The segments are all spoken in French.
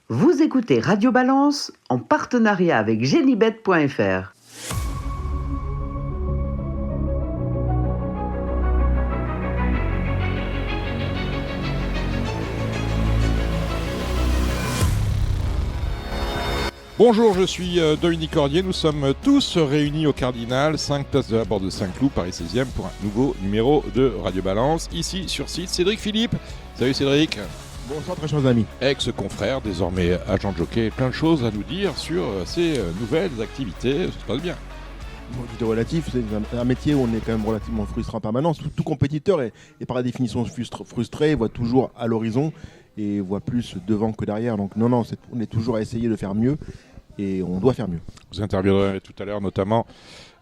Vous écoutez Radio Balance en partenariat avec Genibet.fr. Bonjour, je suis Dominique Cordier. Nous sommes tous réunis au Cardinal, 5 places de la Porte de Saint-Cloud, Paris 16e, pour un nouveau numéro de Radio Balance. Ici, sur site, Cédric Philippe. Salut Cédric. Bonsoir très chers amis. Ex-confrère, désormais agent de jockey, plein de choses à nous dire sur ces nouvelles activités. Ça se passe bien. Bon, tout est relatif, c'est un métier où on est quand même relativement frustré en permanence. Tout compétiteur est par la définition frustré, voit toujours à l'horizon et voit plus devant que derrière. Donc non, on est toujours à essayer de faire mieux et on doit faire mieux. Vous interviendrez tout à l'heure notamment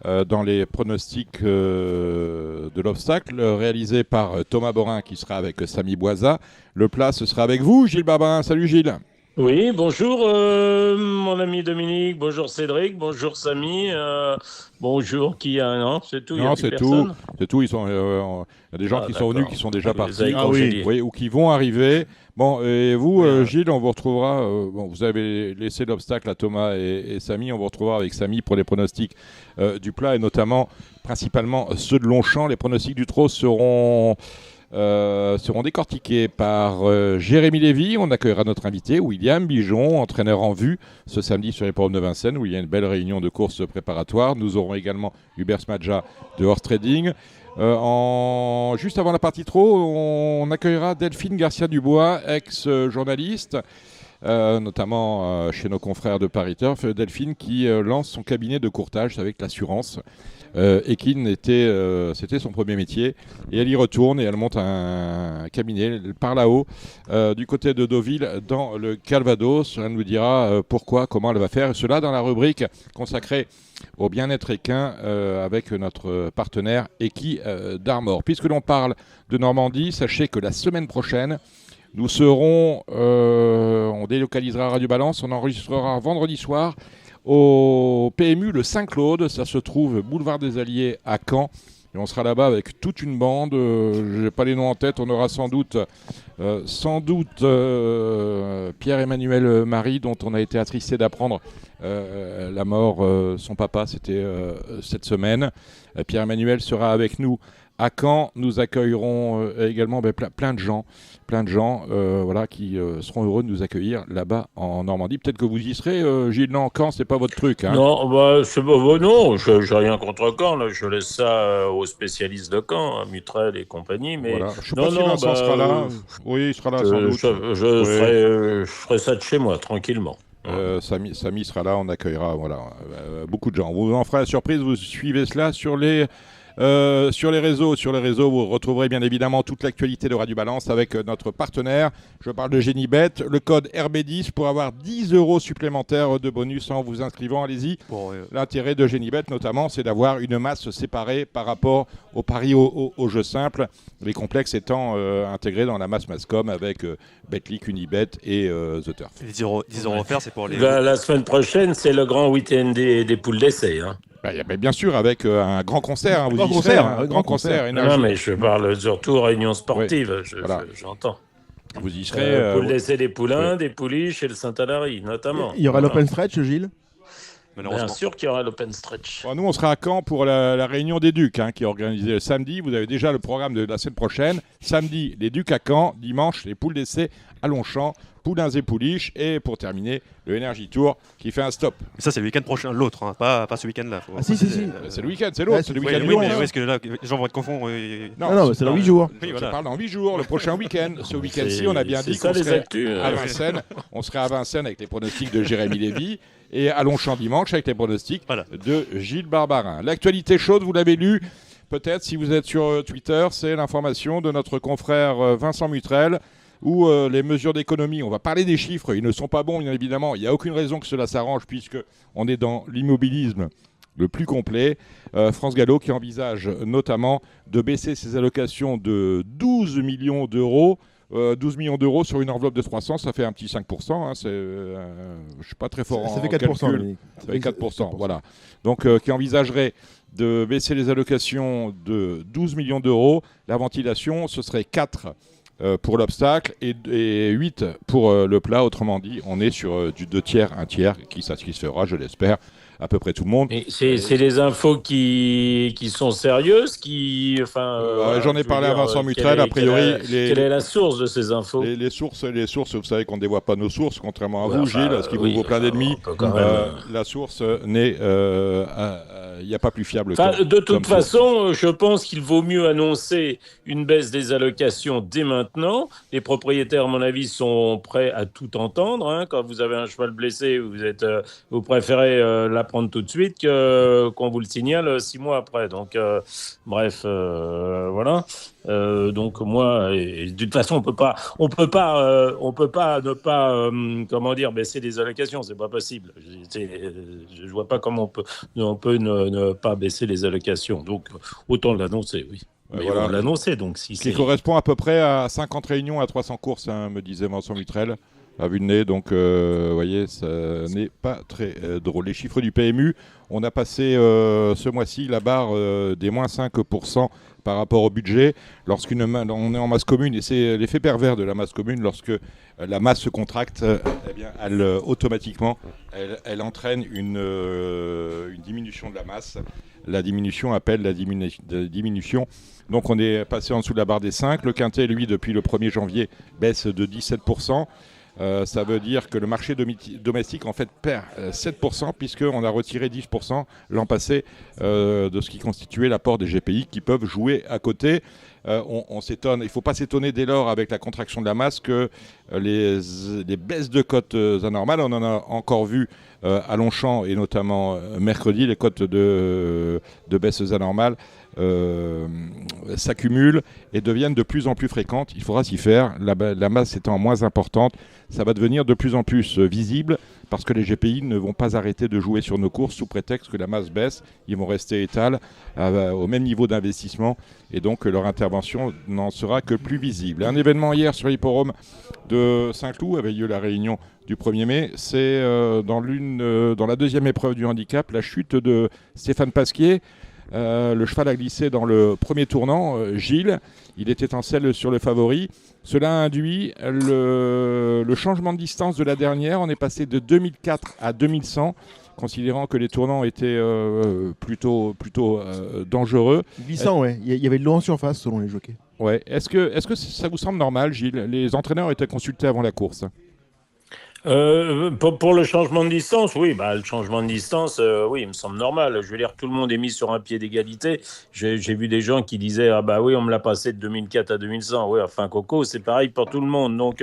dans les pronostics de l'obstacle réalisé par Thomas Borin qui sera avec Samy Boisa. Le plat, ce sera avec vous, Gilles Barbarin. Salut Gilles. Oui, bonjour mon ami Dominique, bonjour Cédric, bonjour Samy, bonjour qui a non, c'est tout. Non, c'est tout. C'est tout. Ils sont, il y a des gens qui sont venus, qui sont déjà partis, oui, ou qui vont arriver. Bon, et vous, Gilles, on vous retrouvera. Vous avez laissé l'obstacle à Thomas et Samy. On vous retrouvera avec Samy pour les pronostics du plat et notamment, principalement ceux de Longchamp. Les pronostics du trot seront décortiqués par Jérémy Lévy. On accueillera notre invité William Bijon, entraîneur en vue, ce samedi sur les programmes de Vincennes où il y a une belle réunion de courses préparatoires. Nous aurons également Hubert Smadja de Horse Trading. Juste avant la partie trot, on accueillera Delphine Garcia-Dubois, ex-journaliste, notamment chez nos confrères de Paris Turf. Delphine qui lance son cabinet de courtage avec l'assurance. Ekin c'était son premier métier et elle y retourne et elle monte un cabinet par là-haut du côté de Deauville dans le Calvados. Elle nous dira pourquoi, comment elle va faire, et cela dans la rubrique consacrée au bien-être équin avec notre partenaire Eki d'Armor. Puisque l'on parle de Normandie, sachez que la semaine prochaine nous serons, on délocalisera Radio Balance, on enregistrera vendredi soir au PMU le Saint-Claude. Ça se trouve boulevard des Alliés à Caen et on sera là-bas avec toute une bande. Je n'ai pas les noms en tête. On aura sans doute Pierre-Emmanuel Marie, dont on a été attristé d'apprendre la mort. Son papa, c'était cette semaine. Pierre-Emmanuel sera avec nous à Caen. Nous accueillerons également plein de gens qui seront heureux de nous accueillir là-bas en Normandie. Peut-être que vous y serez, Gilles. Non, Caen, c'est pas votre truc. Hein. Non, non, j'ai rien contre Caen. Là. Je laisse ça aux spécialistes de Caen, à Mutrel et compagnie. Mais voilà. Je sais pas si Vincent sera là. Oui, il sera là sans doute. Je ferai ça de chez moi, tranquillement. Samy sera là, on accueillera beaucoup de gens. Vous en ferez la surprise, vous suivez cela sur les réseaux. Sur les réseaux, vous retrouverez bien évidemment toute l'actualité de Radio Balance avec notre partenaire. Je parle de Genibet. Le code RB10 pour avoir 10 € supplémentaires de bonus en vous inscrivant. Allez-y. L'intérêt de Genibet, notamment, c'est d'avoir une masse séparée par rapport au pari au jeu simple. Les complexes étant intégrés dans la masse Mascom avec Betclic, Unibet et The Turf. Les 10 € offerts, c'est pour les... La semaine prochaine, c'est le grand week-end des poules d'essai. Hein. Bien sûr, avec un grand concert. Vous un grand concert. Non, mais je parle surtout réunion sportive, oui, j'entends. Vous y serez. Poules d'essai des Poulains, des Pouliches et le Saint-Alary, notamment. Il y aura l'Open Stretch, Gilles ? Bien sûr qu'il y aura l'Open Stretch. Nous, on sera à Caen pour la réunion des Ducs, qui est organisée le samedi. Vous avez déjà le programme de la semaine prochaine. Samedi, les Ducs à Caen. Dimanche, les poules d'essai à Longchamp. Poulains et Pouliches. Et pour terminer, le Energy Tour qui fait un stop. Mais ça, c'est le week-end prochain, l'autre, pas ce week-end-là. Si. C'est le week-end, c'est l'autre. C'est le week-end. Oui, mais est-ce que là, les gens vont être confondus Non, c'est dans 8 jours. Oui, voilà. Je parle dans 8 jours, le prochain week-end. Ce week-end-ci, on a bien dit qu'on serait à Vincennes. On serait à Vincennes avec les pronostics de Jérémy Lévy. Et à Longchamp dimanche avec les pronostics de Gilles Barbarin. L'actualité chaude, vous l'avez lu, peut-être si vous êtes sur Twitter, c'est l'information de notre confrère Vincent Mutrel, où les mesures d'économie, on va parler des chiffres, ils ne sont pas bons bien évidemment, il n'y a aucune raison que cela s'arrange puisqu'on est dans l'immobilisme le plus complet. France Gallo qui envisage notamment de baisser ses allocations de 12 millions d'euros 12 millions d'euros sur une enveloppe de 300, ça fait un petit 5%. Je ne suis pas très fort en calcul. Ça fait 4%, voilà. Donc, qui envisagerait de baisser les allocations de 12 millions d'euros. La ventilation, ce serait 4 pour l'obstacle et 8 pour le plat. Autrement dit, on est sur du 2 tiers, 1 tiers qui satisfera, je l'espère, à peu près tout le monde. Et c'est des infos qui sont sérieuses, J'en ai parlé à Vincent Mutrel, a priori. Quelle est la source de ces infos? Les sources, vous savez qu'on ne dévoile pas nos sources, contrairement à Ouais, vous, enfin, Gilles, ce qui vous vaut plein d'ennemis. La source n'est... Il n'y a pas plus fiable de toute comme façon, je pense qu'il vaut mieux annoncer une baisse des allocations dès maintenant. Les propriétaires, à mon avis, sont prêts à tout entendre. Hein. Quand vous avez un cheval blessé, vous préférez l'apprendre tout de suite qu'on vous le signale 6 mois après. Donc, bref, voilà. Donc moi, et de toute façon, on peut pas ne pas, baisser les allocations. C'est pas possible. Je vois pas comment on peut ne pas baisser les allocations. Donc autant l'annoncer, oui. Mais voilà. on l'annoncer, donc si qui correspond à peu près à 50 réunions à 300 courses, hein, me disait Vincent Mutrel, à vue de nez. Donc, vous voyez, ça n'est pas très drôle. Les chiffres du PMU, on a passé ce mois-ci la barre des moins 5% par rapport au budget. On est en masse commune, et c'est l'effet pervers de la masse commune, lorsque la masse se contracte, automatiquement, elle entraîne une diminution de la masse. La diminution appelle la diminution. Donc on est passé en dessous de la barre des 5. Le quintet, lui, depuis le 1er janvier, baisse de 17%. Ça veut dire que le marché domestique en fait perd 7% puisqu'on a retiré 10% l'an passé de ce qui constituait l'apport des GPI qui peuvent jouer à côté. On s'étonne, il ne faut pas s'étonner dès lors avec la contraction de la masse que les baisses de cotes anormales, on en a encore vu à Longchamp et notamment mercredi, les cotes de baisses anormales s'accumulent et deviennent de plus en plus fréquentes. Il faudra s'y faire. La masse étant moins importante, ça va devenir de plus en plus visible parce que les GPI ne vont pas arrêter de jouer sur nos courses sous prétexte que la masse baisse. Ils vont rester étals au même niveau d'investissement et donc leur intervention n'en sera que plus visible. Un événement hier sur l'hippodrome de Saint-Cloud avait lieu la réunion du 1er mai. C'est dans la deuxième épreuve du handicap, la chute de Stéphane Pasquier. Le cheval a glissé dans le premier tournant, Gilles. Il était en selle sur le favori. Cela a induit le changement de distance de la dernière. On est passé de 2004 à 2100, considérant que les tournants étaient plutôt dangereux. Glissant, ouais. Il y avait de l'eau en surface selon les jockeys. Ouais. Est-ce que ça vous semble normal, Gilles? Les entraîneurs étaient consultés avant la course. Pour le changement de distance, oui, le changement de distance, oui, il me semble normal. Je veux dire, tout le monde est mis sur un pied d'égalité. J'ai vu des gens qui disaient, oui, on me l'a passé de 2004 à 2100. Oui, enfin, Coco, c'est pareil pour tout le monde. Donc,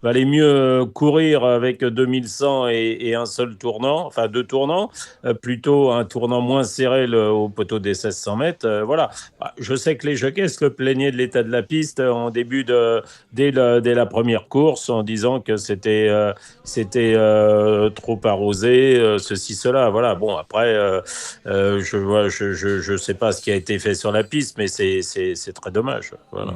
valait mieux courir avec 2100 et un seul tournant, enfin 2 tournants, plutôt un tournant moins serré au poteau des 1600 mètres. Voilà. Je sais que les jockeys se plaignaient de l'état de la piste en dès la première course, en disant que c'était trop arrosé, ceci, cela. Voilà. Bon, après, je sais pas ce qui a été fait sur la piste, mais c'est très dommage. Voilà.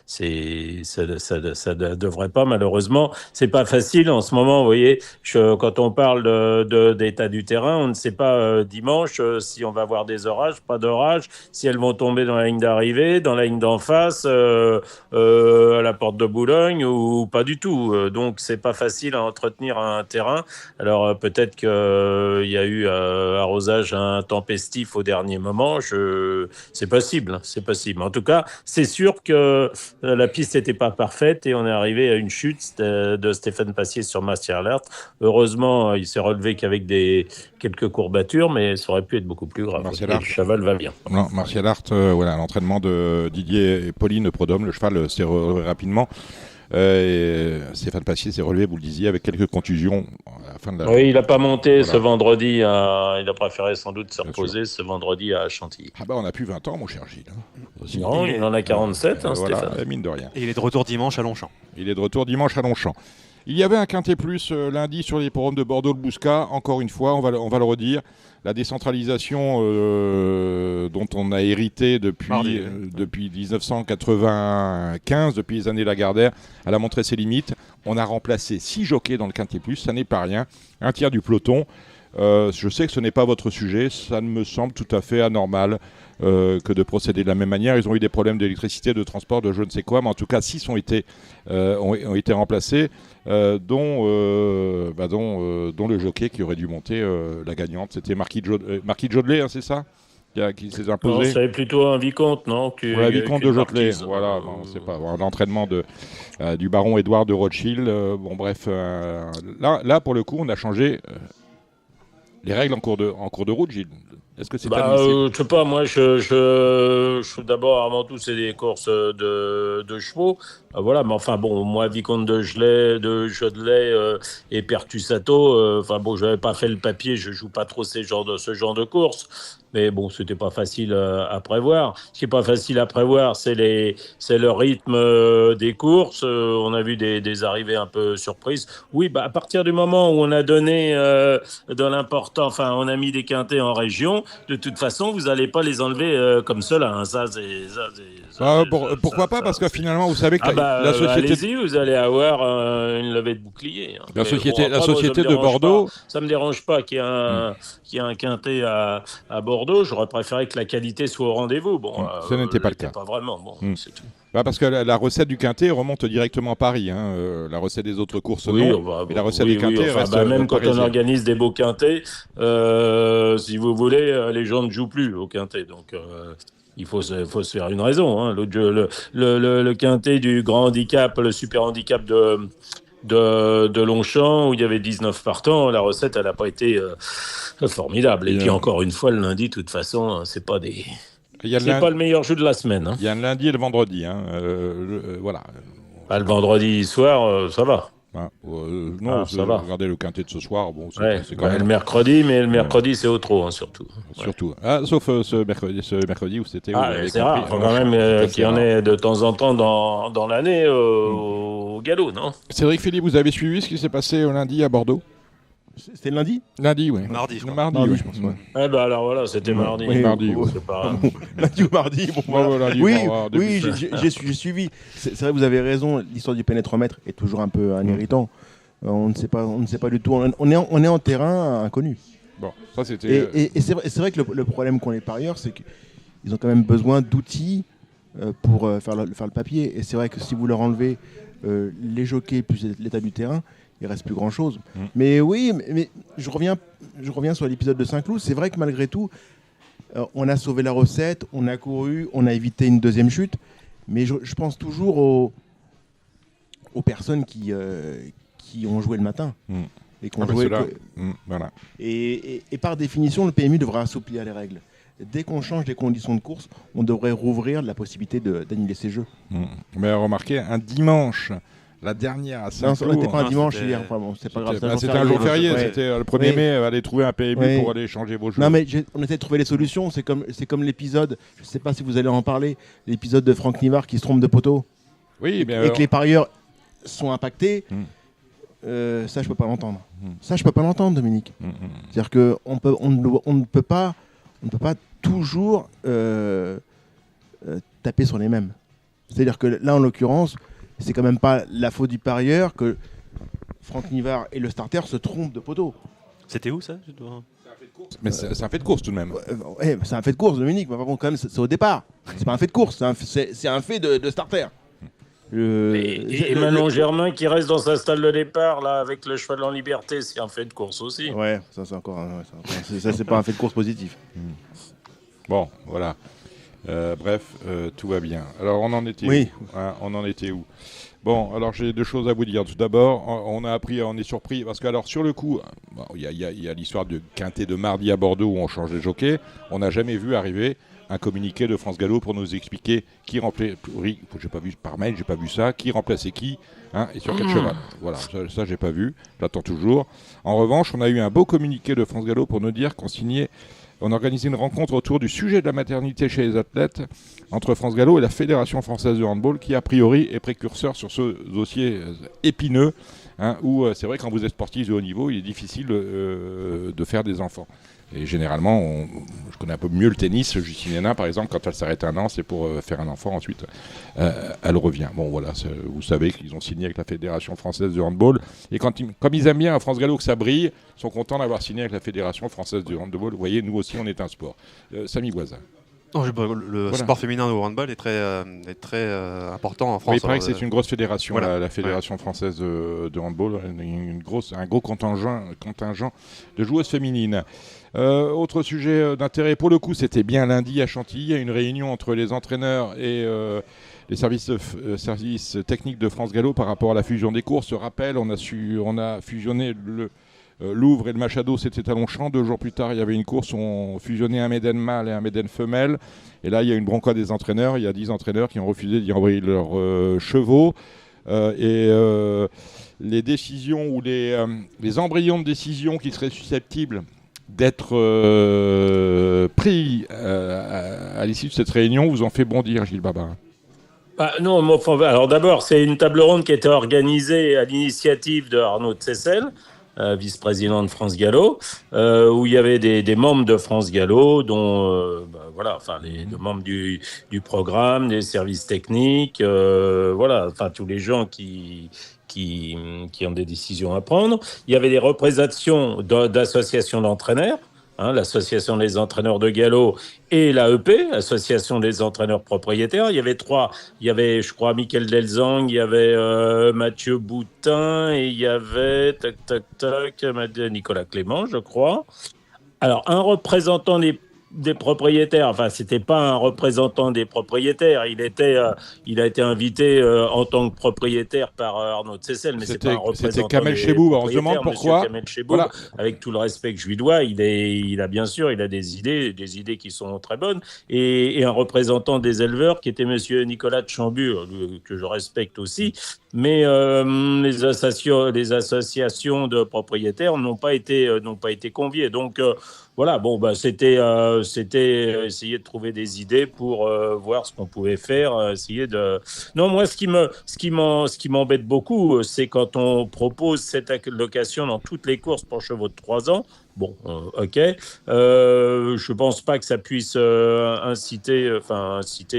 Ça devrait pas, malheureusement. C'est pas facile en ce moment. Vous voyez, quand on parle d'état du terrain, on ne sait pas dimanche si on va avoir des orages, pas d'orages, si elles vont tomber dans la ligne d'arrivée, dans la ligne d'en face, à la porte de Boulogne ou pas du tout. Donc c'est pas facile à entretenir un terrain. Alors peut-être qu'il y a eu arrosage intempestif au dernier moment. C'est possible, c'est possible. En tout cas, c'est sûr que la piste n'était pas parfaite et on est arrivé à une chute de Stéphane Pasquier sur Martial Art. Heureusement, il s'est relevé qu'avec quelques courbatures, mais ça aurait pu être beaucoup plus grave. Le cheval va bien. Non, Martial Art, l'entraînement de Didier et Pauline Prodhomme, le cheval s'est relevé rapidement. Et Stéphane Pasquier s'est relevé, vous le disiez, avec quelques contusions à la fin de la... Oui, il n'a pas monté ce vendredi. Il a préféré sans doute se reposer ce vendredi à Chantilly. On a plus 20 ans, mon cher Gilles. Non, il en a 47, Stéphane. Mine de rien. Et il est de retour dimanche à Longchamp. Il y avait un quintet plus lundi sur l'hippodrome de Bordeaux-le-Bouscat. Encore une fois, on va le redire. La décentralisation dont on a hérité depuis 1995, depuis les années Lagardère, elle a montré ses limites. On a remplacé 6 jockeys dans le quintet plus, ça n'est pas rien. Un tiers du peloton. Je sais que ce n'est pas votre sujet, ça me semble tout à fait anormal que de procéder de la même manière. Ils ont eu des problèmes d'électricité, de transport, de je ne sais quoi, mais en tout cas 6 ont été remplacés, dont le jockey qui aurait dû monter la gagnante. C'était Marquis de Jodelet, hein, c'est ça qui s'est Non, imposé. c'est plutôt un vicomte, non? Ouais, vicomte de Jodelet, voilà, bon, c'est pas l'entraînement du baron Édouard de Rothschild. Bon, bref, là, pour le coup, on a changé les règles en cours de route, Gilles. Est-ce que c'est admissible? Je sais pas, moi, d'abord, avant tout, c'est des courses de chevaux. Voilà, mais enfin, bon, moi, vicomte de Jodelet et Pertusato, enfin, bon, j'avais pas fait le papier, je joue pas trop ce genre de courses. Mais bon, c'était pas facile à prévoir. Ce qui est pas facile à prévoir, c'est le rythme des courses. On a vu des arrivées un peu surprises. Oui, à partir du moment où on a donné de l'important, enfin, on a mis des quintets en région, de toute façon, vous allez pas les enlever comme cela. Hein. Pourquoi pas? Parce que finalement, vous savez que la société... Allez-y, vous allez avoir une levée de bouclier. Hein. La société moi, de Bordeaux... Ça me dérange pas qu'il y ait un quintet à Bordeaux. J'aurais préféré que la qualité soit au rendez-vous. Bon, ça n'était pas le cas. Pas vraiment. Bon, c'est tout. Parce que la recette du quintet remonte directement à Paris. Hein. La recette des autres courses, non. Mais la recette du quintet reste même quand parisienne. on organise des beaux quintets, si vous voulez, les gens ne jouent plus au quintet. Donc, il faut se faire une raison. Hein. Le quintet du grand handicap, le super handicap de Longchamp, où il y avait 19 partants, la recette, elle n'a pas été formidable. Et puis, encore une fois, le lundi, de toute façon, c'est pas le meilleur jeu de la semaine. Hein. Il y a le lundi et le vendredi. Hein. Voilà. Le vendredi soir, ça va. Non, ça va. Regardez le quintet de ce soir. Bon, c'est quand même... Le mercredi, mais le mercredi, c'est au trop, hein, surtout. Surtout. Sauf ce mercredi où c'était... c'est rare, faut quand même qu'il y en ait de temps en temps dans l'année au galop, non? Cédric Philippe, vous avez suivi ce qui s'est passé au lundi à Bordeaux? C'était lundi? Lundi, oui. Mardi, je crois. Mardi, je pense, ouais. Alors voilà, c'était mardi. Oui, mardi, c'est pas... lundi ou mardi, bon, voilà. Oui, j'ai suivi. C'est vrai, vous avez raison, l'histoire du pénétromètre est toujours un peu un irritant. On ne sait pas du tout. On est en terrain inconnu. Bon, ça c'était... Et c'est vrai que le problème qu'ont les parieurs, c'est qu'ils ont quand même besoin d'outils pour faire le papier. Et c'est vrai que si vous leur enlevez les jockeys plus l'état du terrain, il reste plus grand chose. Mais oui, mais je reviens sur l'épisode de Saint-Cloud. C'est vrai que malgré tout, on a sauvé la recette, on a couru, on a évité une deuxième chute. Mais je pense toujours aux personnes qui ont joué le matin. Et qui ont joué voilà. Et par définition, le PMU devra assouplir les règles. Dès qu'on change les conditions de course, on devrait rouvrir la possibilité d'annuler ces jeux. Mais remarquez, un dimanche... La dernière à Saint-Cloud. Non, n'était pas un dimanche hier. Enfin, bon, c'est pas grave. C'était un jour férié. C'était le 1er mai. Allez trouver un PMU pour aller changer vos jeux. Non, mais on essaie de trouver les solutions. C'est comme l'épisode. Je ne sais pas si vous allez en parler. L'épisode de Franck Nivard qui se trompe de poteau. Oui, mais et que les parieurs sont impactés. Ça, je peux pas l'entendre. Ça, je peux pas l'entendre, Dominique. C'est-à-dire que on ne peut pas toujours taper sur les mêmes. C'est-à-dire que là, en l'occurrence, c'est quand même pas la faute du parieur que Franck Nivard et le starter se trompent de poteau. C'était où ça? Mais c'est un fait de course tout de même. Ouais, c'est un fait de course, Dominique. Mais bon, quand même, c'est au départ. C'est pas un fait de course, c'est un fait de starter. Et Manon Germain qui reste dans sa stalle de départ là avec le cheval en liberté, c'est un fait de course aussi. Ouais, ça c'est encore. Ça c'est pas un fait de course positif. Bon, voilà. Bref, tout va bien. Alors, on en était où? Bon, alors j'ai deux choses à vous dire. Tout d'abord, on est surpris, parce que alors sur le coup, il y a l'histoire de quintet de mardi à Bordeaux où on change les jockeys. On n'a jamais vu arriver un communiqué de France Gallo pour nous expliquer qui remplaçait. J'ai pas vu par mail, j'ai pas vu ça. Qui remplaçait qui, et sur quel cheval. Voilà, ça j'ai pas vu. J'attends toujours. En revanche, on a eu un beau communiqué de France Gallo pour nous dire on organisait une rencontre autour du sujet de la maternité chez les athlètes entre France Gallo et la Fédération française de handball qui, a priori, est précurseur sur ce dossier épineux où c'est vrai, quand vous êtes sportif de haut niveau, il est difficile de faire des enfants. Et généralement, je connais un peu mieux le tennis. Justine Hénin, par exemple, quand elle s'arrête un an, c'est pour faire un enfant. Ensuite, elle revient. Bon, voilà, vous savez qu'ils ont signé avec la Fédération française de handball. Et comme ils aiment bien à France Gallo que ça brille, ils sont contents d'avoir signé avec la Fédération française de handball. Vous voyez, nous aussi, on est un sport. Samy Voisin. Non, le sport féminin de handball est très important en France. Oui, il paraît que c'est une grosse fédération, voilà. la Fédération française de handball, un gros contingent de joueuses féminines. Autre sujet d'intérêt, pour le coup, c'était bien lundi à Chantilly. Il y a une réunion entre les entraîneurs et les services techniques de France Gallo par rapport à la fusion des courses. Je rappelle, on a fusionné Louvre et le Machado, c'était à Longchamp. 2 jours plus tard, il y avait une course, on fusionnait un Méden mâle et un Méden femelle. Et là, il y a une bronca des entraîneurs. Il y a 10 entraîneurs qui ont refusé d'y envoyer leurs chevaux. Les décisions ou les embryons de décision qui seraient susceptibles d'être pris à l'issue de cette réunion vous en fait bondir, Gilles Babin. Non, alors d'abord, c'est une table ronde qui a été organisée à l'initiative de Arnaud Tsessel, vice-président de France Gallo, où il y avait des membres de France Gallo, dont les membres du programme, des services techniques, tous les gens qui ont des décisions à prendre. Il y avait des représentations d'associations d'entraîneurs, l'association des entraîneurs de galop et l'AEP, l'association des entraîneurs propriétaires. Il y avait, je crois, Michael Delzang, il y avait Mathieu Boutin et il y avait Nicolas Clément, je crois. Alors, un représentant des propriétaires, enfin, c'était pas un représentant des propriétaires, il a été invité en tant que propriétaire par Arnaud Tsessel, mais c'est pas un représentant. C'était Kamel Cheboub. On se demande pourquoi. Kamel Cheboub, avec tout le respect que je lui dois, il a des idées qui sont très bonnes, et un représentant des éleveurs qui était monsieur Nicolas de Chambure, que je respecte aussi, mais les associations de propriétaires n'ont pas été conviées. Donc c'était essayer de trouver des idées pour voir ce qu'on pouvait faire, Non, moi, ce qui m'embête beaucoup, c'est quand on propose cette allocation dans toutes les courses pour chevaux de 3 ans. Bon, ok. Je pense pas que ça puisse inciter,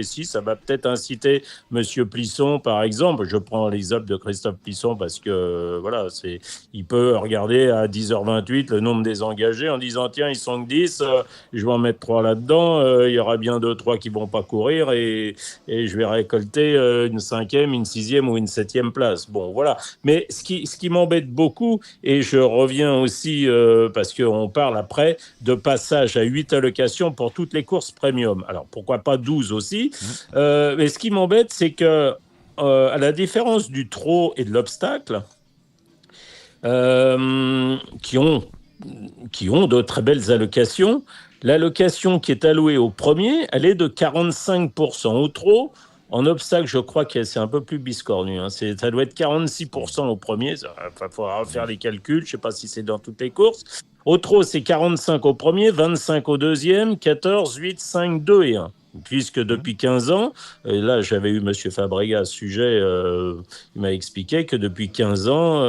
si, ça va peut-être inciter Monsieur Plisson, par exemple. Je prends l'exemple de Christophe Plisson parce que, il peut regarder à 10h28 le nombre des engagés en disant, tiens, ils sont que 10, je vais en mettre 3 là-dedans, il y aura bien 2-3 qui vont pas courir et je vais récolter une 5e, une 6e ou une 7e place. Bon, voilà. Mais ce qui m'embête beaucoup, et je reviens aussi parce qu'on parle après de passage à 8 allocations pour toutes les courses premium. Alors, pourquoi pas 12 aussi mais ce qui m'embête, c'est que, à la différence du trot et de l'obstacle, qui ont de très belles allocations, l'allocation qui est allouée au premier, elle est de 45%. Au trot, en obstacle, je crois que c'est un peu plus biscornu. Ça doit être 46% au premier. Il faudra faire les calculs. Je ne sais pas si c'est dans toutes les courses. Au trot, c'est 45 au premier, 25 au deuxième, 14, 8, 5, 2 et 1. Puisque depuis 15 ans, et là j'avais eu M. Fabrega à ce sujet, il m'a expliqué que depuis 15 ans,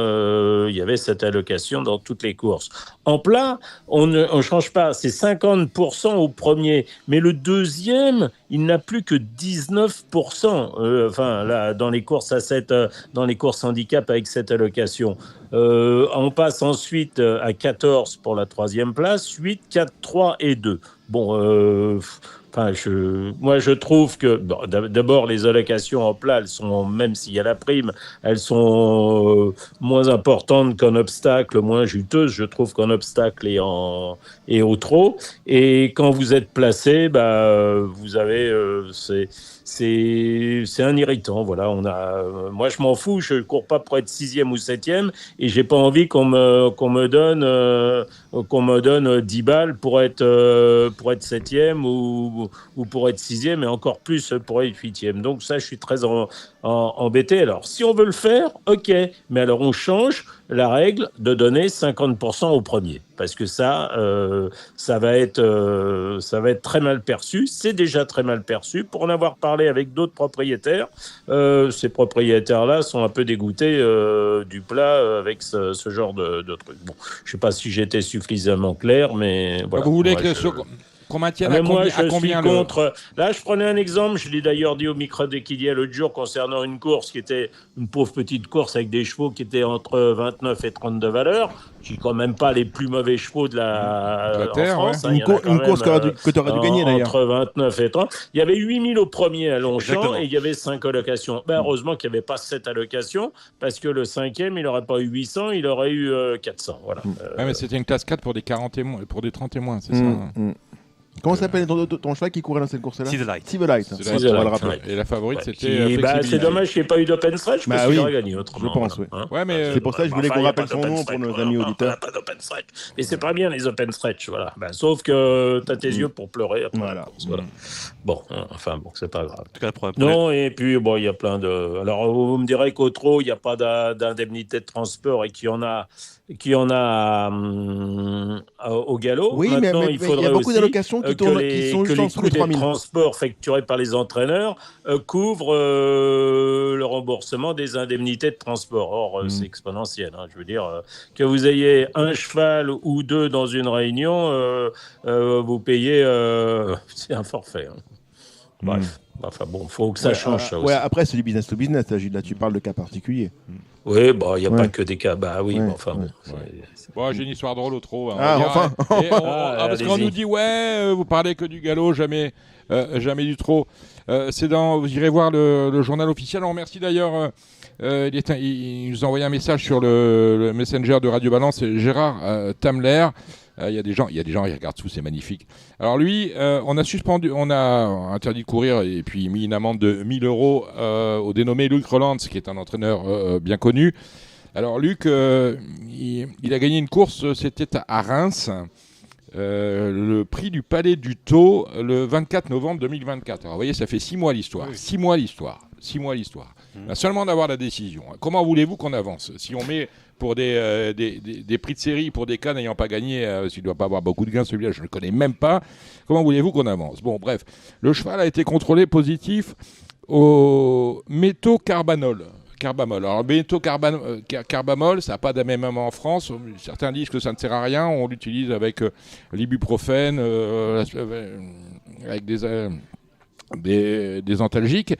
il y avait cette allocation dans toutes les courses. En plat, on ne change pas, c'est 50% au premier, mais le deuxième, il n'a plus que 19%, dans les courses à 7, dans les courses handicap avec cette allocation. On passe ensuite à 14 pour la 3e place, 8, 4, 3 et 2. Bon, moi, je trouve que d'abord les allocations en plat, elles sont, même s'il y a la prime, elles sont moins importantes qu'en obstacle, moins juteuses. Je trouve qu'en obstacle et au trot. Et quand vous êtes placé, vous avez c'est un irritant. Voilà, moi, je m'en fous. Je cours pas pour être 6e ou 7e, et j'ai pas envie qu'on me donne 10 balles pour être 7e ou ou pour être 6e et encore plus pour être 8e. Donc ça, je suis très embêté. Alors, si on veut le faire, ok, mais alors on change la règle de donner 50% au premier, parce que ça va être très mal perçu. C'est déjà très mal perçu. Pour en avoir parlé avec d'autres propriétaires, ces propriétaires-là sont un peu dégoûtés du plat avec ce genre de truc. Bon, je ne sais pas si j'étais suffisamment clair, mais voilà. Vous voulez qu'on maintienne à combien suis contre. Là, je prenais un exemple, je l'ai d'ailleurs dit au micro d'Equidia l'autre jour concernant une course qui était une pauvre petite course avec des chevaux qui étaient entre 29 et 32 valeurs, qui quand même pas les plus mauvais chevaux de la terre, en France. Une course que tu aurais dû gagner d'ailleurs. Entre 29 et 30. Il y avait 8000 au premier à Longchamp. Exactement. Et il y avait 5 allocations. Heureusement qu'il n'y avait pas 7 allocations, parce que le 5e, il n'aurait pas eu 800, il aurait eu 400. Voilà. Mais c'était une classe 4 pour des 40 et moins, pour des 30 et moins, c'est ça. Comment s'appelle ton cheval qui courait dans cette course-là? Civilight. Civilight. On va le rappeler. Et la favorite, Ouais, c'était c'est dommage qu'il n'y ait pas eu d'open stretch, parce qu'il aurait gagné autrement. Je pense, oui. Hein. Ouais, mais C'est pour ça que je voulais qu'on rappelle son nom pour nos amis auditeurs. Pas d'open stretch. Et c'est pas bien les open stretch, voilà. Sauf que t'as tes yeux pour pleurer après la course, voilà. Bon, c'est pas grave. En tout cas, le problème. Non, et puis bon, il y a plein de. Alors, vous me direz qu'au trot, il n'y a pas d'indemnité de transport et qu'il y en a au galop. Oui, maintenant, mais il y a beaucoup d'allocations qui sont juste en dessous de 3 000. Les transports facturés par les entraîneurs couvrent le remboursement des indemnités de transport. Or, c'est exponentiel. Je veux dire, que vous ayez un cheval ou deux dans une réunion, vous payez, c'est un forfait. Bref. Enfin bon, il faut que ça change, ça aussi. Après, c'est du business to business. Là, tu parles de cas particuliers. Oui, il n'y a pas que des cas. Bon. Bon, j'ai une histoire drôle au trot. Enfin. Parce qu'on nous dit, vous parlez que du galop, jamais du trot. Vous irez voir le journal officiel. On remercie d'ailleurs, il nous a envoyé un message sur le Messenger de Radio Balance, c'est Gérard Tamler. Il y a des gens qui regardent tout, c'est magnifique. Alors lui, on a interdit de courir et puis mis une amende de 1 000 euros au dénommé Luc Roland, qui est un entraîneur bien connu. Alors Luc, il a gagné une course, c'était à Reims, le prix du Palais du Tau, le 24 novembre 2024. Alors vous voyez, ça fait 6 mois l'histoire. Oui. 6 mois l'histoire. Seulement d'avoir la décision. Comment voulez-vous qu'on avance? Si on met pour des prix de série, pour des cas n'ayant pas gagné, s'il ne doit pas avoir beaucoup de gains, celui-là, je ne le connais même pas. Comment voulez-vous qu'on avance? Bon, bref. Le cheval a été contrôlé positif au méthocarbamol. Alors, méthocarbamol, ça n'a pas d'AMM en France. Certains disent que ça ne sert à rien. On l'utilise avec l'ibuprofène, avec des antalgiques.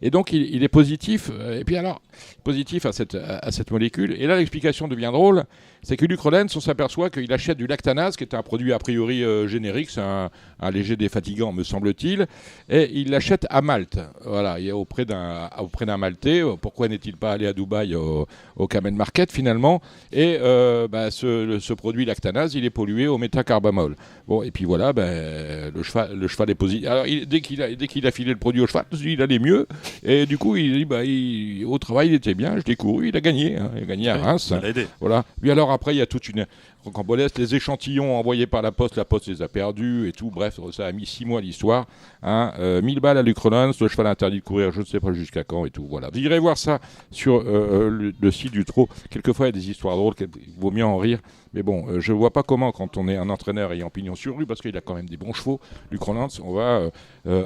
Et donc, il est positif. Et puis alors, positif à cette molécule. Et là, l'explication devient drôle. C'est que Luc Rollens, on s'aperçoit qu'il achète du lactanase, qui est un produit a priori générique. C'est un léger défatigant, me semble-t-il. Et il l'achète à Malte. Voilà, auprès d'un Maltais. Pourquoi n'est-il pas allé à Dubaï au Camel Market, finalement? Et ce produit lactanase, il est pollué au méthocarbamol. Bon, et puis voilà, le cheval est positif. Alors, dès qu'il a filé le produit au cheval, il allait mieux. Et du coup, il dit, au travail, il était bien, je l'ai couru, il a gagné. Il a gagné à Reims. Ça l'a aidé. Voilà. Puis alors, après, il y a toute une rocambolesque, les échantillons envoyés par la poste les a perdus et tout. Bref, ça a mis 6 mois l'histoire. 1000 balles à Luc Rollens, le cheval interdit de courir, je ne sais pas jusqu'à quand et tout. Voilà. Vous irez voir ça sur le site du trot. Quelquefois, il y a des histoires drôles, il vaut mieux en rire. Mais bon, je ne vois pas comment, quand on est un entraîneur ayant pignon sur rue, parce qu'il a quand même des bons chevaux, Luc Rollens, on va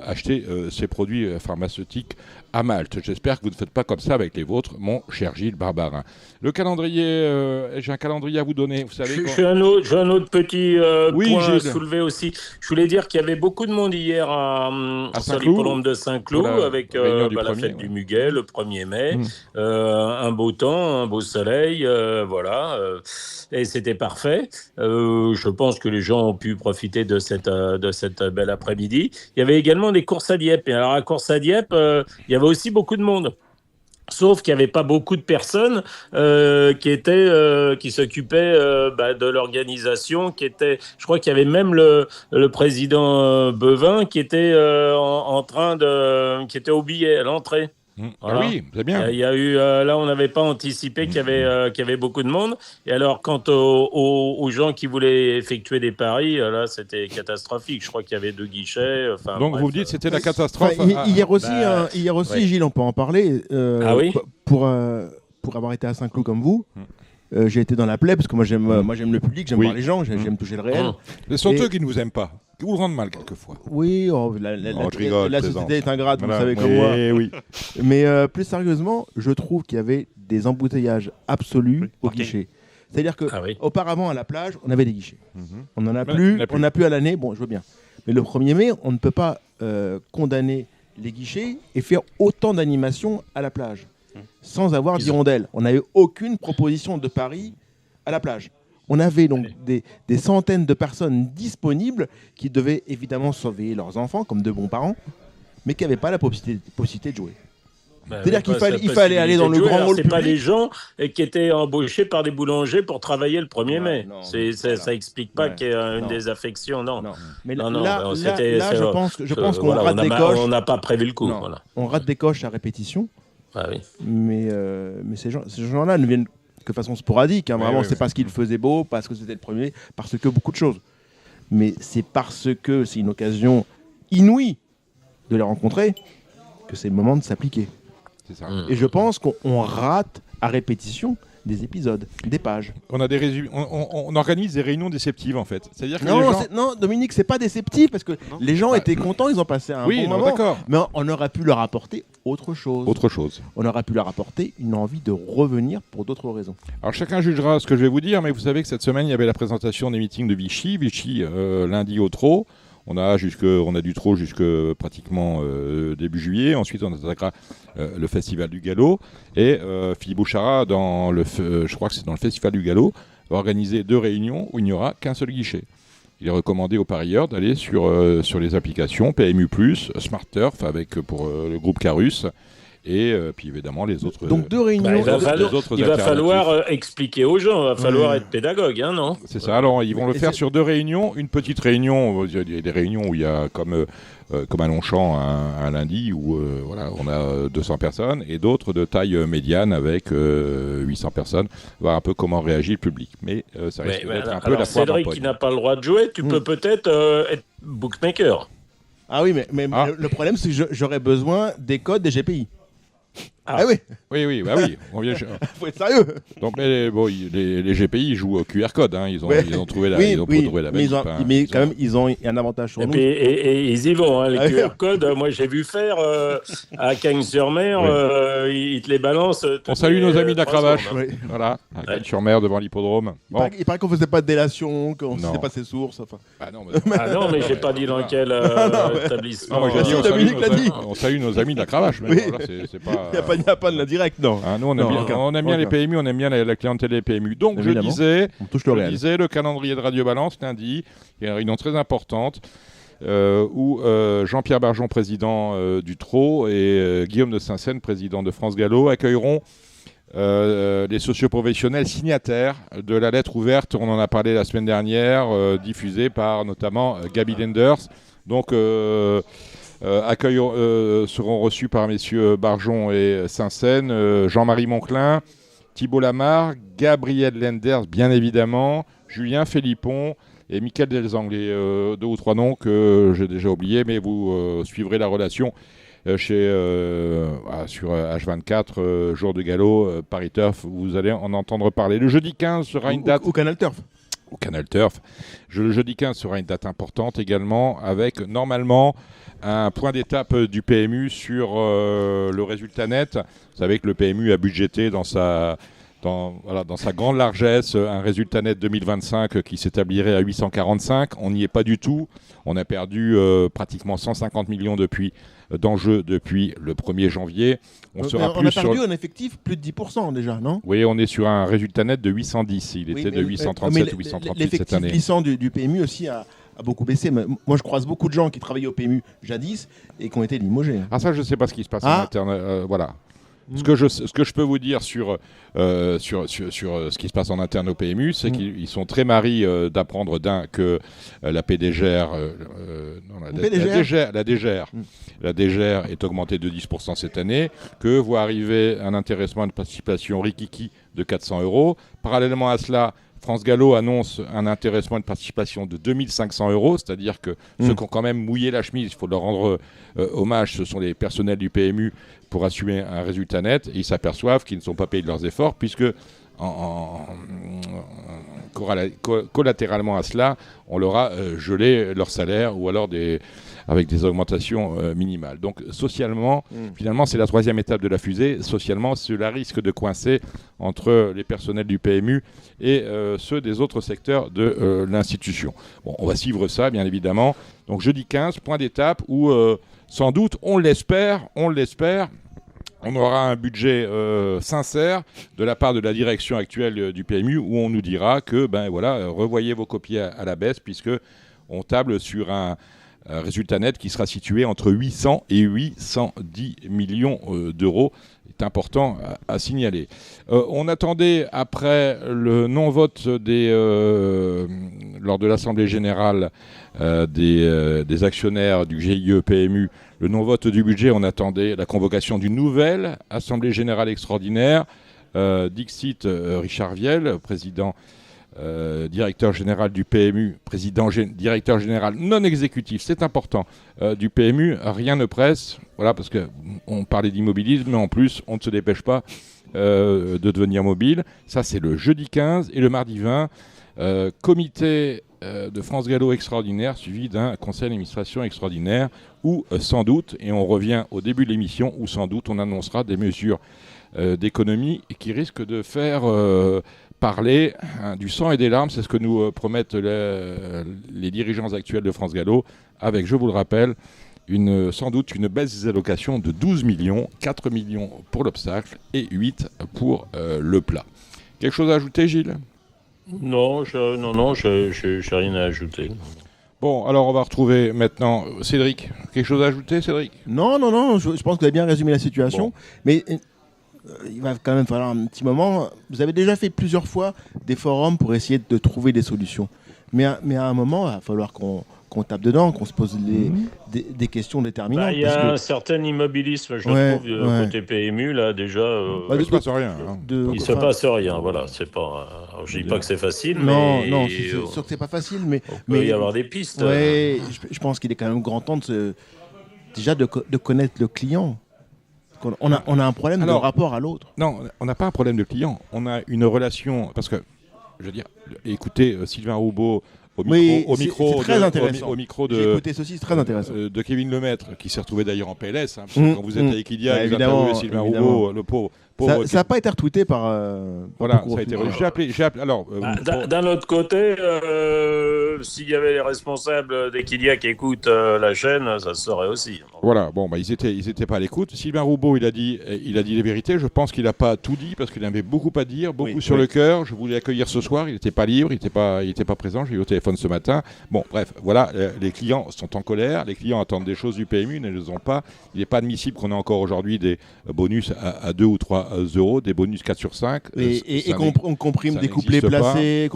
acheter ses produits pharmaceutiques à Malte. J'espère que vous ne faites pas comme ça avec les vôtres, mon cher Gilles Barbarin. Le calendrier, j'ai un calendrier à vous donner. Vous savez, j'ai un autre petit point à soulever aussi. Je voulais dire qu'il y avait beaucoup de monde hier à l'hippodrome de Saint-Cloud, avec la fête du Muguet, le 1er mai. Un beau temps, un beau soleil, voilà. Et c'était parfait. Je pense que les gens ont pu profiter de cette belle après-midi. Il y avait également des courses à Dieppe. Et alors, à la course à Dieppe, il y avait aussi beaucoup de monde. Sauf qu'il n'y avait pas beaucoup de personnes qui s'occupaient de l'organisation. Je crois qu'il y avait même le président Bevin qui était qui était au billet à l'entrée. Voilà. Ah oui, c'est bien. Il y a eu, là, on n'avait pas anticipé qu'il y avait beaucoup de monde. Et alors, quant aux gens qui voulaient effectuer des paris, là, c'était catastrophique. Je crois qu'il y avait 2 guichets. Donc, bref, vous me dites que c'était la catastrophe. Hier aussi, ouais. Gilles, on peut en parler. Ah oui pour avoir été à Saint-Cloud comme vous, j'ai été dans la plaie parce que moi j'aime le public, j'aime Oui. voir les gens, j'aime toucher le réel. Ce sont eux qui ne vous aiment pas, qui vous rendent mal quelquefois. Oui, je rigole, la plaisante. société est ingrate, Voilà. vous savez comme moi. Oui. Mais plus sérieusement, je trouve qu'il y avait des embouteillages absolus au parking. guichet. C'est-à-dire que Ah oui. auparavant à la plage, on avait des guichets. On n'en a Mais plus, on n'a plus. on n'a plus à l'année, bon, je veux bien. Mais le 1er mai, on ne peut pas condamner les guichets et faire autant d'animations à la plage sans avoir d'hirondelles. On n'avait aucune proposition de pari à la plage. On avait donc des centaines de personnes disponibles qui devaient évidemment sauver leurs enfants comme de bons parents, mais qui n'avaient pas la possibilité de jouer. C'est-à-dire qu'il fallait aller dans le grand hall C'est pas public. des gens qui étaient embauchés par des boulangers pour travailler le 1er mai. non, Ça explique pas Ouais, qu'il y a une non. désaffection, non. Mais Non, non, là, c'était- je pense qu'on voilà, rate des coches. on n'a pas prévu le coup. Non. Voilà. On rate des coches à répétition, Ah oui. mais ces gens-là ne viennent que de façon sporadique. Hein, Oui, vraiment, oui, c'est oui. parce qu'ils faisaient beau, parce que c'était le 1er, parce que beaucoup de choses. Mais c'est parce que c'est une occasion inouïe de les rencontrer que c'est le moment de s'appliquer. C'est ça. Et je pense qu'on rate à répétition des épisodes, des pages. On a on organise des réunions déceptives en fait. C'est-à-dire que les Non, gens... non, Dominique, c'est pas déceptif parce que les gens Bah, étaient contents, ils ont passé un Oui, bon non, moment. d'accord. Mais on aurait pu leur apporter autre chose. Autre chose. On aurait pu leur apporter une envie de revenir pour d'autres raisons. Alors chacun jugera ce que je vais vous dire, mais vous savez que cette semaine, il y avait la présentation des meetings de Vichy. Vichy, lundi au trot. On a du trot jusque pratiquement début juillet. Ensuite, on attaquera le Festival du Galop. Et Philippe Bouchara, je crois que c'est dans le Festival du Galop, va organiser 2 réunions où il n'y aura qu'un seul guichet. Il est recommandé aux parieurs d'aller sur les applications PMU+, Smart Turf pour le groupe Carus. Et puis évidemment les autres. Donc 2 réunions. Bah, il va alternatives. falloir expliquer aux gens, il va falloir être pédagogue, hein, non? C'est ça. Alors ils vont le Et faire c'est- sur 2 réunions. Une petite réunion, il y a des réunions où il y a comme à Longchamp un lundi où voilà, on a 200 personnes et d'autres de taille médiane avec 800 personnes. Voir un peu comment réagit le public. Mais ça risque d'être un peu alors, la foire Cédric d'empoigne. qui n'a pas le droit de jouer, tu peux peut-être être bookmaker. Ah oui, mais Ah. le problème, c'est que j'aurais besoin des codes des GPI. Ah. Ah oui, Oui, bah oui. On vient... faut être sérieux. Donc, mais bon, les GPI ils jouent au QR code. Hein. Ils ont trouvé la, Oui, ils ont oui, trouvé la mais, manip, hein. mais quand même, ils ont un avantage sur Et, nous. puis, et ils y vont, hein, les Ah, QR codes. Moi, j'ai vu faire à Cagnes-sur-Mer, ils te les balancent. On salue nos amis de la 3 cravache. secondes, hein. Oui. Voilà, à Ouais. sur mer devant l'hippodrome. Bon. Il paraît qu'on faisait pas de délation, qu'on ne Non. sait pas ses sources. Enfin. Ah non, mais... Ah non, mais j'ai pas dit dans quel établissement. Non, moi j'ai dit, Si, Dominique l'a dit. on salue nos amis de la cravache. Mais Oui. bon, là, c'est pas... Il n'y a pas de l'indirect, non. Ah, nous, on aime Non, bien, aucun. on aime bien les Aucun. PMU, on aime bien la clientèle des PMU. Donc, Évidemment. On touche le réel. le calendrier de Radio Balance, lundi, il y a une réunion très importante où Jean-Pierre Barjon, président du TRO, et Guillaume de Saint-Seine, président de France Gallo, accueilleront les socioprofessionnels signataires de la lettre ouverte, on en a parlé la semaine dernière, diffusée par notamment Gaby Lenders. Donc, seront reçus par messieurs Barjon et Saint-Seine, Jean-Marie Monclin, Thibault Lamarre, Gabriel Lenders, bien évidemment, Julien Philippon et Mickaël Delzanglais, 2 ou 3 noms que j'ai déjà oubliés, mais vous suivrez la relation sur H24, jour de galop, Paris Turf, vous allez en entendre parler. Le jeudi 15 sera une date... Au Canal Turf. Au Canal Turf. Le jeudi 15 sera une date importante également, avec normalement un point d'étape du PMU sur le résultat net. Vous savez que le PMU a budgété dans sa grande largesse un résultat net 2025 qui s'établirait à 845. On n'y est pas du tout. On a perdu pratiquement 150 millions d'enjeux depuis le 1er janvier. On a perdu un effectif plus de 10% déjà, non? Oui, on est sur un résultat net de 810. Il était de 837 ou 838 cette année. L'effectif glissant du PMU aussi a beaucoup baissé. Mais moi, je croise beaucoup de gens qui travaillaient au PMU jadis et qui ont été limogés. Ah ça, je ne sais pas ce qui se passe en interne. Voilà. Ce que je peux vous dire sur ce qui se passe en interne au PMU, c'est qu'ils sont très maris d'apprendre que la PDGR, la DGR est augmentée de 10% cette année, que voit arriver un intéressement de participation rikiki de 400 €. Parallèlement à cela, France Gallo annonce un intéressement de participation de 2500 €, c'est-à-dire que ceux qui ont quand même mouillé la chemise, il faut leur rendre hommage, ce sont les personnels du PMU pour assumer un résultat net, et ils s'aperçoivent qu'ils ne sont pas payés de leurs efforts, puisque collatéralement à cela, on leur a gelé leur salaire, ou alors avec des augmentations minimales. Donc socialement, finalement, c'est la troisième étape de la fusée. Socialement, cela risque de coincer entre les personnels du PMU et ceux des autres secteurs de l'institution. Bon, on va suivre ça, bien évidemment. Donc jeudi 15, point d'étape où, sans doute, on l'espère, on aura un budget sincère de la part de la direction actuelle du PMU, où on nous dira que, revoyez vos copies à la baisse, puisque on table sur un résultat net qui sera situé entre 800 et 810 millions d'euros. C'est important à signaler. On attendait, après le non-vote lors de l'Assemblée générale des actionnaires du GIE PMU, le non-vote du budget, on attendait la convocation d'une nouvelle Assemblée générale extraordinaire. Dixit Richard Viel, président directeur général du PMU, directeur général non exécutif, c'est important, du PMU, rien ne presse, voilà, parce qu'on parlait d'immobilisme, mais en plus, on ne se dépêche pas de devenir mobile. Ça, c'est le jeudi 15 et le mardi 20, comité de France Gallo extraordinaire, suivi d'un conseil d'administration extraordinaire, où sans doute, et on revient au début de l'émission, où sans doute on annoncera des mesures d'économie qui risquent de faire parler du sang et des larmes. C'est ce que nous promettent les dirigeants actuels de France Gallo, avec, je vous le rappelle, sans doute une baisse des allocations de 12 millions, 4 millions pour l'obstacle et 8 pour le plat. Quelque chose à ajouter, Gilles ? Non, j'ai rien à ajouter. Bon, alors on va retrouver maintenant Cédric. Quelque chose à ajouter, Cédric ? Non, je pense que vous avez bien résumé la situation. Bon. Mais il va quand même falloir un petit moment. Vous avez déjà fait plusieurs fois des forums pour essayer de trouver des solutions. Mais à un moment, il va falloir qu'on tape dedans, qu'on se pose des questions déterminantes. Il y a un certain immobilisme, je trouve, côté PMU, là, déjà. Il ne se passe rien. Il ne se passe rien, voilà. C'est pas, je ne dis pas que c'est facile, non, c'est sûr que ce n'est pas facile, mais il peut y avoir des pistes. Ouais, je pense qu'il est quand même grand temps déjà de connaître le client. On a un problème de rapport à l'autre. Non, on n'a pas un problème de client. On a une relation, parce que, je veux dire, écoutez Sylvain Roubaud au micro J'ai écouté ceci, c'est très intéressant. De Kevin Lemaître, qui s'est retrouvé d'ailleurs en PLS. Quand vous êtes avec Ilia, vous interviewez Sylvain Roubaud, le pauvre. Ça n'a pas été retweeté par. Voilà, ça a été. J'ai appelé. Alors. D'un autre côté, s'il y avait les responsables d'Equidia qui écoutent la chaîne, ça se saurait aussi. Voilà. Bon, ils étaient pas à l'écoute. Sylvain Roubaud, il a dit les vérités. Je pense qu'il n'a pas tout dit parce qu'il avait beaucoup à dire, beaucoup sur le cœur. Je voulais l'accueillir ce soir. Il n'était pas libre, il n'était pas présent. J'ai eu au téléphone ce matin. Bon, bref, voilà. Les clients sont en colère. Les clients attendent des choses du PMU, ils ne les ont pas. Il n'est pas admissible qu'on ait encore aujourd'hui des bonus à 2 ou 3 euros, des bonus 4 sur 5. Et qu'on comprime des couplets placés,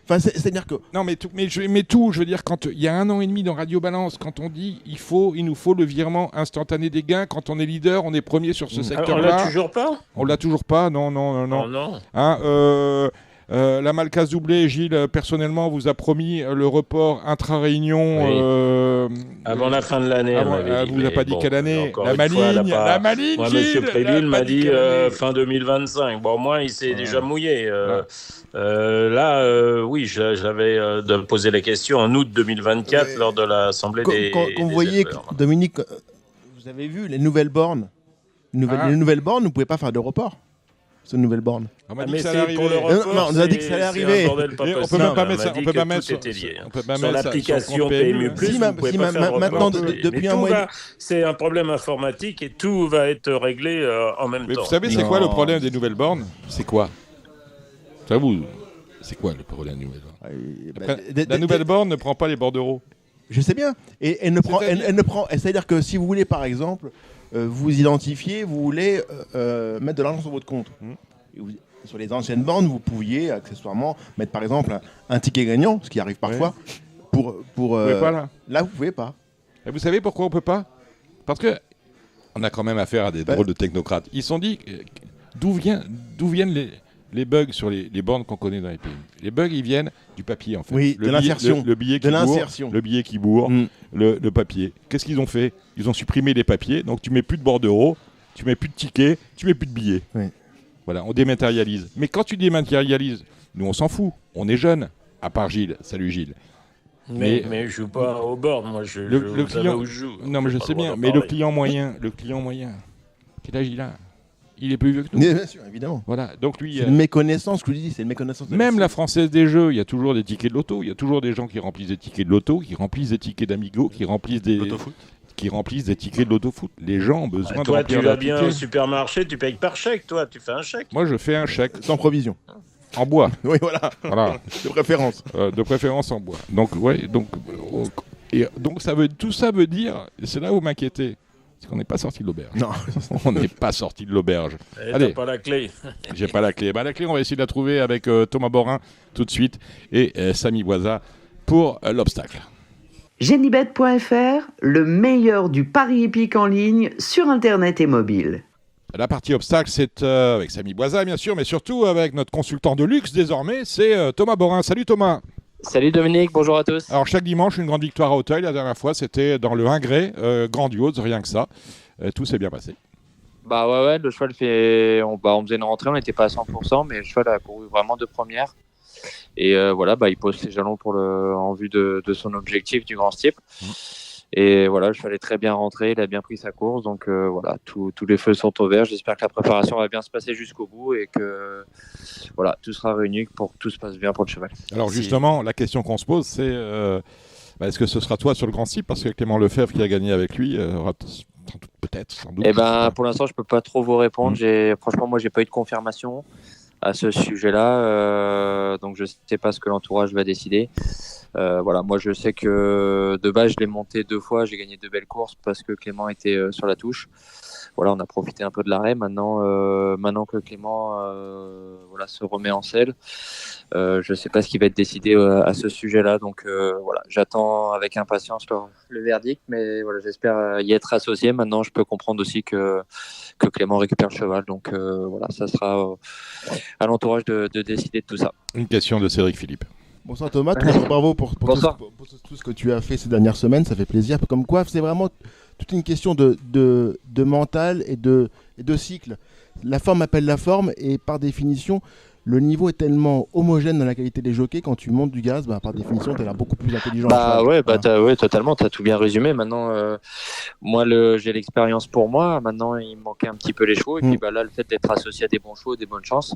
c'est-à-dire que... Non, mais je veux dire, quand il y a 1 an et demi dans Radio Balance, quand on dit il nous faut le virement instantané des gains, quand on est leader, on est premier sur ce secteur-là. On l'a toujours pas ? On l'a toujours pas, non. Oh, non. La Malcase doublée, Gilles, personnellement, vous a promis le report intra-réunion... avant la fin de l'année. Elle vous a pas dit quelle année. La maligne, moi, Gilles, M. Préville m'a dit fin 2025. Bon, moi, il s'est déjà mouillé. Oui, j'avais posé la question en août 2024 lors de l'Assemblée des... Quand vous voyez, Dominique, vous avez vu les nouvelles bornes. Les nouvelles bornes, vous ne pouvez pas faire de report. C'est une nouvelle borne. On m'a dit que ça allait arriver. On nous a dit que ça allait arriver. On peut même pas mettre ça. On peut pas mettre sur l'application PMU+. Maintenant, depuis un mois. C'est un problème informatique et tout va être réglé en même temps. Vous savez, c'est quoi le problème des nouvelles bornes ? C'est quoi ? C'est quoi le problème des nouvelles bornes ? La nouvelle borne ne prend pas les bordereaux. Je sais bien. Et elle ne prend, elle ne prend. C'est-à-dire que si vous voulez, par exemple, vous identifier, vous voulez mettre de l'argent sur votre compte. Sur les anciennes bandes, vous pouviez accessoirement mettre, par exemple, un ticket gagnant, ce qui arrive parfois. Pour, Vous pouvez pas, là. Là, vous pouvez pas. Et vous savez pourquoi on peut pas? Parce que on a quand même affaire à des drôles de technocrates. Ils se sont dit d'où viennent les bugs sur les bornes qu'on connaît dans les pays. Les bugs, ils viennent du papier, en fait. Oui, de l'insertion. Le billet qui bourre, le papier. Qu'est-ce qu'ils ont fait? Ils ont supprimé les papiers, donc tu mets plus de bordereaux, tu mets plus de tickets, tu mets plus de billets. Oui. Voilà, on dématérialise. Mais quand tu dématérialises, nous on s'en fout, on est jeunes, à part Gilles. Salut Gilles. Mais je joue pas au board, moi le client où je joue. Non mais je sais bien, mais le client moyen, quel âge il a? Il est plus vieux que nous. Bien sûr, évidemment. Voilà, donc lui. C'est une méconnaissance, je vous dis, c'est une méconnaissance. Même la Française des Jeux, il y a toujours des tickets de loto, il y a toujours des gens qui remplissent des tickets de loto, qui remplissent des tickets d'Amigo, qui remplissent des tickets de loto-foot. Les gens ont besoin de remplir toi, leurs tu vas bien au supermarché, tu payes par chèque, toi, tu fais un chèque. Moi, je fais un chèque. Sans provision. En bois. Oui, voilà. De préférence. De préférence en bois. Donc, tout ça veut dire, et c'est là où vous m'inquiétez, c'est qu'on n'est pas sorti de l'auberge. Non. On n'est pas sorti de l'auberge. Allez, t'as pas la clé. J'ai pas la clé. La clé, on va essayer de la trouver avec Thomas Borin tout de suite et Samy Boisa pour l'obstacle. Genibet.fr, le meilleur du pari hippique en ligne sur Internet et mobile. La partie obstacle, c'est avec Samy Boisa, bien sûr, mais surtout avec notre consultant de luxe désormais, c'est Thomas Borin. Salut Thomas. Salut Dominique, bonjour à tous. Alors chaque dimanche, une grande victoire à Auteuil. La dernière fois, c'était dans le Ingré, grandiose, rien que ça. Tout s'est bien passé. Bah ouais, le cheval on faisait une rentrée, on n'était pas à 100%, mais le cheval a couru vraiment de première. Et il pose ses jalons en vue de son objectif du grand steeple. Et voilà, le cheval est très bien rentré, il a bien pris sa course, donc tous les feux sont au vert. J'espère que la préparation va bien se passer jusqu'au bout et que tout sera réuni pour que tout se passe bien pour le cheval. Alors justement, la question qu'on se pose, c'est est-ce que ce sera toi sur le grand steeple, parce que Clément Lefebvre qui a gagné avec lui aura peut-être, sans doute. Eh ben, pour l'instant, je peux pas trop vous répondre. Franchement, moi, j'ai pas eu de confirmation à ce sujet-là, donc je sais pas ce que l'entourage va décider. Moi je sais que de base je l'ai monté 2 fois, j'ai gagné 2 belles courses parce que Clément était sur la touche. Voilà, on a profité un peu de l'arrêt. Maintenant que Clément se remet en selle, je sais pas ce qui va être décidé à ce sujet-là. Donc j'attends avec impatience le verdict, mais j'espère y être associé. Maintenant, je peux comprendre aussi que Clément récupère le cheval. Donc ça sera à l'entourage de décider de tout ça. Une question de Cédric Philippe. Bonsoir Thomas, bravo pour tout ce que tu as fait ces dernières semaines, ça fait plaisir. Comme quoi, c'est vraiment toute une question de mental et de cycle. La forme appelle la forme et par définition, le niveau est tellement homogène dans la qualité des jockeys. Quand tu montes du gaz, par définition, tu as l'air beaucoup plus intelligent. Totalement, tu as tout bien résumé. Maintenant, moi, j'ai l'expérience pour moi. Maintenant, il me manquait un petit peu les chevaux. Et puis là, le fait d'être associé à des bons chevaux, des bonnes chances,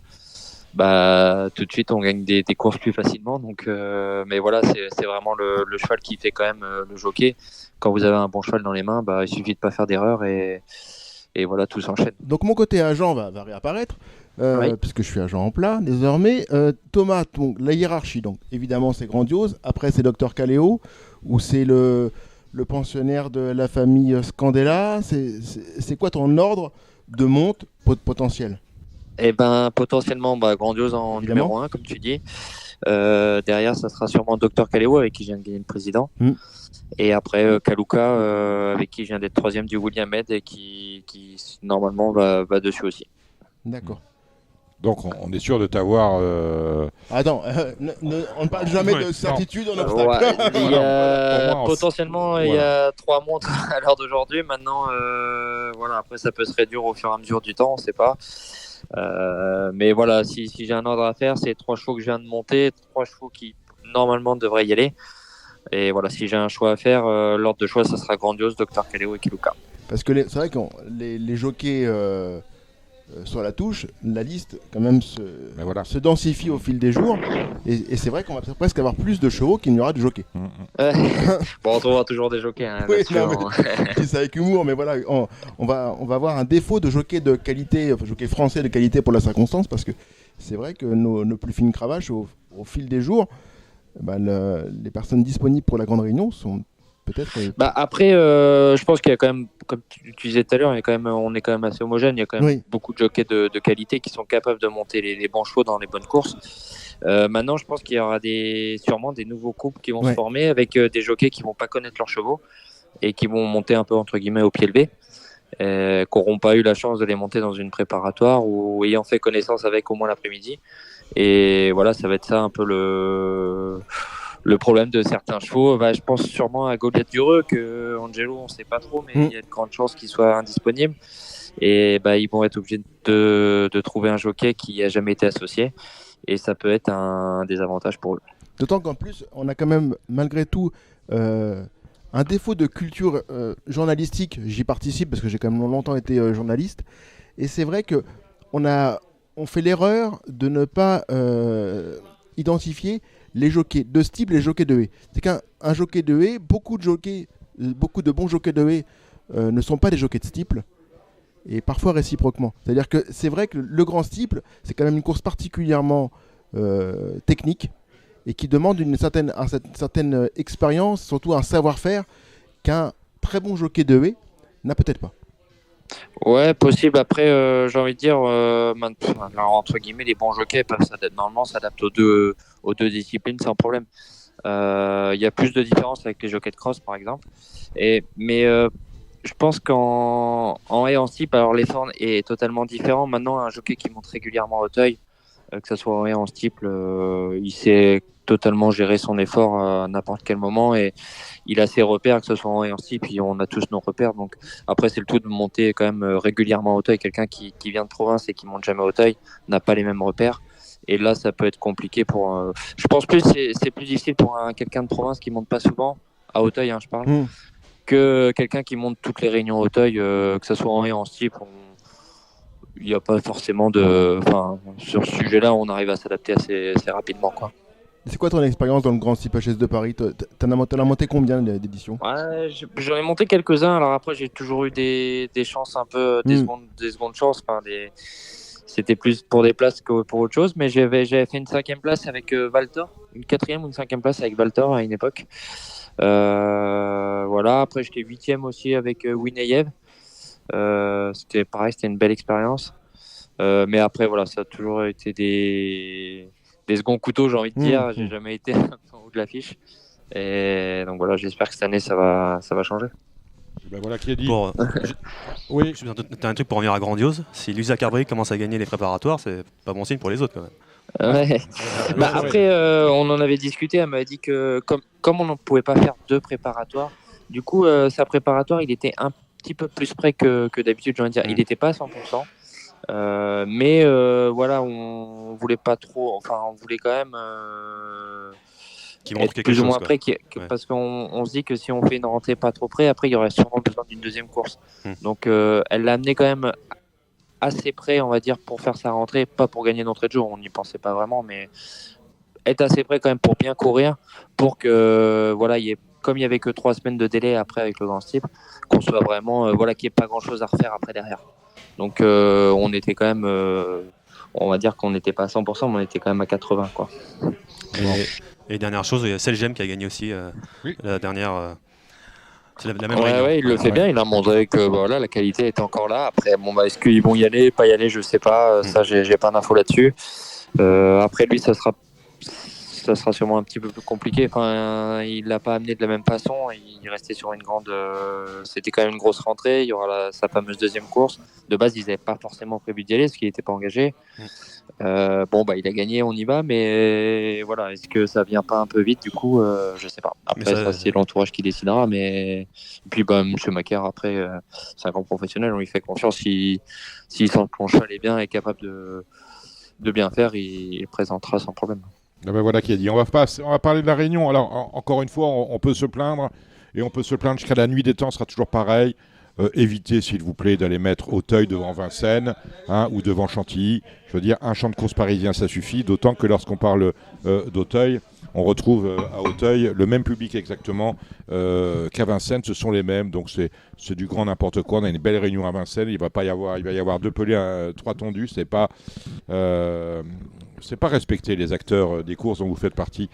tout de suite on gagne des courses plus facilement. Donc mais voilà, c'est vraiment le cheval qui fait quand même le jockey. Quand vous avez un bon cheval dans les mains, il suffit de pas faire d'erreur et voilà, tout s'enchaîne. Donc mon côté agent va réapparaître puisque je suis agent en plat désormais. Thomas, donc la hiérarchie, donc évidemment c'est grandiose. Après c'est Dr Caléo ou c'est le pensionnaire de la famille Scandella. C'est quoi ton ordre de monte potentiel? Potentiellement grandiose en numéro 1 comme tu dis. Derrière ça sera sûrement Dr Caléo avec qui je viens de gagner le président. Et après Kaluka avec qui je viens d'être 3e du William Med et qui normalement va dessus aussi. D'accord. Donc on est sûr de t'avoir... Attends, on ne parle jamais de certitude en obstacle. Potentiellement il y a 3 montres à l'heure d'aujourd'hui. Maintenant après ça peut se réduire au fur et à mesure du temps, on ne sait pas. Mais voilà, si j'ai un ordre à faire, c'est 3 chevaux que je viens de monter, 3 chevaux qui normalement devraient y aller. Et voilà, si j'ai un choix à faire, l'ordre de choix, ça sera grandiose, Dr Caléo et Kiluka. Parce que c'est vrai que les jockeys sur la touche, la liste quand même se densifie au fil des jours. Et c'est vrai qu'on va presque avoir plus de chevaux qu'il n'y aura de jockeys. On trouvera toujours des jockeys. Je dis ça avec humour, mais voilà, on va avoir un défaut de jockey de qualité, jockey français de qualité pour la circonstance, parce que c'est vrai que nos plus fines cravaches, au fil des jours, les personnes disponibles pour la grande réunion sont peut-être. Après, je pense qu'il y a quand même, comme tu disais tout à l'heure, on est quand même assez homogène. Il y a quand même beaucoup de jockeys de qualité qui sont capables de monter les bons chevaux dans les bonnes courses. Maintenant, je pense qu'il y aura sûrement des nouveaux couples qui vont se former avec des jockeys qui vont pas connaître leurs chevaux et qui vont monter un peu entre guillemets au pied levé, qui n'auront pas eu la chance de les monter dans une préparatoire ou ayant fait connaissance avec au moins l'après-midi. Et voilà, ça va être ça un peu le problème de certains chevaux. Je pense sûrement à Goliath Dureux, que Angelo, on ne sait pas trop, mais il y a de grandes chances qu'il soit indisponible. Et ils vont être obligés de trouver un jockey qui n'a jamais été associé. Et ça peut être un désavantage pour eux. D'autant qu'en plus, on a quand même, malgré tout, un défaut de culture journalistique. J'y participe parce que j'ai quand même longtemps été journaliste. Et c'est vrai qu'on fait l'erreur de ne pas identifier les jockeys de ce type, les jockeys de haie. C'est qu'un jockey de haie, beaucoup de bons jockeys de haie ne sont pas des jockeys de steeple, et parfois réciproquement. C'est-à-dire que c'est vrai que le grand steeple, c'est quand même une course particulièrement technique et qui demande une certaine expérience, surtout un savoir-faire qu'un très bon jockey de haie n'a peut-être pas. Ouais, possible. Après, j'ai envie de dire, entre guillemets, les bons jockeys peuvent normalement s'adapter aux deux disciplines sans problème. Il y a plus de différence avec les jockeys de cross, par exemple. Mais je pense qu'en haie, en steeple, alors l'effort est totalement différent. Maintenant, un jockey qui monte régulièrement à Auteuil, que ce soit en haie, en steeple, il sait totalement gérer son effort à n'importe quel moment et il a ses repères, que ce soit en haie, en steeple, puis on a tous nos repères. Donc après, c'est le tout de monter quand même régulièrement à Auteuil. Quelqu'un qui vient de province et qui monte jamais à Auteuil n'a pas les mêmes repères. Et là, ça peut être compliqué pour. Je pense plus c'est plus difficile pour quelqu'un de province qui monte pas souvent à Auteuil, je parle, que quelqu'un qui monte toutes les réunions à Auteuil, que ce soit en haie, en steeple. Il n'y a pas forcément de. Enfin, sur ce sujet-là, on arrive à s'adapter assez rapidement, quoi. C'est quoi ton expérience dans le Grand Steeple HS de Paris? T'en as monté combien d'éditions? J'en ai monté quelques-uns. Alors après, j'ai toujours eu des chances un peu, des secondes chances. C'était plus pour des places que pour autre chose. Mais j'avais fait une 5e place avec Valtor, une 4e ou une 5e place avec Valtor à une époque. Voilà. Après, j'étais 8e aussi avec Wineyev. C'était pareil, c'était une belle expérience. Mais après, voilà, ça a toujours été des seconds couteaux, j'ai envie de dire. J'ai jamais été en haut de l'affiche. Et donc voilà, j'espère que cette année, ça va changer. Ben voilà qui est dit. Oui. T'as un truc pour revenir à Grandiose. Si Luisa Carbry commence à gagner les préparatoires, c'est pas bon signe pour les autres, quand même. Ouais. Après, on en avait discuté. Elle m'avait dit que comme on ne pouvait pas faire 2 préparatoires, du coup, sa préparatoire, il était un petit peu plus près que d'habitude, j'ai envie de dire. Il n'était pas à 100%. Mais voilà, on voulait pas trop. Enfin, on voulait quand même qui montre quelque plus chose, ou moins près, parce qu'on se dit que si on fait une rentrée pas trop près, après il y aurait sûrement besoin d'une deuxième course. Donc elle l'a amené quand même assez près, on va dire, pour faire sa rentrée, pas pour gagner d'entrée de jour, on n'y pensait pas vraiment, mais être assez près quand même pour bien courir, pour que voilà, comme il y avait que 3 semaines de délai après avec le Grand Steeple, qu'on soit vraiment qu'il n'y ait pas grand chose à refaire après derrière. Donc on était quand même, on va dire qu'on n'était pas à 100%, mais on était quand même à 80%, quoi. Et dernière chose, il y a Selgem qui a gagné aussi la dernière. C'est la même réunion. Ouais, il le fait bien. Il a montré que voilà, la qualité est encore là. Après, est-ce qu'ils vont y aller, pas y aller, je sais pas. Ça, j'ai pas d'infos là-dessus. Après lui, ça sera sûrement un petit peu plus compliqué. Enfin, il l'a pas amené de la même façon. Il restait sur une grande. C'était quand même une grosse rentrée. Il y aura sa fameuse deuxième course. De base, ils n'avaient pas forcément prévu d'y aller, parce qu'il n'était pas engagé. Il a gagné, on y va, mais voilà, est-ce que ça vient pas un peu vite du coup? Je sais pas. Après, ça c'est l'entourage qui décidera, mais et puis Monsieur Macaire, après, c'est un grand professionnel, on lui fait confiance. S'il sent que son cheval est bien et capable de bien faire, il présentera sans problème. Ah ben voilà qui est dit. On va parler de la Réunion. Alors encore une fois, on peut se plaindre et on peut se plaindre jusqu'à la nuit des temps, ce sera toujours pareil. Évitez, s'il vous plaît, d'aller mettre Auteuil devant Vincennes ou devant Chantilly. Je veux dire, un champ de course parisien, ça suffit. D'autant que lorsqu'on parle d'Auteuil, on retrouve à Auteuil le même public exactement qu'à Vincennes. Ce sont les mêmes. Donc c'est du grand n'importe quoi. On a une belle réunion à Vincennes. Il va y avoir 2 pelés, 3 tondus. c'est pas respecter les acteurs des courses dont vous faites partie,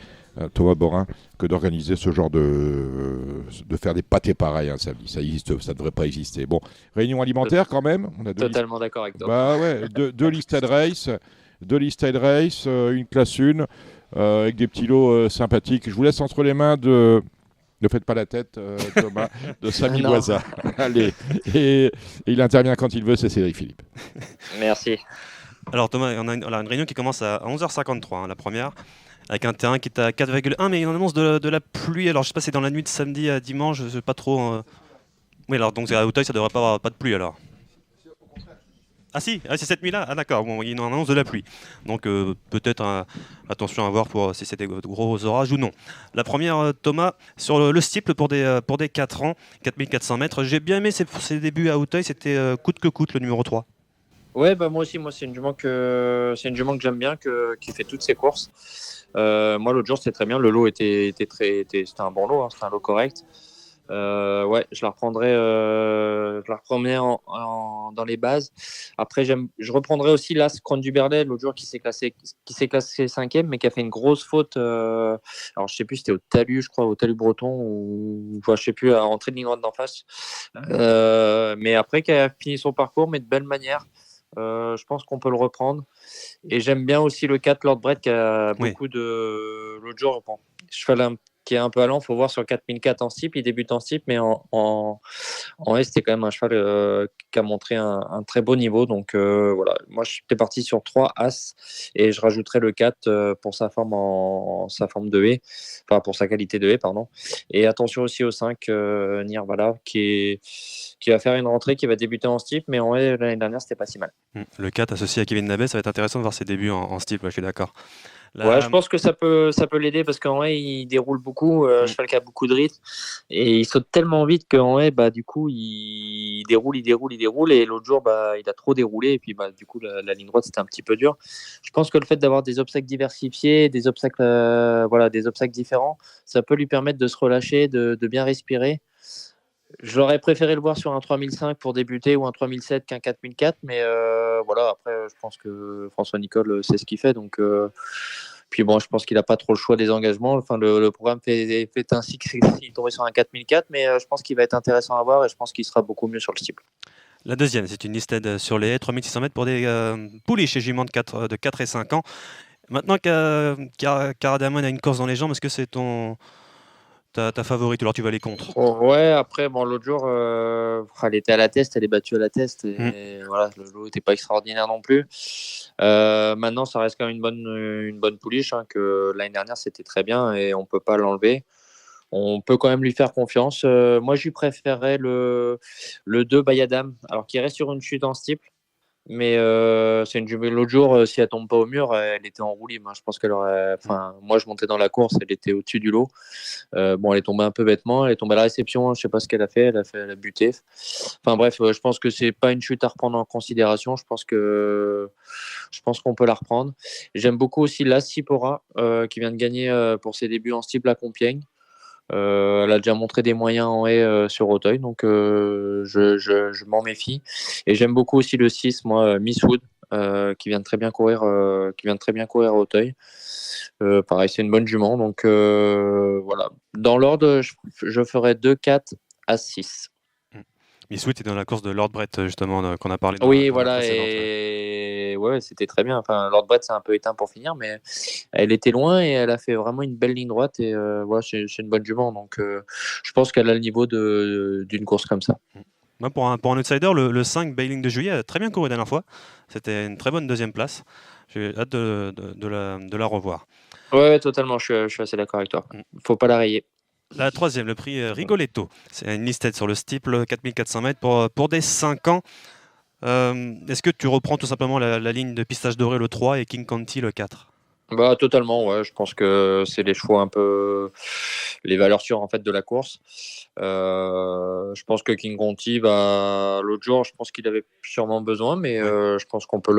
Thomas Borin, que d'organiser ce genre de faire des pâtés pareils un samedi. Ça existe, ça devrait pas exister. Bon, réunion alimentaire quand même. On a Totalement d'accord avec toi. Bah ouais, deux listed race, une classe 1, avec des petits lots sympathiques. Je vous laisse entre les mains de. Ne faites pas la tête, Thomas, de Samy Non. Boisa. Allez, et il intervient quand il veut, c'est Cédric Philippe. Merci. Alors Thomas, on a une réunion qui commence à 11h53, la première, avec un terrain qui est à 4,1, mais on annonce de la pluie. Alors je sais pas si c'est dans la nuit de samedi à dimanche, je sais pas trop. Oui, alors donc à Auteuil, ça devrait pas avoir pas de pluie alors. Ah si, c'est cette nuit-là. Ah d'accord, bon, il y a une annonce de la pluie. Donc peut-être attention à voir pour si c'est des gros orages ou non. La première, Thomas, sur le steeple pour des 4 ans, 4400 mètres. J'ai bien aimé ses débuts à Auteuil, c'était coûte que coûte le numéro 3. Ouais, bah moi aussi, c'est une jument que j'aime bien, qui fait toutes ses courses. Moi l'autre jour c'était très bien, le lot c'était un bon lot, hein, c'était un lot correct. Ouais, je la reprendrai dans les bases. Après, je reprendrai aussi l'As Croix du Berlay l'autre jour qui s'est classé cinquième, mais qui a fait une grosse faute. Alors, je sais plus, c'était au talus, je crois, au talus breton, ou enfin, je sais plus, à rentrer de ligne droite d'en face. Mais après, qui a fini son parcours, mais de belle manière. Je pense qu'on peut le reprendre. Et j'aime bien aussi le 4 Lord Brett qui a beaucoup de. L'autre jour, bon, cheval qui est un peu allant, il faut voir sur 4004 en steeple, il débute en steeple, mais en S, c'était quand même un cheval qui a montré un très beau niveau. Donc voilà, moi j'étais parti sur 3 As et je rajouterai le 4 pour sa forme sa forme de haie, enfin pour sa qualité de haie, pardon. Et attention aussi au 5 Nirvala qui va faire une rentrée, qui va débuter en steeple, mais en haie l'année dernière c'était pas si mal. Le 4 associé à Kevin Nabet, ça va être intéressant de voir ses débuts en steeple, je suis d'accord. Ouais, je pense que ça peut l'aider parce qu'en haie, il déroule beaucoup. Cheval qui a beaucoup de rythme et il saute tellement vite qu'en haie, bah, du coup, il déroule. Et l'autre jour, bah, il a trop déroulé. Et puis, bah, du coup, la ligne droite, c'était un petit peu dur. Je pense que le fait d'avoir des obstacles diversifiés, des obstacles différents, ça peut lui permettre de se relâcher, de bien respirer. J'aurais préféré le voir sur un 3005 pour débuter ou un 3007 qu'un 4004, mais voilà, après, je pense que François Nicole sait ce qu'il fait, donc puis bon, je pense qu'il n'a pas trop le choix des engagements. Enfin, le programme fait ainsi qu'il est tombé sur un 4004, mais je pense qu'il va être intéressant à voir et je pense qu'il sera beaucoup mieux sur le steeple. La deuxième, c'est une listed sur les haies, 3600 mètres pour des poulies chez juments de 4 et 5 ans. Maintenant qu'Aradamon a une course dans les jambes, est-ce que c'est ta favorite ou alors tu vas aller contre? Ouais, après, bon, l'autre jour, elle était à la test, elle est battue à la test, et voilà, le lot n'était pas extraordinaire non plus. Maintenant, ça reste quand même une bonne pouliche, hein, que l'année dernière, c'était très bien et on ne peut pas l'enlever. On peut quand même lui faire confiance. Moi, je lui préférerais le 2 Bayadam, alors qu'il reste sur une chute en steeple. Mais c'est une jumelle. L'autre jour, si elle tombe pas au mur, elle était en roue libre, hein. Je pense qu'elle aurait. Enfin, moi, je montais dans la course, elle était au-dessus du lot. Bon, elle est tombée un peu bêtement. Elle est tombée à la réception. Je sais pas ce qu'elle a fait. Elle a buté. Enfin bref, je pense que c'est pas une chute à reprendre en considération. Je pense qu'on peut la reprendre. J'aime beaucoup aussi la Sipora qui vient de gagner pour ses débuts en steeple à Compiègne. Elle a déjà montré des moyens en haie sur Auteuil, donc je m'en méfie. Et j'aime beaucoup aussi le 6, moi, Miss Wood, qui vient de très bien courir, à Auteuil. Pareil, c'est une bonne jument, donc voilà. Dans l'ordre, je ferai 2, 4 à 6. Miss Wood est dans la course de Lord Brett, justement, qu'on a parlé. Oui, voilà, et ouais, c'était très bien. Enfin, Lord Brett, c'est un peu éteint pour finir, mais elle était loin et elle a fait vraiment une belle ligne droite. Et voilà, c'est une bonne jument. Donc, je pense qu'elle a le niveau d'une course comme ça. Moi, pour un outsider, le 5 Bailing de Juillet a très bien couru la dernière fois. C'était une très bonne deuxième place. J'ai hâte de la revoir. Ouais, totalement. Je suis assez d'accord avec toi. Faut pas la rayer. La troisième, le prix Rigoletto. C'est une listed sur le steeple, 4400 mètres pour des 5 ans. Est-ce que tu reprends tout simplement la ligne de Pistache Doré le 3 et King County le 4? Bah, totalement, ouais. Je pense que c'est les choix un peu, les valeurs sûres en fait de la course. Je pense que King Conti, bah, l'autre jour, je pense qu'il avait sûrement besoin, mais je pense qu'on peut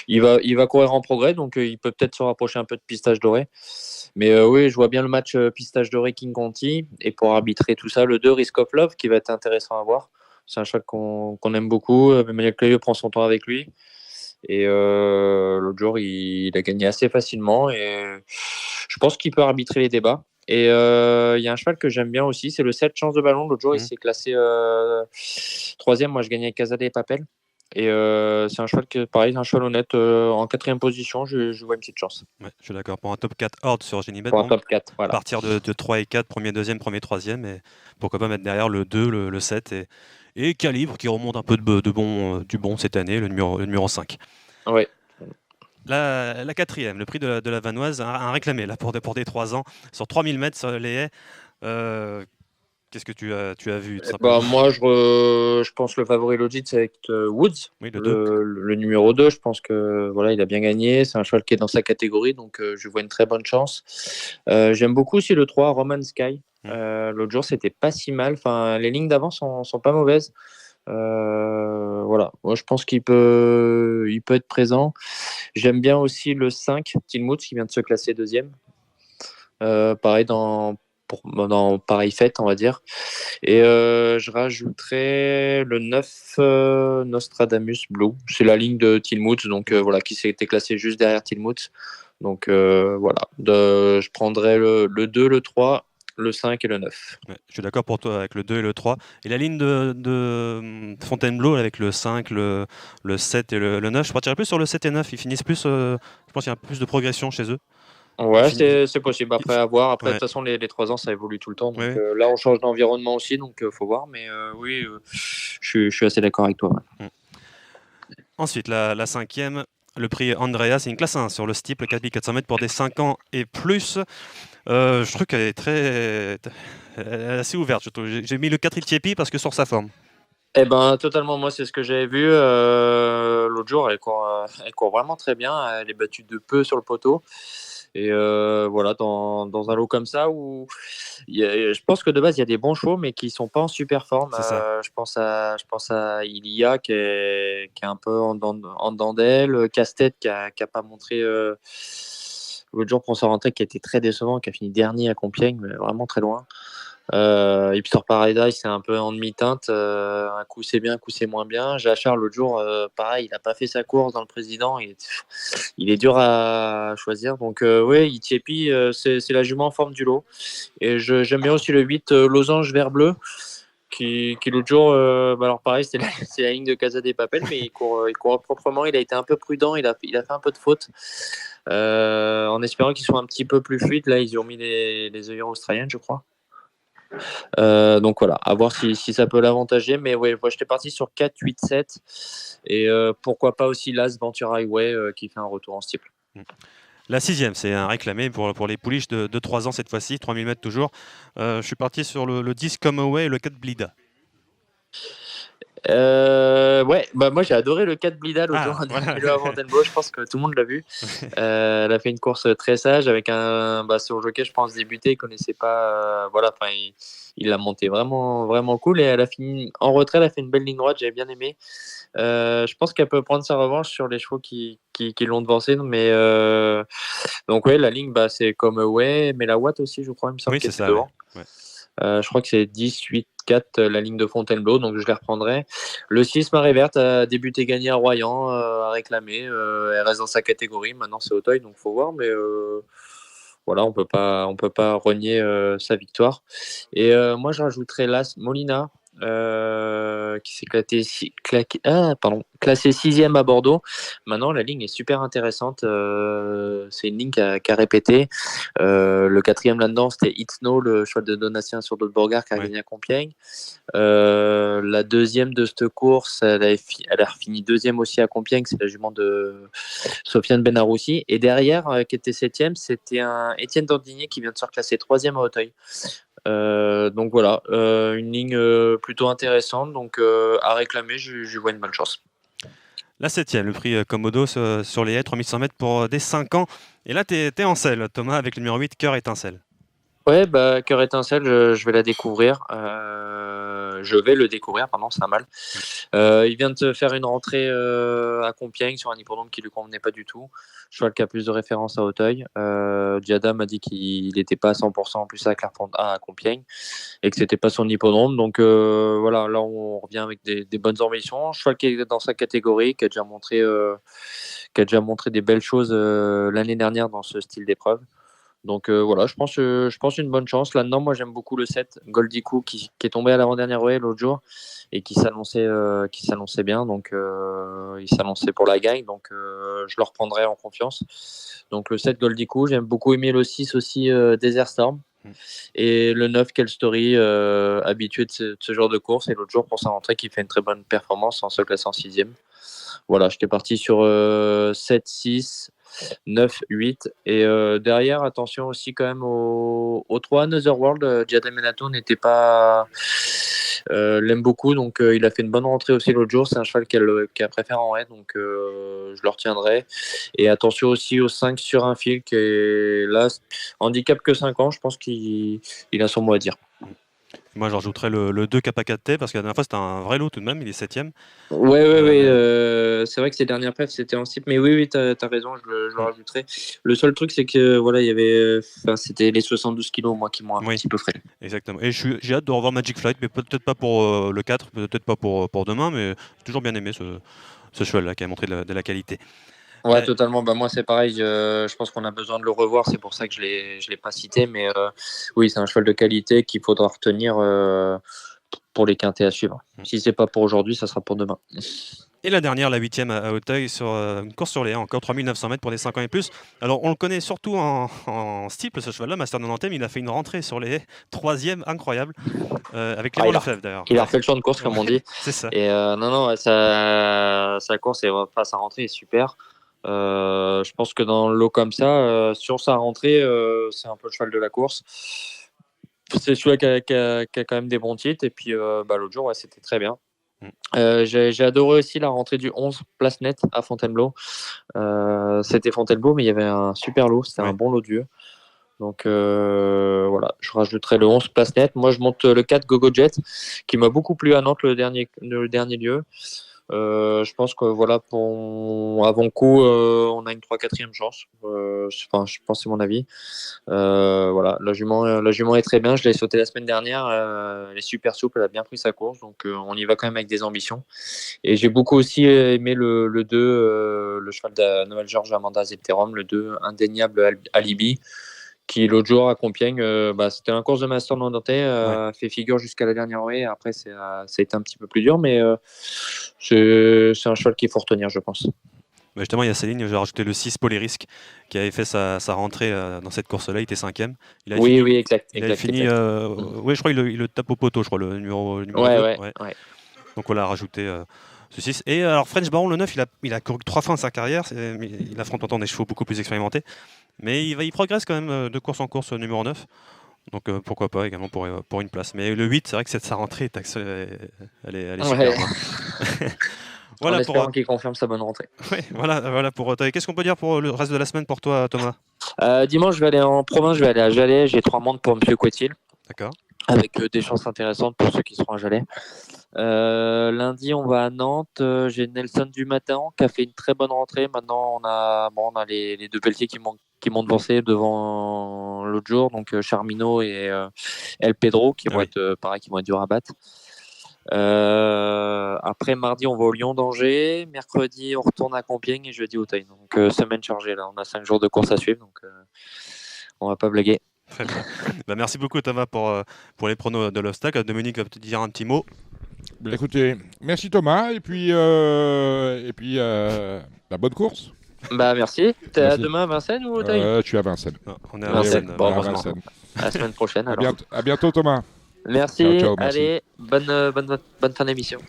il va courir en progrès, donc il peut peut-être se rapprocher un peu de Pistache Doré. Mais oui, je vois bien le match Pistache Doré King Conti, et pour arbitrer tout ça, le 2 Risk of Love qui va être intéressant à voir. C'est un cheval qu'on aime beaucoup. Emmanuel Clayeux prend son temps avec lui. Et l'autre jour, il a gagné assez facilement et je pense qu'il peut arbitrer les débats. Et il y a un cheval que j'aime bien aussi, c'est le 7 Chance de Ballon. L'autre jour, il s'est classé troisième. Moi, je gagnais Casade et Papel. Et c'est un cheval pareil, un cheval honnête. En quatrième position, je vois une petite chance. Ouais, je suis d'accord. Pour un top 4 horde sur Genibet, Pour un top 4, à voilà. partir de 3 et 4, premier, deuxième, premier, troisième, et pourquoi pas mettre derrière le 2, le 7 et Calibre qui remonte un peu du bon cette année, le numéro 5. Ouais. La quatrième, le prix de la Vanoise, un réclamé là, pour des 3 ans, sur 3000 mètres sur les haies. Qu'est-ce que tu as vu tout simplement? Moi, je pense le favori logique, c'est avec Woods, Oui, le 2. le numéro 2. Je pense que voilà, il a bien gagné. C'est un cheval qui est dans sa catégorie, donc je vois une très bonne chance. J'aime beaucoup aussi le 3, Roman Sky. L'autre jour, c'était pas si mal. Enfin, les lignes d'avant sont pas mauvaises. Voilà, moi je pense qu'il peut être présent. J'aime bien aussi le 5, Tilmouth, qui vient de se classer deuxième. Pareil dans pareille fête, on va dire. Et je rajouterais le 9, Nostradamus Blue. C'est la ligne de Tilmouth, donc voilà, qui s'était classé juste derrière Tilmouth. Donc voilà, je prendrais le 2, le 3, le 5 et le 9. Ouais, je suis d'accord pour toi avec le 2 et le 3. Et la ligne de Fontainebleau avec le 5, le 7 et le 9, je partirais plus sur le 7 et 9. Ils finissent plus, je pense qu'il y a plus de progression chez eux. Ouais, c'est possible. Après, à voir. Après, de Ouais. toute façon, les 3 ans, ça évolue tout le temps. Donc Ouais. là, on change d'environnement aussi, donc faut voir. Mais oui, je suis assez d'accord avec toi. Ouais. Ensuite, la cinquième, le prix Andrea, c'est une classe 1 sur le steeple 4400 mètres pour des 5 ans et plus. Je trouve qu'elle est elle est assez ouverte. Je trouve. J'ai mis le 4 Itiepi parce que sur sa forme. Eh ben, totalement. Moi, c'est ce que j'avais vu l'autre jour. Elle court vraiment très bien. Elle est battue de peu sur le poteau. Et voilà, dans un lot comme ça où je pense que de base il y a des bons chevaux mais qui sont pas en super forme. C'est ça. Je pense à Ilia qui est un peu en dedans d'elle, Casse-Tête qui a pas montré l'autre jour pour Sorrentec qui a été très décevant, qui a fini dernier à Compiègne, mais vraiment très loin. Hipster Paradise, c'est un peu en demi-teinte. Un coup c'est bien, un coup c'est moins bien. Jachar, l'autre jour, pareil, il n'a pas fait sa course dans le président. Il est dur à choisir. Donc, oui, Itiepi, c'est la jument en forme du lot. Et j'aime bien aussi le 8, Losange Vert Bleu, qui l'autre jour, alors pareil, c'est la ligne de Casa des Papel, mais il court proprement. Il a été un peu prudent. Il a fait un peu de faute. En espérant qu'il soit un petit peu plus fluide. Là, ils ont mis les œillères australiennes, je crois. Donc voilà, à voir si ça peut l'avantager. Mais ouais, moi j'étais parti sur 4, 8, 7. Et pourquoi pas aussi l'As Ventura Highway qui fait un retour en steeple. La sixième, c'est un réclamé pour les pouliches de 3 ans cette fois-ci, 3000 mètres toujours. Je suis parti sur le 10 Come Away et le 4 Blida. Ouais, bah moi j'ai adoré le 4 Blida l'autre jour à Fontainebleau, je pense que tout le monde l'a vu. Elle a fait une course très sage avec sur le jockey, je pense débuté, il connaissait pas, voilà, enfin il l'a monté vraiment vraiment cool et elle a fini en retrait, elle a fait une belle ligne droite, j'avais bien aimé. Je pense qu'elle peut prendre sa revanche sur les chevaux qui l'ont devancé, mais donc ouais, la ligne c'est comme Away, mais la Watt aussi, je crois, il me semble. Oui, c'est ça. Devant. Ouais. Je crois que c'est 10, 8, 4, la ligne de Fontainebleau, donc je les reprendrai. Le 6, Marée Verte, a débuté gagné à Royan, a réclamé. Elle reste dans sa catégorie. Maintenant, c'est Auteuil, donc faut voir. Mais voilà, on peut pas renier sa victoire. Et moi, je rajouterais l'As Molina, qui s'est classé 6e à Bordeaux. Maintenant, la ligne est super intéressante. C'est une ligne qui a répété. Le 4e là-dedans, c'était Itno, le cheval de Donatien sur d'autres Borgard qui a gagné à Compiègne. La deuxième de cette course, elle a fini 2e aussi à Compiègne. C'est la jument de Sofiane Benaroussi. Et derrière, qui était 7e, c'était un Étienne Dandigné qui vient de se reclasser 3e à Auteuil. Donc voilà, une ligne plutôt intéressante, donc à réclamer, je vois une bonne chance. La 7e, le prix Komodo sur les haies, 3100 mètres pour des 5 ans. Et là, t'es en selle, Thomas, avec le numéro 8, Cœur Étincelle. Ouais, Cœur Étincelle, je vais la découvrir. je vais le découvrir, pardon, c'est un mal. Il vient de faire une rentrée à Compiègne sur un hippodrome qui lui convenait pas du tout. Cheval qui a plus de référence à Auteuil. Giada m'a dit qu'il n'était pas à 100% en plus à Compiègne et que c'était pas son hippodrome. Donc voilà, là on revient avec des bonnes ambitions. Cheval qui est dans sa catégorie, qui a déjà montré des belles choses l'année dernière dans ce style d'épreuve. Donc voilà, je pense une bonne chance. Là-dedans, moi j'aime beaucoup le 7 Goldicou qui est tombé à l'avant-dernière rouée l'autre jour et qui s'annonçait bien. Donc il s'annonçait pour la gagne. Donc je le reprendrai en confiance. Donc le 7 Goldicou, j'aime beaucoup aimer le 6 aussi Desert Storm. Et le 9 Quelle Story, habitué de ce genre de course. Et l'autre jour pour sa rentrée qui fait une très bonne performance en se classant en 6e. Voilà, j'étais parti sur 7, 6, 9, 8. Et derrière, attention aussi quand même au 3, Another World. Giada Menato n'était pas... l'aime beaucoup, donc il a fait une bonne rentrée aussi l'autre jour. C'est un cheval qu'elle préfère en haie, donc je le retiendrai. Et attention aussi au 5 sur un fil, qui est là, handicap que 5 ans, je pense qu'il a son mot à dire. Moi, je rajouterais le 2 K4T parce que la dernière fois, c'était un vrai lot tout de même. Il est 7e. Oui. C'est vrai que ces dernières perfs, c'était en slip. Mais oui, t'as raison, je le rajouterai. Le seul truc, c'est que voilà, il y avait, c'était les 72 kilos, moi, qui m'ont un petit peu freiné. Exactement. Et j'ai hâte de revoir Magic Flight, mais peut-être pas pour le 4, peut-être pas pour demain, mais j'ai toujours bien aimé ce cheval-là qui a montré de la qualité. Ouais, totalement. Bah, moi, c'est pareil. Je pense qu'on a besoin de le revoir. C'est pour ça que je l'ai pas cité. Mais oui, c'est un cheval de qualité qu'il faudra retenir pour les quintés à suivre. Si c'est pas pour aujourd'hui, ça sera pour demain. Et la dernière, la 8e à Auteuil, sur une course sur les haies, encore 3900 mètres pour des 5 ans et plus. Alors, on le connaît surtout en steeple, ce cheval-là, Master 90, il a fait une rentrée sur les haies, 3e, incroyable, avec Clément Lefebvre d'ailleurs. Il a refait le champ de course, comme on dit. C'est ça. Et non, sa course, sa rentrée est super. Je pense que dans le lot comme ça, sur sa rentrée, c'est un peu le cheval de la course. C'est celui qui a quand même des bons titres. Et puis l'autre jour, c'était très bien. J'ai adoré aussi la rentrée du 11 Place Nette à Fontainebleau. C'était Fontainebleau, mais il y avait un super lot. C'était un bon lot de vieux. Donc voilà, je rajouterai le 11 Place Nette. Moi, je monte le 4 Gogo Jet, qui m'a beaucoup plu à Nantes, le dernier lieu. Je pense que voilà, pour avant coup, on a une 3/4e chance. Je pense que c'est mon avis. Voilà, la jument est très bien. Je l'ai sauté la semaine dernière. Elle est super souple, elle a bien pris sa course, donc on y va quand même avec des ambitions. Et j'ai beaucoup aussi aimé le 2, le cheval de Nouvelle-Georges Amanda Zepterum, le 2 indéniable Alibi, qui l'autre jour à Compiègne, c'était un course de Master Nantais, fait figure jusqu'à la dernière rouée. Après, ça a été un petit peu plus dur, mais c'est un cheval qu'il faut retenir, je pense. Bah justement, il y a Céline, j'ai rajouté le 6 Polérisque, qui avait fait sa rentrée dans cette course-là, il était 5e. Oui, exact. Il avait fini, oui, je crois qu'il le tape au poteau, je crois, le numéro 2. Ouais. Donc voilà, rajouté ce 6. Et alors, French Baron, le 9, il a couru 3 fois dans sa carrière, il affronte en temps des chevaux beaucoup plus expérimentés. Mais il progresse quand même de course en course numéro 9. Donc pourquoi pas également pour une place. Mais le 8, c'est vrai que sa rentrée, elle est super. Voilà, en espérant qu'il confirme sa bonne rentrée. Ouais, voilà pour Auteuil. Qu'est-ce qu'on peut dire pour le reste de la semaine pour toi, Thomas ? Dimanche, je vais aller en province, je vais aller à Jalais. J'ai 3 montres pour M. Coetil. D'accord. Avec des chances intéressantes pour ceux qui seront à Jalais. Lundi, on va à Nantes. J'ai Nelson du matin qui a fait une très bonne rentrée. Maintenant, on a les 2 Pelletiers qui m'ont devancé devant l'autre jour. Donc, Charmino et El Pedro qui vont être durs à battre. Après, mardi, on va au Lyon d'Angers. Mercredi, on retourne à Compiègne et jeudi, Auteuil. Donc, semaine chargée là. On a 5 jours de course à suivre. Donc, on va pas blaguer. Très bien. Merci beaucoup, Thomas, pour les pronos de l'obstacle. Dominique va te dire un petit mot. Écoutez, merci Thomas, et puis bonne course. Merci. T'es à demain à Vincennes ou Auteuil ? Je suis à Vincennes. On est à Vincennes. Bon, à la semaine prochaine. À bientôt Thomas. Merci. Ciao, allez, bonne fin d'émission.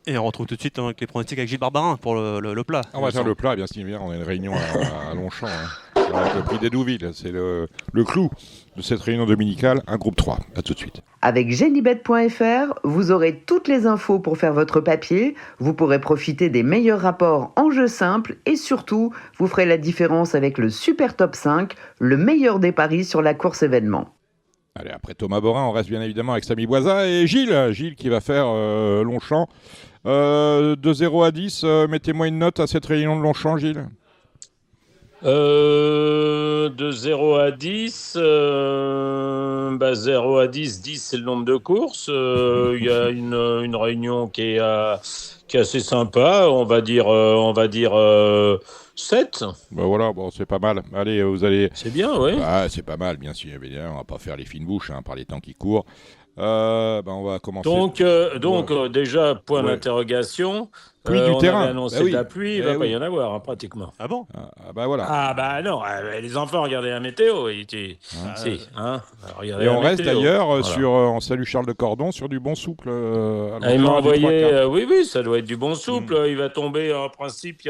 Et on retrouve tout de suite avec les pronostics avec Gilles Barbarin pour le plat. On va faire le plat, bien sûr. On a une réunion à Longchamp. Avec le prix d'Hédouville, c'est le clou de cette réunion dominicale, un groupe 3. À tout de suite. Avec Genibet.fr, vous aurez toutes les infos pour faire votre papier, vous pourrez profiter des meilleurs rapports en jeu simple et surtout, vous ferez la différence avec le Super Top 5, le meilleur des paris sur la course événement. Allez, après Thomas Borin, on reste bien évidemment avec Samy Boisa et Gilles. Gilles qui va faire Longchamp. De 0 à 10, mettez-moi une note à cette réunion de Longchamp, Gilles. De 0 à 10, 0 à 10, 10 c'est le nombre de courses. Il y a une réunion qui est assez sympa. On va dire 7. Ben voilà, bon, c'est pas mal. Allez, vous allez. C'est bien, oui. Ah, c'est pas mal, bien sûr. Évidemment, on va pas faire les fines bouches par les temps qui courent. On va commencer. Donc déjà, point d'interrogation. Pluie du on terrain. avait annoncé de la pluie, il ne va pas y en avoir, pratiquement. Ah bon? Voilà. Ah bah non, les enfants, regardez la météo. Regardez Et on la reste météo. d'ailleurs Voilà. sur, on salue Charles de Cordon, sur du bon souple. Il m'a envoyé, 3-4. oui, ça doit être du bon souple. Il va tomber, en principe, il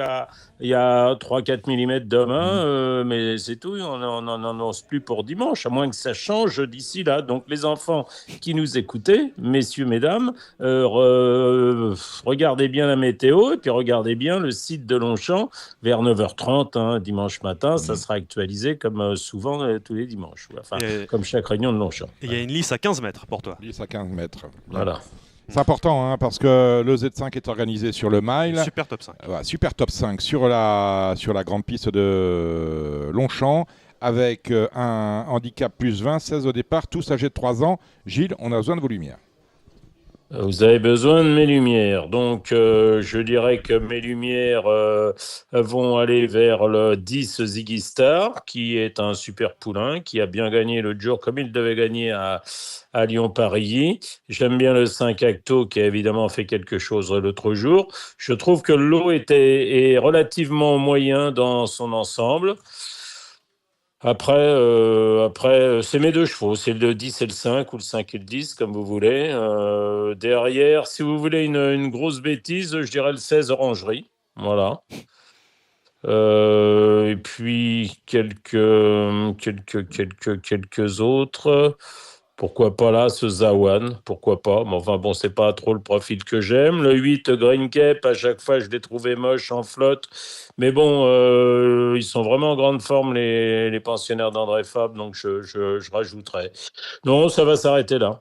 y a 3-4 mm demain, mais c'est tout. On n'en annonce plus pour dimanche, à moins que ça change d'ici là. Donc les enfants qui nous écoutez, messieurs, mesdames, regardez bien la météo et puis regardez bien le site de Longchamp vers 9h30 dimanche matin. Ça sera actualisé comme souvent tous les dimanches. Enfin, comme chaque réunion de Longchamp. Il y a une lisse à 15 mètres pour toi. Lisse à 15 mètres. Voilà. C'est important parce que le Z5 est organisé sur le mile. Super top 5. Super top 5 sur la grande piste de Longchamp avec un handicap plus 20, 16 au départ, tous âgés de 3 ans. Gilles, on a besoin de vos lumières. Vous avez besoin de mes lumières. Donc, je dirais que mes lumières vont aller vers le 10 Ziggy Star, qui est un super poulain, qui a bien gagné l'autre jour, comme il devait gagner à Lyon-Paris. J'aime bien le 5 Acto, qui a évidemment fait quelque chose l'autre jour. Je trouve que le lot est relativement moyen dans son ensemble. Après, c'est mes deux chevaux, c'est le 10 et le 5, ou le 5 et le 10, comme vous voulez. Derrière, si vous voulez une grosse bêtise, je dirais le 16 Orangerie. Voilà. Et puis, quelques autres. Pourquoi pas là, ce Zawan, pourquoi pas. Mais enfin, bon, c'est pas trop le profil que j'aime. Le 8 Green Cape, à chaque fois, je l'ai trouvé moche en flotte. Mais bon, ils sont vraiment en grande forme, les pensionnaires d'André Fabre, donc je rajouterai. Non, ça va s'arrêter là.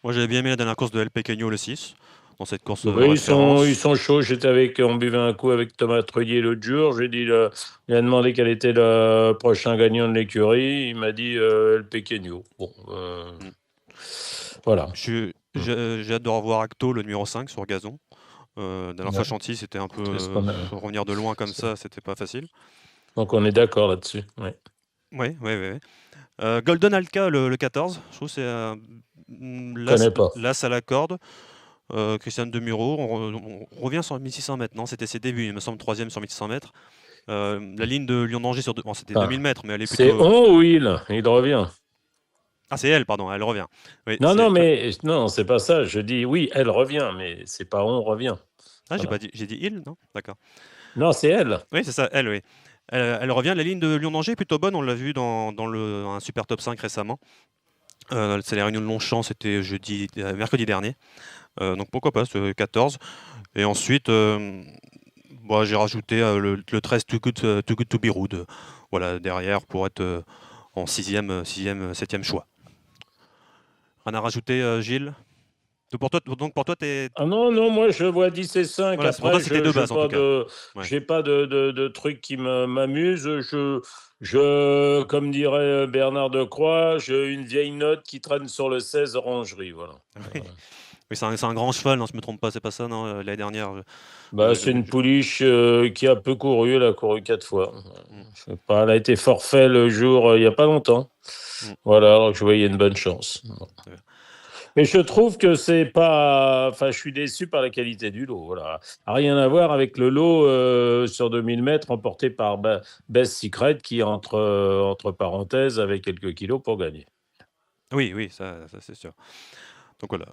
Moi, j'avais bien aimé la dernière course de El Pequeño, le 6, dans cette course Oui, référence. ils sont chauds. On buvait un coup avec Thomas Treuillet l'autre jour. Il a demandé quel était le prochain gagnant de l'écurie. Il m'a dit El Pequeño. Bon, voilà. J'ai hâte de revoir Acto, le numéro 5, sur gazon. Dernière fois, Chantilly, c'était un peu... revenir de loin comme ça, c'était pas facile. Donc, on est d'accord là-dessus. Oui. Golden Alka, le 14, je trouve que c'est l'as à la corde. Christiane Demuro, on revient sur 1600 mètres. Non, c'était ses débuts, il me semble, 3e sur 1600 mètres. La ligne de Lyon-Danger, c'était 2000 mètres, mais elle est plutôt... C'est on ou il revient. Ah, c'est elle, pardon, elle revient. Oui, Non, c'est pas ça. Je dis oui, elle revient, mais c'est pas on revient. Ah, voilà. J'ai dit il, non? D'accord. Non, c'est elle. Oui, c'est ça, elle, oui. Elle revient. La ligne de Lyon-Danger est plutôt bonne, on l'a vu dans un super top 5 récemment. C'est les réunions de Longchamp, c'était mercredi dernier. Donc pourquoi pas, ce 14. Et ensuite, j'ai rajouté le 13 Too Good to Be Rude. Voilà, derrière pour être en 6e, 7e choix. Rien à rajouter, Gilles? Donc pour toi, t'es... Ah non, moi je vois 10 et 5. Voilà, après, pour toi, c'était de base en tout cas. J'ai pas de trucs qui m'amusent. Comme dirait Bernard Decroix, j'ai une vieille note qui traîne sur le 16 Orangerie. Voilà. Oui, c'est un grand cheval, non, je me trompe pas, c'est pas ça, non, l'année dernière. C'est une pouliche qui a peu couru, elle a couru 4 fois. Je sais pas, elle a été forfait le jour, il n'y a pas longtemps. Voilà, alors que je voyais une bonne chance. Mais je trouve que c'est pas... Enfin, je suis déçu par la qualité du lot. Voilà. Rien à voir avec le lot sur 2000 mètres emporté par Best Secret qui, entre parenthèses, avait quelques kilos pour gagner. Oui, ça c'est sûr. Donc voilà.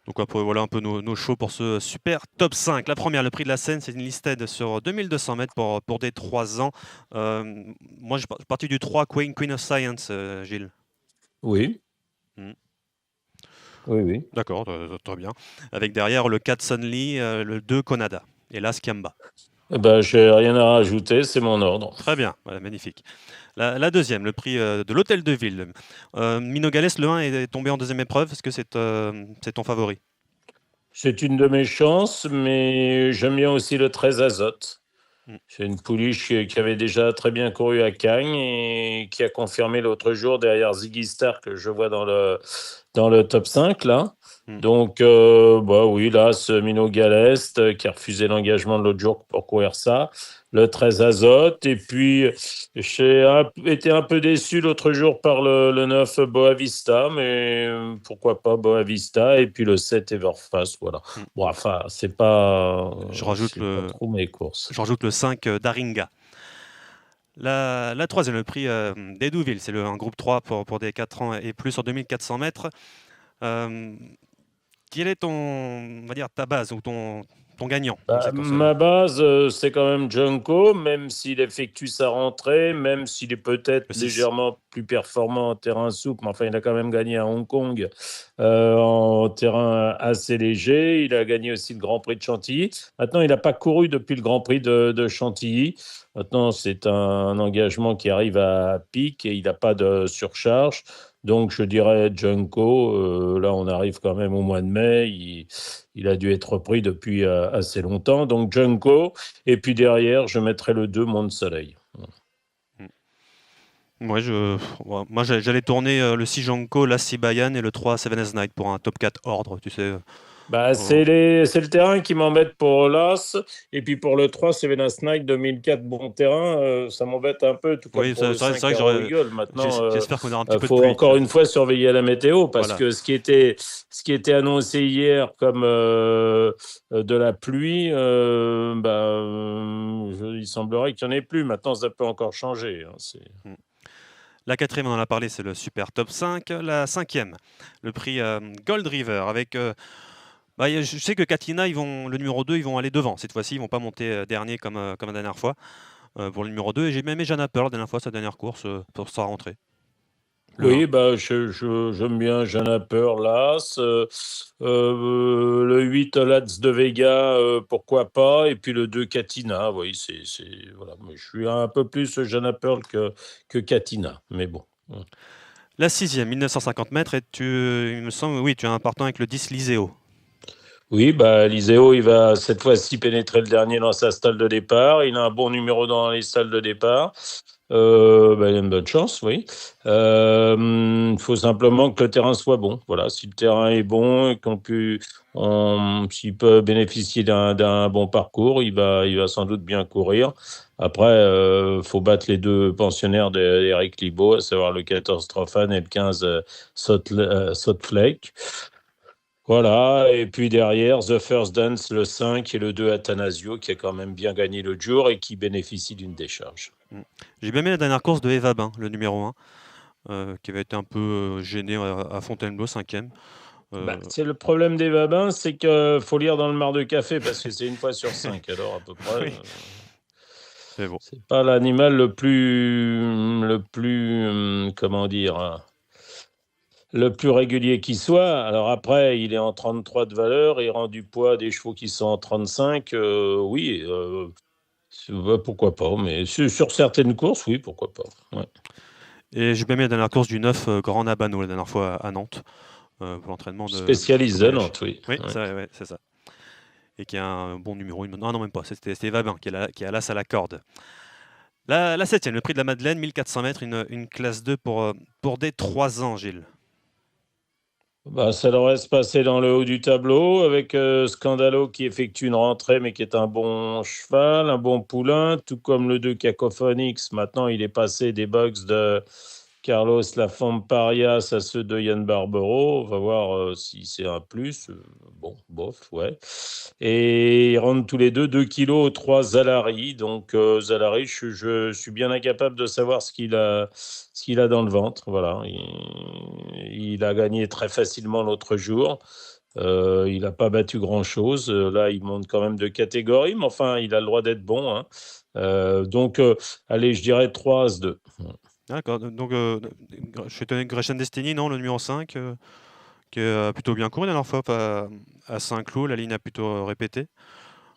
Donc après, voilà un peu nos shows pour ce super top 5. La première, le prix de la Seine, c'est une listed sur 2200 mètres pour des 3 ans. Moi, je suis parti du 3 Queen of Science, Gilles. Oui. Oui. D'accord, très bien. Avec derrière le 4 Sunly, le 2 Conada et là Skiamba. Eh ben, j'ai rien à rajouter, c'est mon ordre. Très bien, voilà, magnifique. La deuxième, le prix de l'Hôtel de Ville. Minogalès, le 1 est tombé en deuxième épreuve. Est-ce que c'est ton favori? C'est une de mes chances, mais j'aime bien aussi le 13 azote. Mm. C'est une pouliche qui avait déjà très bien couru à Cagnes et qui a confirmé l'autre jour derrière Ziggy Star que je vois dans le top 5 là. Mm. Donc, bah oui, là, ce Minot Galest qui a refusé l'engagement de l'autre jour pour courir ça. Le 13 azote. Et puis, été un peu déçu l'autre jour par le 9 Boavista, mais pourquoi pas Boavista. Et puis le 7 Everfast, voilà. Mm. Bon, enfin, c'est pas, Je rajoute c'est pas trop mes courses. Je rajoute le 5 Daringa. La troisième, le prix d'Edouville, c'est un groupe 3 pour des 4 ans et plus sur 2400 mètres. Quelle est on va dire, ta base ou ton gagnant dans cette course-là? Ma base, c'est quand même Junko, même s'il effectue sa rentrée, même s'il est peut-être Le 6. légèrement plus performant en terrain souple, mais enfin, il a quand même gagné à Hong Kong en terrain assez léger. Il a gagné aussi le Grand Prix de Chantilly. Maintenant, il n'a pas couru depuis le Grand Prix de Chantilly. Maintenant, c'est un engagement qui arrive à pic et il n'a pas de surcharge. Donc, je dirais Junko. Là, on arrive quand même au mois de mai. Il a dû être repris depuis assez longtemps. Donc, Junko. Et puis derrière, je mettrai le 2, Monde Soleil. Ouais, moi, j'allais tourner le 6 Jonko, la 6 Bayan et le 3 Seven Night pour un top 4 ordre, tu sais. C'est le terrain qui m'embête pour l'As. Et puis pour le 3, c'est Venus Night 2004, bon terrain. Ça m'embête un peu, tout comme Oui, pour le c'est vrai 5 que j'aurais. Eagle. Maintenant, J'espère qu'on aura un petit peu de faut pluie. encore une fois surveiller la météo parce Voilà. que ce qui était annoncé hier comme de la pluie, il semblerait qu'il n'y en ait plus. Maintenant, ça peut encore changer. Hein, La quatrième, on en a parlé, c'est le Super Top 5. La cinquième, le prix Gold River avec. Je sais que Katina, le numéro 2, ils vont aller devant. Cette fois-ci, ils vont pas monter dernier comme la dernière fois pour le numéro 2. Et j'ai même aimé Jana Pearl la dernière fois, sa dernière course, pour sa rentrée. Oui, j'aime bien Jana Pearl, l'As. Le 8, Lats de Vega, pourquoi pas. Et puis le 2, Katina. Oui, voilà. Mais je suis un peu plus Jana Pearl que Katina. Mais bon. La sixième, 1950 mètres. Et il me semble, oui, tu as un partant avec le 10 Liseo. Oui, Liseo, il va cette fois-ci pénétrer le dernier dans sa stalle de départ. Il a un bon numéro dans les stalles de départ. Il a une bonne chance, oui. Il faut simplement que le terrain soit bon. Voilà, si le terrain est bon et s'il peut bénéficier d'un bon parcours, il va sans doute bien courir. Après, faut battre les 2 pensionnaires d'Eric Libaud, à savoir le 14 Trophan et le 15 Salt Flake. Voilà, et puis derrière, The First Dance, le 5 et le 2 Athanasio, qui a quand même bien gagné l'autre jour et qui bénéficie d'une décharge. J'ai bien aimé la dernière course de Eva Bain, le numéro 1, qui avait été un peu gêné à Fontainebleau, 5e. C'est le problème des Vabins, c'est qu'il faut lire dans le mar de café parce que c'est une fois sur 5, alors à peu près. Oui. C'est bon. C'est pas l'animal le plus, comment dire, hein, le plus régulier qui soit. Alors après, il est en 33 de valeur, il rend du poids des chevaux qui sont en 35. Oui, pourquoi pas. Mais sur certaines courses, oui, pourquoi pas. Ouais. Et j'ai bien aimé la dernière course du 9 Grand Nabano, la dernière fois à Nantes, pour l'entraînement de. Spécialiste de Nantes, oui. Oui, Ouais. c'est ça. Et qui a un bon numéro. Non, même pas. C'était Eva Bain qui a l'as à la corde. La 7e, le prix de la Madeleine, 1400 mètres, une classe 2 pour des 3 ans, Gilles. Ça devrait se passer dans le haut du tableau avec Scandalo qui effectue une rentrée mais qui est un bon cheval, un bon poulain, tout comme le 2 Cacophonix. Maintenant, il est passé des box de Carlos Lafont Parias à ceux de Yann Barbero. On va voir si c'est un plus. Bon, bof, ouais. Et ils rentrent tous les deux 2 kilos aux 3 Zalari. Donc, Zalari, je suis bien incapable de savoir ce qu'il a dans le ventre. Voilà. Il a gagné très facilement l'autre jour. Il n'a pas battu grand-chose. Là, il monte quand même de catégorie, mais enfin, il a le droit d'être bon. Hein. Allez, je dirais 3 As-2. D'accord. Donc, je suis étonné que Gresham Destiny, non, le numéro 5, qui a plutôt bien couru la dernière fois à Saint-Cloud. La ligne a plutôt répété.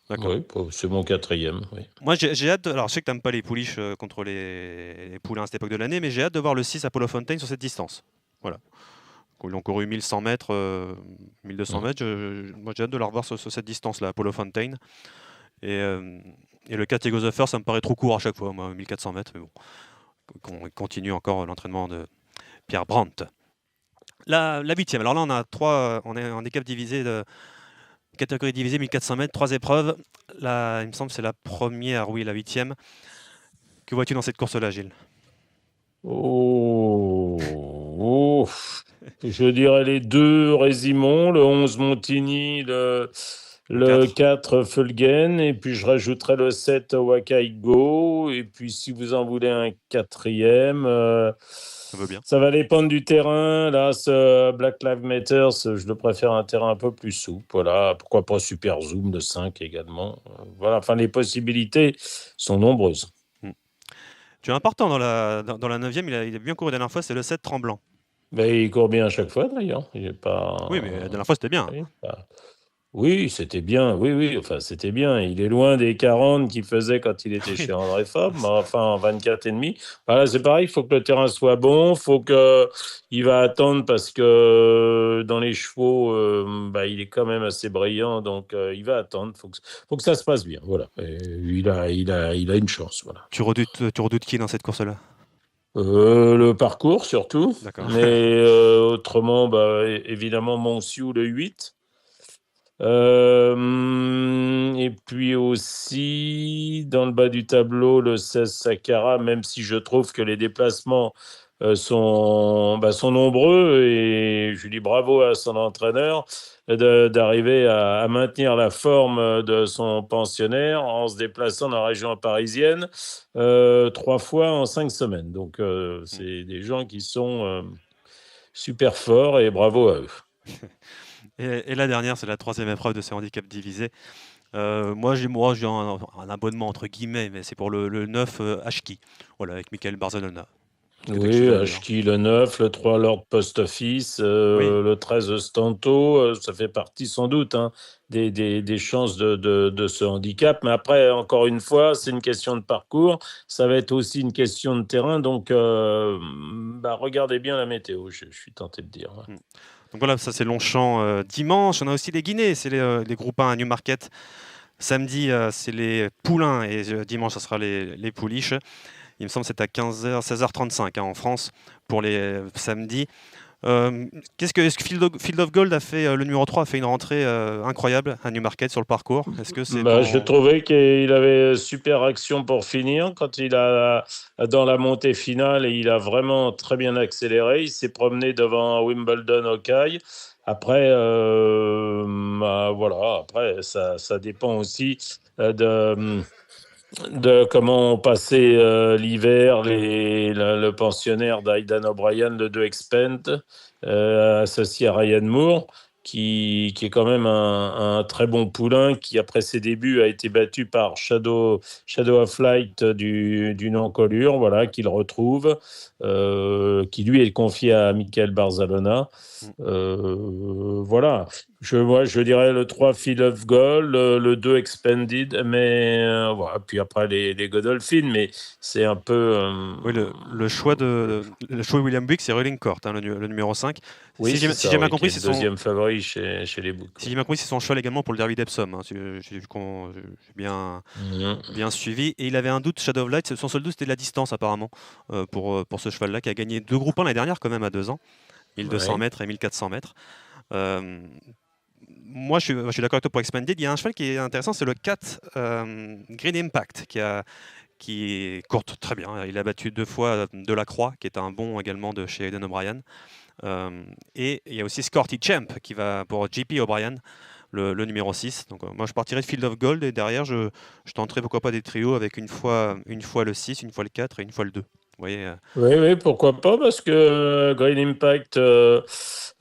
D'accord. Oui, c'est mon quatrième. Oui. Moi, j'ai hâte. Alors, je sais que tu n'aimes pas les pouliches contre les poulains à cette époque de l'année, mais j'ai hâte de voir le 6 Apollo Fontaine sur cette distance. Voilà. Ils ont couru 1100 mètres, 1200 mètres. Moi, j'ai hâte de la revoir sur cette distance-là, Apollo Fontaine. Et le 4 Eagles of Fur, ça me paraît trop court à chaque fois, moi, 1400 mètres. Mais bon, on continue encore l'entraînement de Pierre Brandt. La 8e. Alors là, on a on est en équipe divisée catégorie divisée 1400 mètres, 3 épreuves. Là, il me semble que c'est la première, oui, la 8e. Que vois-tu dans cette course-là, Gilles? Oh, je dirais les 2 Résimont, le 11 Montigny, le 4 Fulgen, et puis je rajouterais le 7 Wakaigo, et puis si vous en voulez un 4e, Ça veut bien. ça va dépendre du terrain. Là, ce Black Lives Matter, je le préfère un terrain un peu plus souple. Voilà, pourquoi pas Super Zoom, le 5 également. Voilà, enfin, les possibilités sont nombreuses. Tu es important dans la 9e, il a bien couru la dernière fois, c'est le 7 Tremblant. Mais il court bien à chaque fois, d'ailleurs. Il est pas... Oui, mais la dernière fois, c'était bien. Oui, c'était bien. Oui, enfin, c'était bien. Il est loin des 40 qu'il faisait quand il était chez André Fabre, mais enfin, en 24,5. Voilà, c'est pareil, il faut que le terrain soit bon, il va attendre parce que dans les chevaux, il est quand même assez brillant, donc il va attendre. Faut que ça se passe bien. Voilà. Et il a une chance. Voilà. Tu redoutes qui dans cette course-là? Le parcours, surtout. D'accord. Mais autrement, évidemment, Montsiou, le 8. Et puis aussi, dans le bas du tableau, le 16 Sakara, même si je trouve que les déplacements sont nombreux, et je lui dis bravo à son entraîneur d'arriver à maintenir la forme de son pensionnaire en se déplaçant dans la région parisienne 3 fois en 5 semaines. Donc, c'est des gens qui sont super forts, et bravo à eux. Et la dernière, c'est la 3e épreuve de ces handicaps divisés. Moi, j'ai un abonnement entre guillemets, mais c'est pour le 9 Ashki, voilà, avec Michael Barzalona. Oui, Ashki le 9, le 3 Lord Post Office, le 13 Stanto, ça fait partie sans doute des chances de ce handicap. Mais après, encore une fois, c'est une question de parcours, ça va être aussi une question de terrain, donc regardez bien la météo, je suis tenté de dire. Donc voilà, ça c'est Longchamp dimanche. On a aussi les Guinées, c'est les groupes 1 à Newmarket. Samedi, c'est les poulains, et dimanche, ça sera les pouliches. Il me semble que c'est à 15h, 16h35 en France pour les samedis. Est-ce que Field of Gold a fait, le numéro 3 a fait une rentrée incroyable à Newmarket sur le parcours? Est-ce que c'est Je trouvais qu'il avait super action pour finir quand il a dans la montée finale, et il a vraiment très bien accéléré. Il s'est promené devant Wimbledon Hawkeye. Après, après ça dépend aussi de comment ont passé l'hiver le pensionnaire d'Aidan O'Brien, le 2 Expent, associé à Ryan Moore, qui est quand même un très bon poulain, qui après ses débuts a été battu par Shadow of Light du non-colure, voilà, qu'il retrouve, qui lui est confié à Michael Barzalona. Voilà. Je dirais le 3 Field of Gold, le 2 Expanded, mais voilà. Puis après les Godolphin, mais c'est un peu... Oui, le choix de William Buick, c'est Rolling Court, le numéro 5. Oui, si j'ai bien compris, c'est son deuxième favori chez les Boucs. Si j'ai bien compris, c'est son cheval également pour le Derby d'Epsom. J'ai bien suivi. Et il avait un doute, Shadow of Light, son seul doute c'était de la distance apparemment pour ce cheval-là, qui a gagné 2 groupes 1 l'année dernière quand même à 2 ans, 1200 mètres et 1400 mètres. Moi, je suis d'accord avec toi pour Expanded. Il y a un cheval qui est intéressant, c'est le 4 Green Impact, qui court très bien. Il a battu 2 fois Delacroix, qui est un bon également de chez Aidan O'Brien. Et il y a aussi Scotty Champ qui va pour JP O'Brien, le numéro 6. Donc moi je partirai de Field of Gold, et derrière je tenterai pourquoi pas des trios avec une fois le 6, une fois le 4 et une fois le 2. Vous voyez, Oui, pourquoi pas, parce que Green Impact,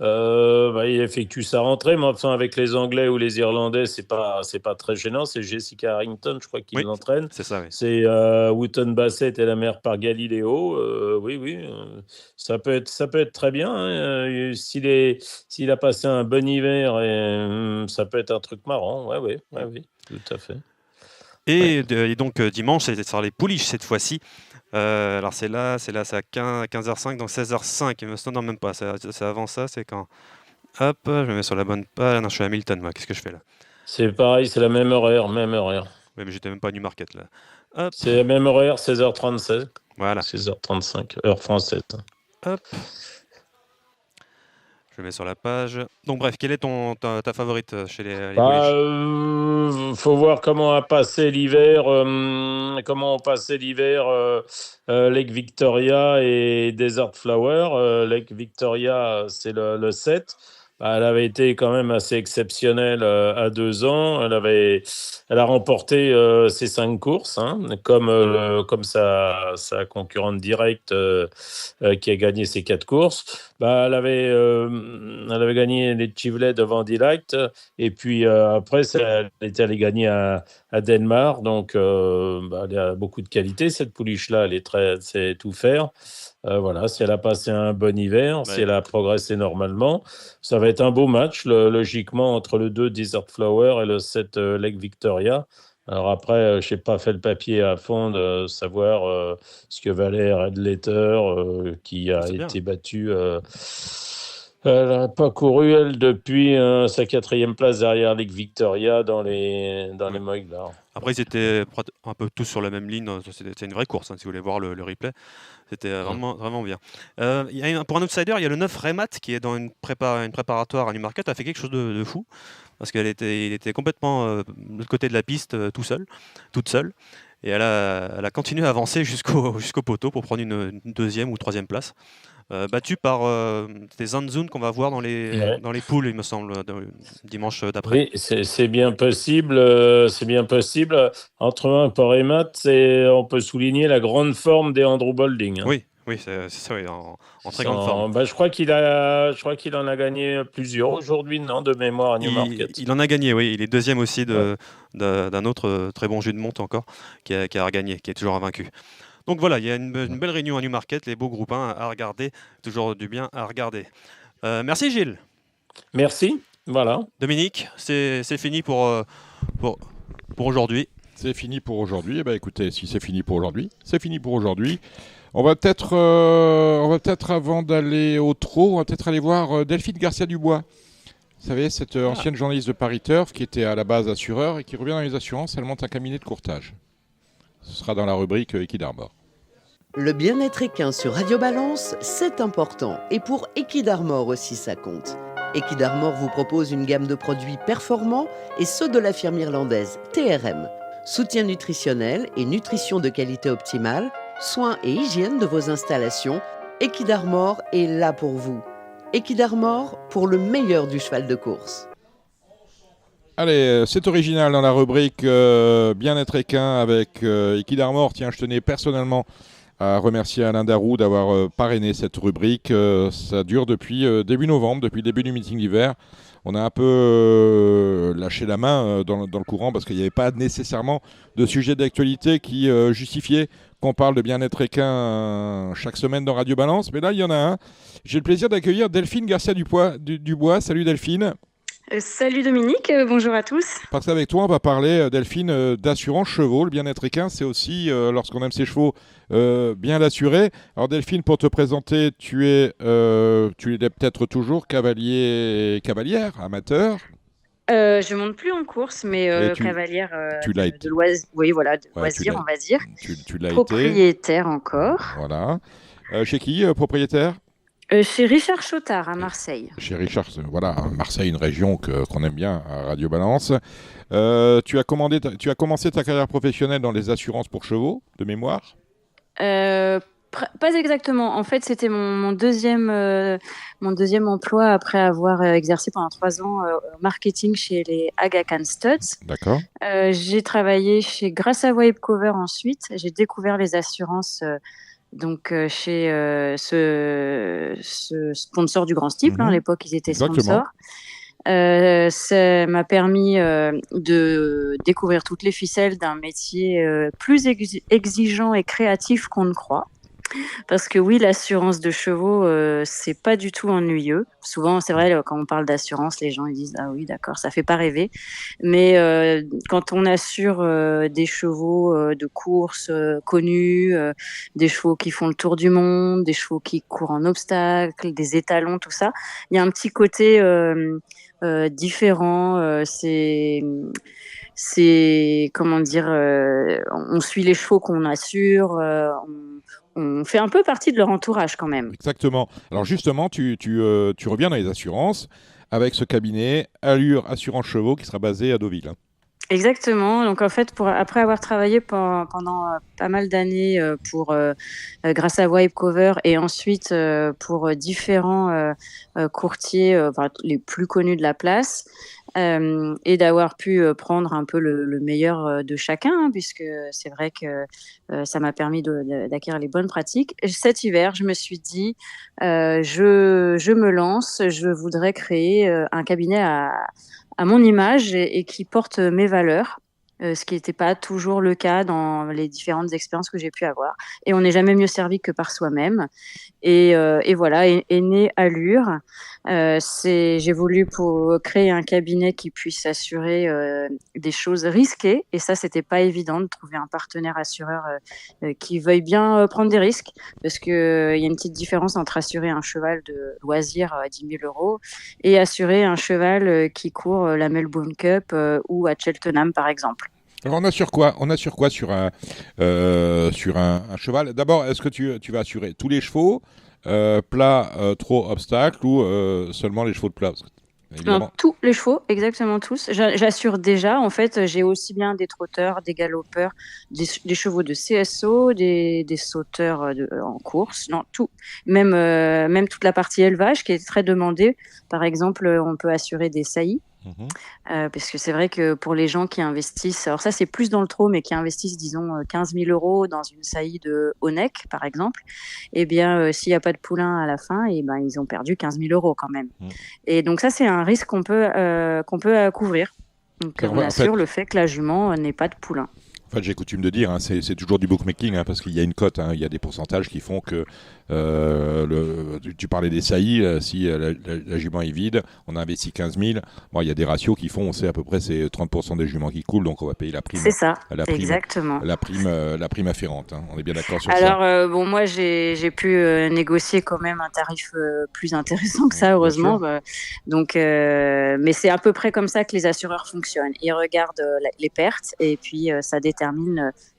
il effectue sa rentrée, mais enfin, avec les Anglais ou les Irlandais, c'est pas très gênant. C'est Jessica Harrington, je crois, qui oui, l'entraîne. c'est ça, oui. C'est Wotton Bassett et la mère par Galileo. Oui, ça peut être très bien, hein. S'il a passé un bon hiver, ça peut être un truc marrant. Oui, tout à fait. Ouais. Et donc dimanche, c'est sur les pouliches cette fois-ci. Alors c'est là, c'est à 15h05, donc 16h05. Il me semble, non, même pas. C'est avant ça, c'est quand. Hop, je me mets sur la bonne page. Non, je suis à Hamilton, moi. Qu'est-ce que je fais là? C'est pareil, c'est la même horaire, même horaire. Oui, mais j'étais même pas à Newmarket là. Hop, C'est la même horaire, 16h37, voilà. 16h35, heure française. Hop. Je me mets sur la page. Donc bref, quelle est ta favorite chez les pouliches? Faut voir comment a passé l'hiver, Lake Victoria et Desert Flower. Lake Victoria, c'est le 7. Elle avait été quand même assez exceptionnelle à 2 ans. Elle a remporté ses 5 courses, hein, comme sa concurrente directe qui a gagné ses 4 courses. Elle avait gagné les Chivlets devant Delight. Et puis après, elle est allée gagner à Denmark. Donc, elle a beaucoup de qualité, cette pouliche-là. Elle sait tout faire. Voilà, si elle a passé un bon hiver, si elle a progressé normalement, ça va être un beau match, logiquement, entre le 2 Desert Flower et le 7 Lake Victoria. Alors après, je n'ai pas fait le papier à fond de savoir ce que valait Red Letter, qui a C'est bien. été battu. Elle n'a pas couru, elle, depuis sa 4e place derrière Lake Victoria dans les Moïglas. Après, ils étaient un peu tous sur la même ligne. C'est une vraie course, hein, si vous voulez voir le replay. C'était vraiment bien. Pour un outsider, il y a le 9 Remat qui est dans une préparatoire à Newmarket. A fait quelque chose de fou parce il était complètement de l'autre côté de la piste, toute seule. Et elle a continué à avancer jusqu'au poteau pour prendre une 2e ou 3e place. Battue par des Zanzoun qu'on va voir dans les poules, il me semble, dimanche d'après. Oui, c'est bien possible. C'est bien possible. Entre un par Emat, on peut souligner la grande forme des Andrew Bolding, hein. Oui, c'est ça, oui, en très grande forme. Je crois qu'il en a gagné plusieurs aujourd'hui, non, de mémoire à Newmarket. Il en a gagné, oui. Il est 2e aussi d'un autre très bon jus de monte encore qui a gagné, qui est toujours invaincu. Donc voilà, il y a une belle réunion à Newmarket, les beaux groupes 1 à regarder, toujours du bien à regarder. Merci Gilles. Merci, voilà. Dominique, c'est fini pour aujourd'hui. C'est fini pour aujourd'hui. Eh ben, écoutez, si c'est fini pour aujourd'hui, c'est fini pour aujourd'hui. On va peut-être, avant d'aller au trot, on va peut-être aller voir Delphine Garcia-Dubois. Vous savez, cette ancienne journaliste de Paris Turf qui était à la base assureur et qui revient dans les assurances. Elle monte un cabinet de courtage. Ce sera dans la rubrique Equidarmor. Le bien-être équin sur Radio Balance, c'est important. Et pour Equidarmor aussi, ça compte. Equidarmor vous propose une gamme de produits performants et ceux de la firme irlandaise TRM. Soutien nutritionnel et nutrition de qualité optimale, soins et hygiène de vos installations, Equidarmor est là pour vous. Equidarmor pour le meilleur du cheval de course. Allez, c'est original dans la rubrique bien-être équin avec Equidarmor. Tiens, je tenais personnellement à remercier Alain Darroux d'avoir parrainé cette rubrique. Ça dure depuis début novembre, depuis le début du meeting d'hiver. On a un peu lâché la main dans le courant parce qu'il n'y avait pas nécessairement de sujet d'actualité qui justifiait qu'on parle de bien-être équin chaque semaine dans Radio Balance. Mais là, il y en a un. J'ai le plaisir d'accueillir Delphine Garcia-Dubois. Salut Delphine. Salut Dominique, bonjour à tous. Parce qu'avec toi, on va parler, Delphine, d'assurance chevaux. Le bien-être équin, c'est aussi, lorsqu'on aime ses chevaux, bien l'assurer. Alors Delphine, pour te présenter, tu es peut-être toujours cavalière, amateur. Je monte plus en course, mais cavalière de loisirs, oui, voilà, de loisirs, on va dire. Tu l'as propriétaire encore. Voilà. Chez qui, propriétaire? Chez Richard Chotard à Marseille. Chez Richard, voilà, Marseille, une région qu'on aime bien à Radio Balance. Tu as commencé ta carrière professionnelle dans les assurances pour chevaux, de mémoire? Pas exactement. En fait, c'était mon deuxième emploi après avoir exercé pendant 3 ans au marketing chez les Aga Khan Studs. D'accord. J'ai travaillé chez Gras Savoye Cover ensuite. J'ai découvert les assurances donc chez ce sponsor du Grand Steeple. À l'époque, ils étaient sponsors. Ça m'a permis de découvrir toutes les ficelles d'un métier plus exigeant et créatif qu'on ne croit. Parce que oui, l'assurance de chevaux, c'est pas du tout ennuyeux. Souvent, c'est vrai, quand on parle d'assurance, les gens ils disent ah oui, d'accord, ça fait pas rêver. Mais quand on assure des chevaux de course connus, des chevaux qui font le tour du monde, des chevaux qui courent en obstacle, des étalons, tout ça, il y a un petit côté différent. C'est comment dire, on suit les chevaux qu'on assure. On fait un peu partie de leur entourage quand même. Exactement. Alors justement, tu reviens dans les assurances avec ce cabinet Allure Assurance Chevaux qui sera basé à Deauville. Exactement. Donc en fait, après avoir travaillé pendant pas mal d'années grâce à Wipecover et ensuite pour différents courtiers, les plus connus de la place, et d'avoir pu prendre un peu le meilleur de chacun, puisque c'est vrai que ça m'a permis d'acquérir les bonnes pratiques. Cet hiver, je me suis dit, je me lance, je voudrais créer un cabinet à mon image et qui porte mes valeurs. Ce qui n'était pas toujours le cas dans les différentes expériences que j'ai pu avoir. Et on n'est jamais mieux servi que par soi-même. Et voilà, est né Allure. J'ai voulu pour créer un cabinet qui puisse assurer des choses risquées. Et ça, c'était pas évident de trouver un partenaire assureur qui veuille bien prendre des risques. Parce qu'il y a une petite différence entre assurer un cheval de loisir à 10 000 € et assurer un cheval qui court la Melbourne Cup ou à Cheltenham, par exemple. Alors on assure quoi sur un cheval? D'abord, est-ce que tu vas assurer tous les chevaux, plat, trot, obstacle ou seulement les chevaux de plat? Non, tous les chevaux, exactement tous. J'assure déjà, en fait, j'ai aussi bien des trotteurs, des galopeurs, des chevaux de CSO, des sauteurs en course, non, tout. Même toute la partie élevage qui est très demandée. Par exemple, on peut assurer des saillies. Parce que c'est vrai que pour les gens qui investissent, alors ça c'est plus dans le trot, mais qui investissent disons 15 000 € dans une saillie de Honeck par exemple, eh bien s'il n'y a pas de poulain à la fin, et ben ils ont perdu 15 000 € quand même. Et donc ça c'est un risque qu'on peut couvrir. Donc on assure le fait que la jument n'ait pas de poulain. En fait, j'ai coutume de dire, c'est toujours du bookmaking, parce qu'il y a une cote, il y a des pourcentages qui font que tu parlais des saillies, si la jument est vide, on a investi 15 000, bon, il y a des ratios qui font, on sait à peu près c'est 30% des juments qui coulent, donc on va payer la prime. C'est ça, exactement. La prime afférente, on est bien d'accord sur ça. Alors, bon, moi j'ai pu négocier quand même un tarif plus intéressant que ça, heureusement. Donc, mais c'est à peu près comme ça que les assureurs fonctionnent. Ils regardent les pertes et puis ça détermine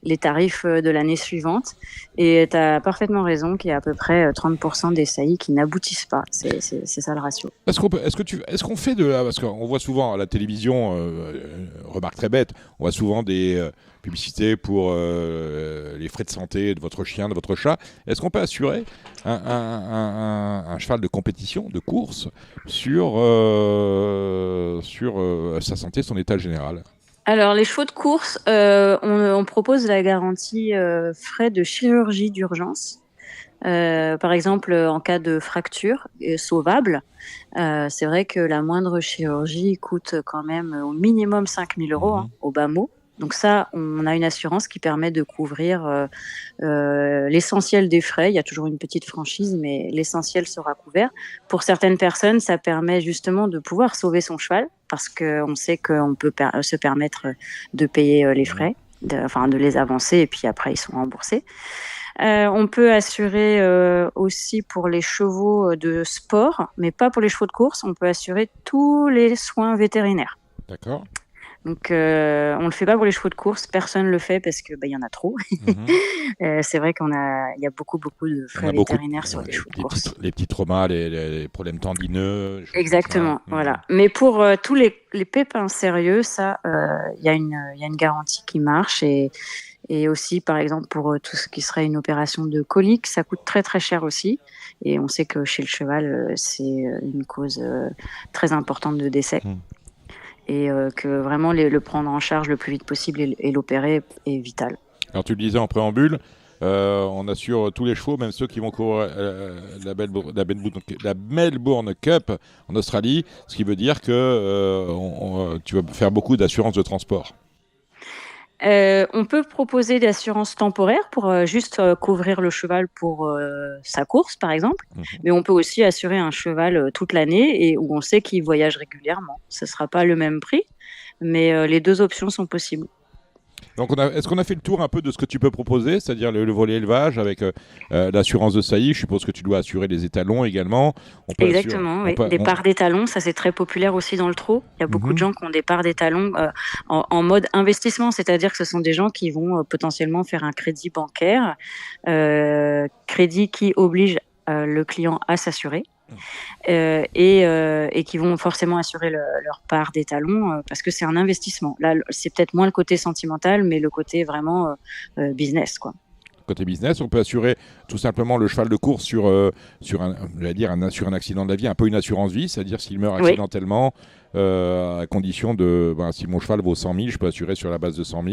les tarifs de l'année suivante. Et tu as parfaitement raison qu'il y a à peu près 30% des saillies qui n'aboutissent pas. C'est ça le ratio. Est-ce qu'on fait parce qu'on voit souvent à la télévision, remarque très bête, on voit souvent des publicités pour les frais de santé de votre chien, de votre chat. Est-ce qu'on peut assurer un cheval de compétition, de course, sur sa santé, son état général? Alors, les chevaux de course, on propose la garantie frais de chirurgie d'urgence. Par exemple, en cas de fracture sauvable, c'est vrai que la moindre chirurgie coûte quand même au minimum 5 000 € au bas mot. Donc ça, on a une assurance qui permet de couvrir l'essentiel des frais. Il y a toujours une petite franchise, mais l'essentiel sera couvert. Pour certaines personnes, ça permet justement de pouvoir sauver son cheval, parce qu'on sait qu'on peut se permettre de payer les frais, de les avancer, et puis après, ils sont remboursés. On peut assurer aussi pour les chevaux de sport, mais pas pour les chevaux de course. On peut assurer tous les soins vétérinaires. D'accord. Donc, on ne le fait pas pour les chevaux de course. Personne ne le fait parce que y en a trop. C'est vrai qu'il y a beaucoup de frais vétérinaires sur les chevaux de course. Les petits traumas, les problèmes tendineux. Exactement, voilà. Mais pour tous les pépins sérieux, ça, il y a une garantie qui marche. Et aussi, par exemple, pour tout ce qui serait une opération de colique, ça coûte très très cher aussi. Et on sait que chez le cheval, c'est une cause très importante de décès. Et que vraiment le prendre en charge le plus vite possible et l'opérer est vital. Alors tu le disais en préambule, On assure tous les chevaux, même ceux qui vont courir la Melbourne Cup en Australie, ce qui veut dire que tu vas faire beaucoup d'assurance de transport. On peut proposer des assurances temporaires pour juste couvrir le cheval pour sa course, par exemple. Mais on peut aussi assurer un cheval toute l'année et où on sait qu'il voyage régulièrement. Ce ne sera pas le même prix, mais les deux options sont possibles. Donc, est-ce qu'on a fait le tour un peu de ce que tu peux proposer, c'est-à-dire le volet élevage avec l'assurance de saillie? Je suppose que tu dois assurer les étalons également. Exactement, oui. Des parts d'étalons, ça c'est très populaire aussi dans le trot. Il y a beaucoup de gens qui ont des parts d'étalons en mode investissement, c'est-à-dire que ce sont des gens qui vont potentiellement faire un crédit bancaire, crédit qui oblige le client à s'assurer. Et qui vont forcément assurer leur part d'étalons parce que c'est un investissement. Là, c'est peut-être moins le côté sentimental, mais le côté vraiment business, quoi. Côté business, on peut assurer tout simplement le cheval de course sur un accident de la vie, un peu une assurance vie, c'est-à-dire s'il meurt accidentellement, à condition de, si mon cheval vaut 100 000, je peux assurer sur la base de 100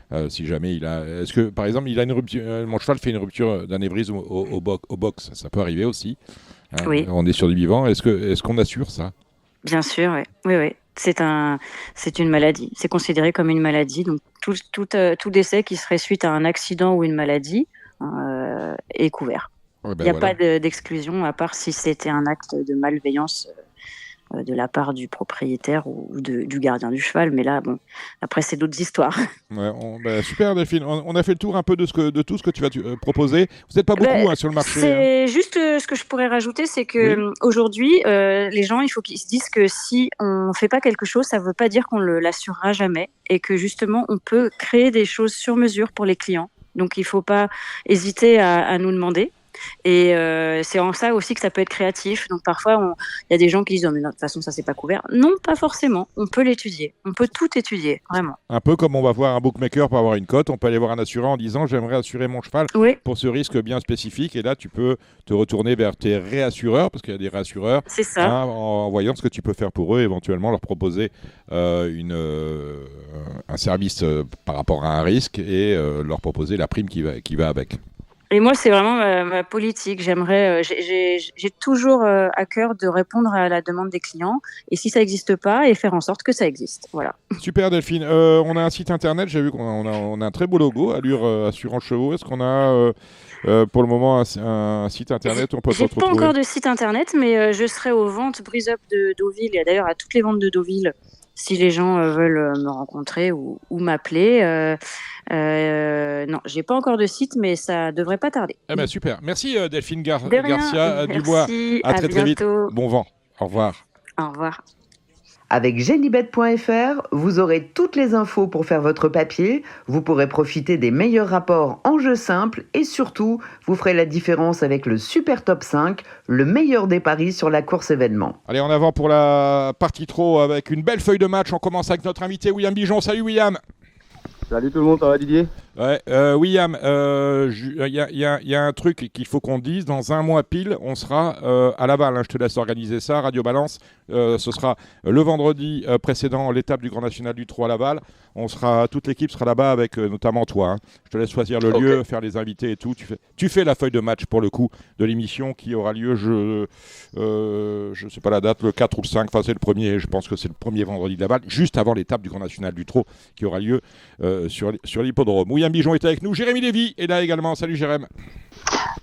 000. Si jamais il a, est-ce que par exemple mon cheval fait une rupture d'anévrisme au box, ça peut arriver aussi. Hein, oui. On est sur du vivant. Est-ce qu'on assure ça? Bien sûr, oui. C'est une maladie. C'est considéré comme une maladie. Donc tout décès qui serait suite à un accident ou une maladie est couvert. Il n'y a pas d'exclusion à part si c'était un acte de malveillance de la part du propriétaire ou du gardien du cheval. Mais là, bon, après, c'est d'autres histoires. Ouais, super, Delphine. On a fait le tour un peu de tout ce que tu vas proposer. Vous n'êtes pas beaucoup sur le marché. C'est juste ce que je pourrais rajouter, c'est que aujourd'hui, les gens, il faut qu'ils se disent que si on ne fait pas quelque chose, ça ne veut pas dire qu'on ne l'assurera jamais et que justement, on peut créer des choses sur mesure pour les clients. Donc, il ne faut pas hésiter à nous demander. Et c'est en ça aussi que ça peut être créatif. Donc parfois, il y a des gens qui disent « Non, mais de toute façon, ça, c'est pas couvert ». Non, pas forcément. On peut l'étudier. On peut tout étudier, vraiment. Un peu comme on va voir un bookmaker pour avoir une cote, on peut aller voir un assureur en disant « J'aimerais assurer mon cheval pour ce risque bien spécifique ». Et là, tu peux te retourner vers tes réassureurs, parce qu'il y a des réassureurs, en voyant ce que tu peux faire pour eux, éventuellement leur proposer un service par rapport à un risque et leur proposer la prime qui va avec. Et moi, c'est vraiment ma politique. J'aimerais, j'ai toujours à cœur de répondre à la demande des clients. Et si ça n'existe pas, et faire en sorte que ça existe. Voilà. Super, Delphine. On a un site internet. J'ai vu qu'on a un très beau logo, Allure Assurance Chevaux. Est-ce qu'on a pour le moment un site internet où on peut se retrouver? J'ai pas encore de site internet, mais je serai aux ventes Breeze Up de Deauville. Et d'ailleurs, à toutes les ventes de Deauville, si les gens veulent me rencontrer ou m'appeler. Non, j'ai pas encore de site, mais ça devrait pas tarder. Eh ben super. Merci Delphine Garcia Dubois. À très très vite. Bon vent. Au revoir. Au revoir. Avec Genibet.fr, vous aurez toutes les infos pour faire votre papier, vous pourrez profiter des meilleurs rapports en jeu simple et surtout, vous ferez la différence avec le Super Top 5, le meilleur des paris sur la course événement. Allez, en avant pour la partie trop avec une belle feuille de match. On commence avec notre invité William Bijon. Salut William. Salut tout le monde, ça va Didier? Ouais, William, il y a un truc qu'il faut qu'on dise. Dans un mois pile, on sera à Laval. Je te laisse organiser ça. Radio Balance, ce sera le vendredi précédent l'étape du Grand National du Trot à Laval. Toute l'équipe sera là-bas avec notamment toi. Je te laisse choisir le lieu, faire les invités et tout. Tu fais la feuille de match pour le coup de l'émission qui aura lieu, je sais pas la date, le 4 ou le 5. Enfin, c'est le premier. Je pense que c'est le premier vendredi de Laval, juste avant l'étape du Grand National du Trot qui aura lieu sur l'hippodrome. William Bijon est avec nous, Jérémy Lévy est là également. Salut Jérémy.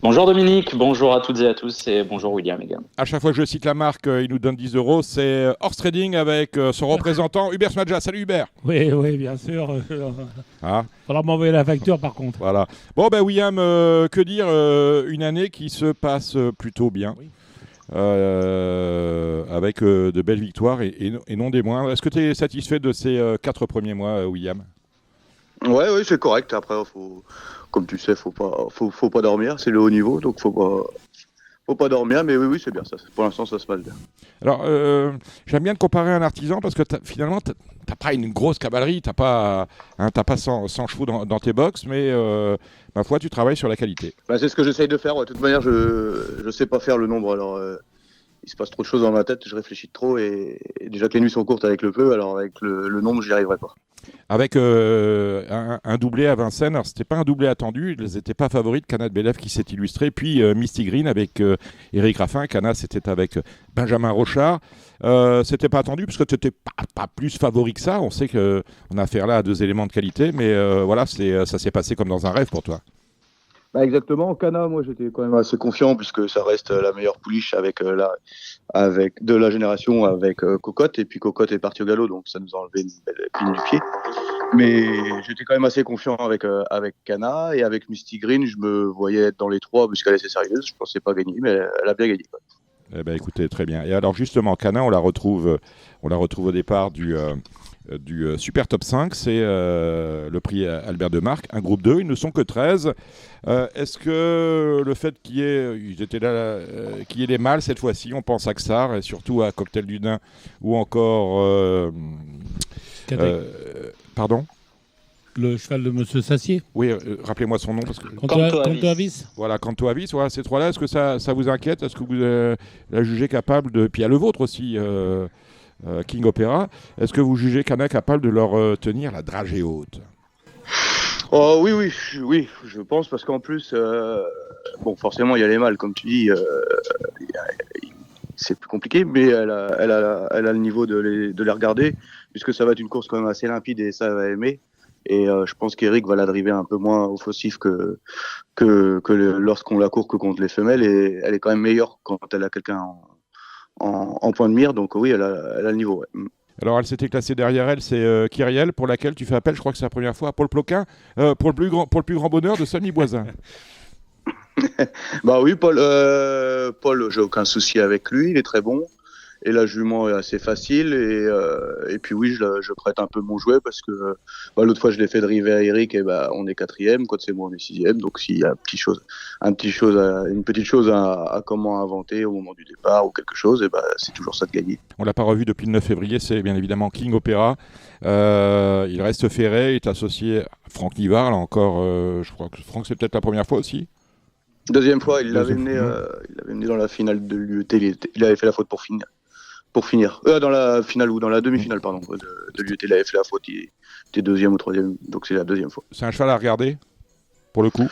Bonjour Dominique, bonjour à toutes et à tous et bonjour William également. À chaque fois que je cite la marque, il nous donne 10 €. C'est Horse Trading avec son représentant Hubert Smadja. Salut Hubert. Oui, bien sûr. Faudra m'envoyer la facture par contre. Voilà. Bon, William, que dire, une année qui se passe plutôt bien. Oui. Avec de belles victoires et non des moindres. Est-ce que tu es satisfait de ces 4 premiers mois, William? Oui, c'est correct. Après, comme tu sais, faut pas dormir. C'est le haut niveau, donc faut pas dormir. Mais oui, c'est bien. Ça, pour l'instant, ça se passe bien. Alors, j'aime bien te comparer à un artisan parce que finalement, t'as pas une grosse cavalerie. T'as pas 100 chevaux dans tes box, mais ma foi, tu travailles sur la qualité. C'est ce que j'essaye de faire. De toute manière, je sais pas faire le nombre. Alors, il se passe trop de choses dans ma tête, je réfléchis trop et déjà que les nuits sont courtes avec le peu, alors avec le nombre, j'y arriverai pas. Avec un doublé à Vincennes, alors c'était pas un doublé attendu, ils n'étaient pas favoris de Cana de Bélève qui s'est illustré, puis Misty Green avec Eric Raffin, Cana c'était avec Benjamin Rochard. C'était pas attendu parce que tu n'étais pas plus favori que ça, on sait qu'on a affaire là à 2 éléments de qualité, mais voilà, ça s'est passé comme dans un rêve pour toi. Bah exactement, Cana, moi j'étais quand même assez confiant puisque ça reste la meilleure pouliche avec de la génération avec Cocotte, et puis Cocotte est parti au galop, donc ça nous a enlevé une belle épine du pied. Mais j'étais quand même assez confiant avec Cana, et avec Misty Green, je me voyais être dans les 3 puisqu'elle est assez sérieuse, je pensais pas gagner, mais elle a bien gagné. Eh ben, écoutez, très bien. Et alors justement, Cana, on la retrouve au départ du Super Top 5, c'est le prix Albert de Marc, un groupe 2, ils ne sont que 13. Est-ce que le fait qu'il y ait des mâles cette fois-ci, on pense à Xar et surtout à Cocktail du Dain ou encore... pardon ? Le cheval de Monsieur Sassier. Oui, rappelez-moi son nom. Parce que... Canto Avis. Voilà, Canto Avis, voilà, ces 3-là, est-ce que ça vous inquiète ? Est-ce que vous la jugez capable de... Puis il y a le vôtre aussi, King Opera. Est-ce que vous jugez Cana capable de leur tenir la dragée haute ? Oh oui, je pense, parce qu'en plus, bon, forcément, il y a les mâles, comme tu dis, c'est plus compliqué, mais elle a le niveau de les regarder, puisque ça va être une course quand même assez limpide et ça va aimer. Et je pense qu'Eric va la driver un peu moins offensif que lorsqu'on la court que contre les femelles, et elle est quand même meilleure quand elle a quelqu'un en point de mire, donc oui, elle a le niveau. Ouais. Alors, elle s'était classée derrière elle, c'est Kyrielle, pour laquelle tu fais appel, je crois que c'est la première fois, à Paul Ploquin, pour le plus grand bonheur de Samy Boisin. Bah oui, Paul, j'ai aucun souci avec lui, il est très bon. Et la jument est assez facile, et puis oui, je prête un peu mon jouet parce que l'autre fois je l'ai fait driver à Eric, et on est 4e, quand c'est moi on est 6e, donc s'il y a une petite chose à comment inventer au moment du départ ou quelque chose, c'est toujours ça de gagner. On l'a pas revu depuis le 9 février, c'est bien évidemment King Opera. Il reste ferré, il est associé à Franck Nivard, là encore, je crois que Franck c'est peut-être la première fois aussi. Deuxième fois, il l'avait mené dans la finale de l'UET, il avait fait la faute pour finir. Dans la finale ou dans la demi-finale, pardon, de l'UET, il avait fait la faute, il était 2e ou 3e, donc c'est la 2e fois. C'est un cheval à regarder, pour le coup.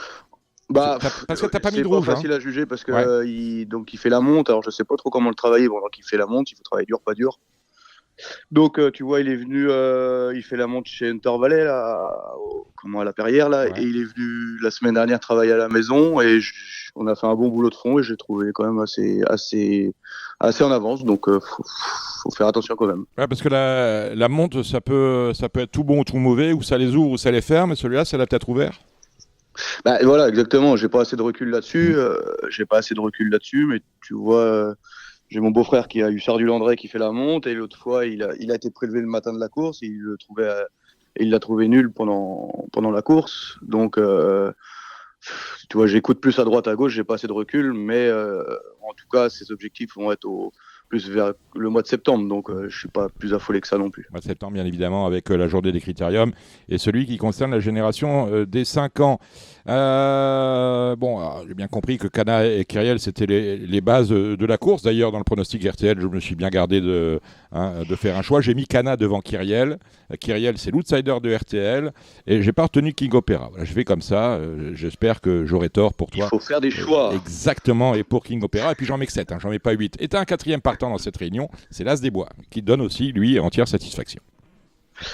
Parce que t'as pas mis de rouge. C'est pas facile à juger parce que il fait la monte, alors je sais pas trop comment le travailler pendant qu'il fait la monte, il faut travailler dur, pas dur. Donc tu vois, il est venu, il fait la monte chez Hunter Valley, là, à la Perrière, là, et il est venu la semaine dernière travailler à la maison, et on a fait un bon boulot de fond, et j'ai trouvé quand même assez en avance, donc faut faire attention quand même. Ouais, parce que la monte, ça peut être tout bon ou tout mauvais, ou ça les ouvre ou ça les ferme, et celui-là, ça l'a peut-être ouvert. Voilà, exactement, j'ai pas assez de recul là-dessus, mais tu vois... J'ai mon beau-frère qui a eu Sardu-Landré qui fait la monte, et l'autre fois il a été prélevé le matin de la course, et il l'a trouvé nul pendant la course. Donc tu vois, j'écoute plus à droite à gauche, j'ai pas assez de recul, mais en tout cas ses objectifs vont être plus vers le mois de septembre, donc je suis pas plus affolé que ça non plus. Le mois de septembre, bien évidemment, avec la journée des critériums, et celui qui concerne la génération des 5 ans. J'ai bien compris que Cana et Kyrielle, c'était les bases de la course. D'ailleurs, dans le pronostic RTL, je me suis bien gardé de faire un choix. J'ai mis Cana devant Kyrielle. Kyrielle, c'est l'outsider de RTL, et j'ai pas retenu King Opera. Voilà, je fais comme ça. J'espère que j'aurai tort pour toi. Il faut faire des choix. Exactement, et pour King Opera. Et puis j'en mets que 7, j'en mets pas 8. Et t'as un 4e partant dans cette réunion, c'est l'As des Bois, qui donne aussi, lui, entière satisfaction.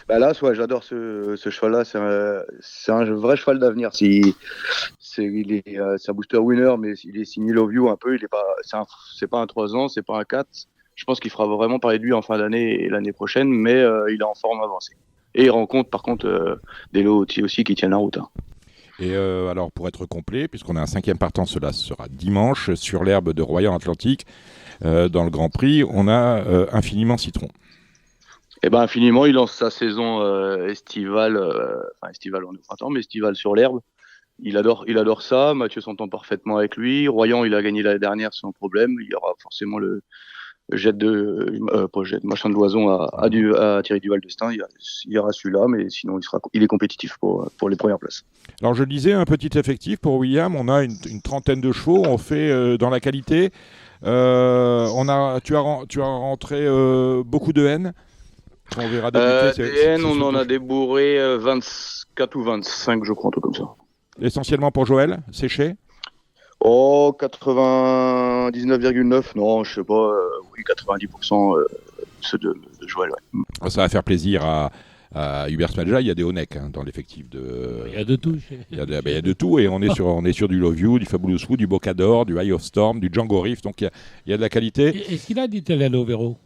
L'As, ouais, j'adore ce cheval-là. C'est un vrai cheval d'avenir. C'est un booster winner, mais il est signé Love You un peu. C'est pas un 3 ans, c'est pas un 4. Je pense qu'il fera vraiment parler de lui en fin d'année et l'année prochaine, mais il est en forme avancée. Et il rencontre par contre des lots aussi qui tiennent la route. Et alors, pour être complet, puisqu'on a un 5e partant, cela sera dimanche, sur l'herbe de Royan-Atlantique, dans le Grand Prix, on a Infiniment Citron. Infiniment, il lance sa saison estivale, estivale on est au printemps, mais estivale sur l'herbe. Il adore ça, Mathieu s'entend parfaitement avec lui. Royan, il a gagné l'année dernière sans problème. Il y aura forcément le machin de l'oison à Thierry Duval-Destin. Il y aura celui-là, mais sinon il est compétitif pour les premières places. Alors je disais, un petit effectif pour William, on a une trentaine de chevaux, on fait dans la qualité. Tu as rentré beaucoup de haines. On verra débuter. Des haines, on en a débourré 24 ou 25, je crois, un truc comme ça. Essentiellement pour Joël, séché. Oh, 99,9, non, je sais pas, oui, 90% ceux de Joël, ouais. Ça va faire plaisir à Hubert Smadja. Il y a des Honeck dans l'effectif Il y a de tout. Il y a de tout et on est sur du Love You, du Fabulous Food, du Bocador, du Eye of Storm, du Django Riff, donc il y a de la qualité. Est-ce qu'il a d'Italiano Vero?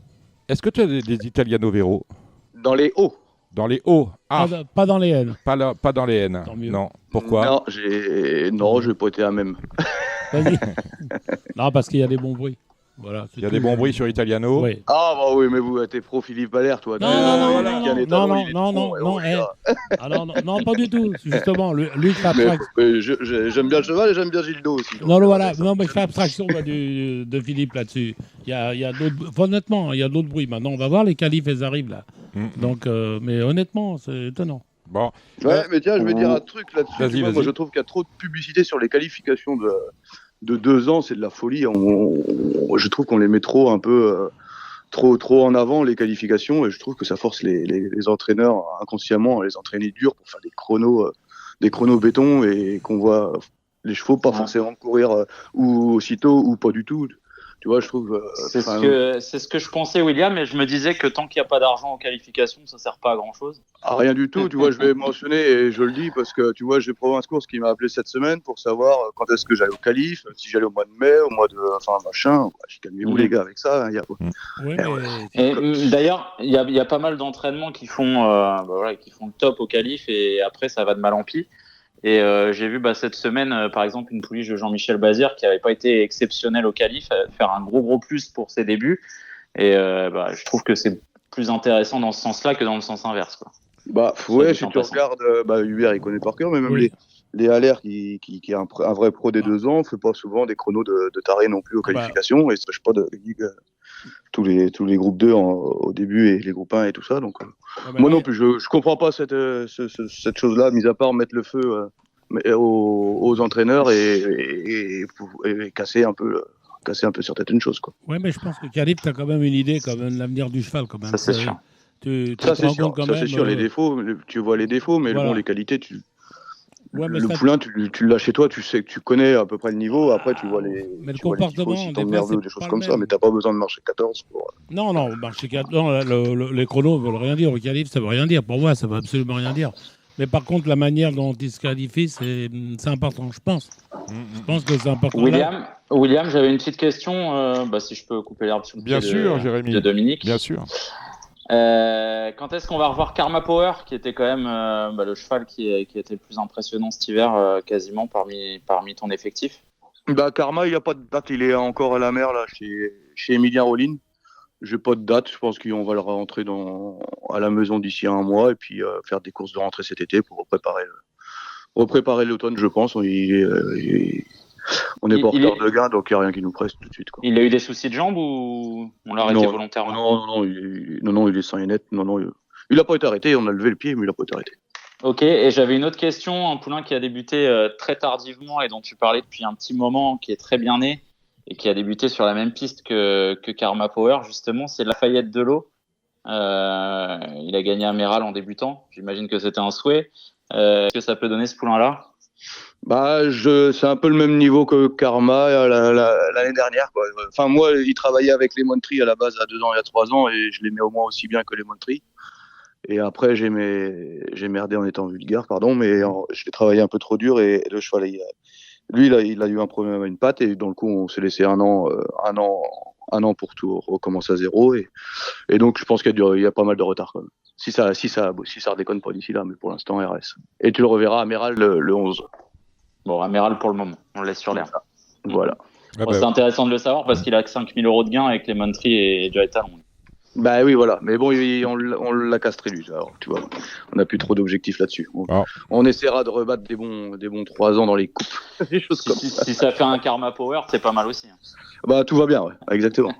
Est-ce que tu as des Italiano Vero? Dans les hauts. Dans les hauts. Ah. Pas dans les N. Pas dans les N. Non. Pourquoi? Non, j'ai pas été à même. Vas-y. Non, parce qu'il y a des bons bruits. Voilà, il y a des bons bruits sur Italiano. Oui. Ah bah oui, mais vous, t'es pro Philippe Valère, toi. Non, pas du tout. Justement, lui fait abstraction. J'aime bien le cheval et j'aime bien Gildo aussi. Donc, mais je fais abstraction de Philippe là-dessus. Il y a d'autres. Honnêtement, il y a d'autres bruits. Maintenant, on va voir les qualifs, elles arrivent là. Donc, mais honnêtement, c'est étonnant. Bon. Ouais, mais tiens, je vais dire un truc là-dessus. Moi, je trouve qu'il y a trop de publicité sur les qualifications de 2 ans, c'est de la folie. Je trouve qu'on les met trop en avant, les qualifications, et je trouve que ça force les entraîneurs inconsciemment à les entraîner dur pour faire des chronos béton, et qu'on voit les chevaux pas forcément courir ou aussitôt ou pas du tout. Tu vois, je trouve. C'est ce que je pensais, William, mais je me disais que tant qu'il n'y a pas d'argent en qualification, ça ne sert pas à grand-chose. Ah, rien du tout, tu vois, je vais mentionner, et je le dis parce que, tu vois, j'ai Provence Course qui m'a appelé cette semaine pour savoir quand est-ce que j'allais au qualif, si j'allais au mois de mai, au mois de. Enfin, machin. Calmez-vous, les gars, avec ça. D'ailleurs, il y a pas mal d'entraînements qui font le top au qualif, et après, ça va de mal en pis. Et j'ai vu cette semaine, par exemple, une pouliche de Jean-Michel Bazir qui n'avait pas été exceptionnelle au qualif, faire un gros plus pour ses débuts. Et je trouve que c'est plus intéressant dans ce sens-là que dans le sens inverse, quoi. Ouais, si tu regardes, Hubert, il connaît par cœur, mais même les Allaire qui est un vrai pro des 2 ans, fait pas souvent des chronos de taré non plus aux qualifications, et ça ne pas de tous les groupes 2 au début et les groupes 1 et tout ça. Donc, moi non plus, je comprends pas cette chose-là, mis à part mettre le feu aux entraîneurs et casser un peu certaines choses, quoi. Ouais, mais je pense que Calif, tu as quand même une idée quand même de l'avenir du cheval, quand même. Ça, c'est sûr. Ça, c'est sûr, les défauts, tu vois les défauts, mais les qualités, le poulain, tu l'as chez toi, tu sais que tu connais à peu près le niveau. Après, tu vois les comportements, des choses comme ça, mais t'as pas besoin de marcher 14 pour. Non, marcher 14. Les chronos veulent rien dire. Au qualif, ça veut rien dire. Pour moi, ça veut absolument rien dire. Mais par contre, la manière dont ils se qualifient, c'est important, je pense. Je pense que c'est important. William, j'avais une petite question. Si je peux couper l'herbe sous le pied de Dominique. Bien sûr. Quand est-ce qu'on va revoir Karma Power, qui était quand même le cheval qui était le plus impressionnant cet hiver, quasiment parmi ton effectif? Karma, il n'y a pas de date, il est encore à la mer là, chez Emilien Rollin. J'ai pas de date, je pense qu'on va le rentrer à la maison d'ici 1 mois, et puis faire des courses de rentrée cet été pour préparer l'automne, je pense. On est porteur de gain, donc il n'y a rien qui nous presse tout de suite, quoi. Il a eu des soucis de jambes ou on l'a arrêté volontairement? Non, il est sain et net. Non, il n'a pas été arrêté, on a levé le pied, mais il n'a pas été arrêté. Ok, et j'avais une autre question, un poulain qui a débuté très tardivement et dont tu parlais depuis un petit moment, qui est très bien né et qui a débuté sur la même piste que Karma Power, justement, c'est Lafayette Delot. Il a gagné à Méral en débutant, j'imagine que c'était un souhait. Est-ce que ça peut donner ce poulain-là? C'est un peu le même niveau que Karma l'année dernière, quoi. Enfin, moi, il travaillait avec les Montry à la base à 2 ans et à 3 ans, et je l'aimais au moins aussi bien que les Montry. Et après, j'ai merdé en étant vulgaire, pardon, mais je l'ai travaillé un peu trop dur, et le cheval, il a eu un problème à une patte, et dans le coup, on s'est laissé un an pour tout recommencer à zéro, et donc je pense qu'il y a pas mal de retard, quand même. Si ça redéconne pas d'ici là, mais pour l'instant, RS. Et tu le reverras à Méral le 11. Bon, à Méral pour le moment, on le laisse sur l'air. Voilà. C'est intéressant de le savoir parce qu'il a que 5 000 € de gain avec les Montry et Joy Talon. Oui, voilà. Mais bon, on l'a castré, lui. Alors, tu vois, on n'a plus trop d'objectifs là-dessus. On essaiera de rebattre des bons 3 ans dans les coupes. Des choses comme ça. Si ça fait un Karma Power, c'est pas mal aussi. Tout va bien, ouais. Exactement.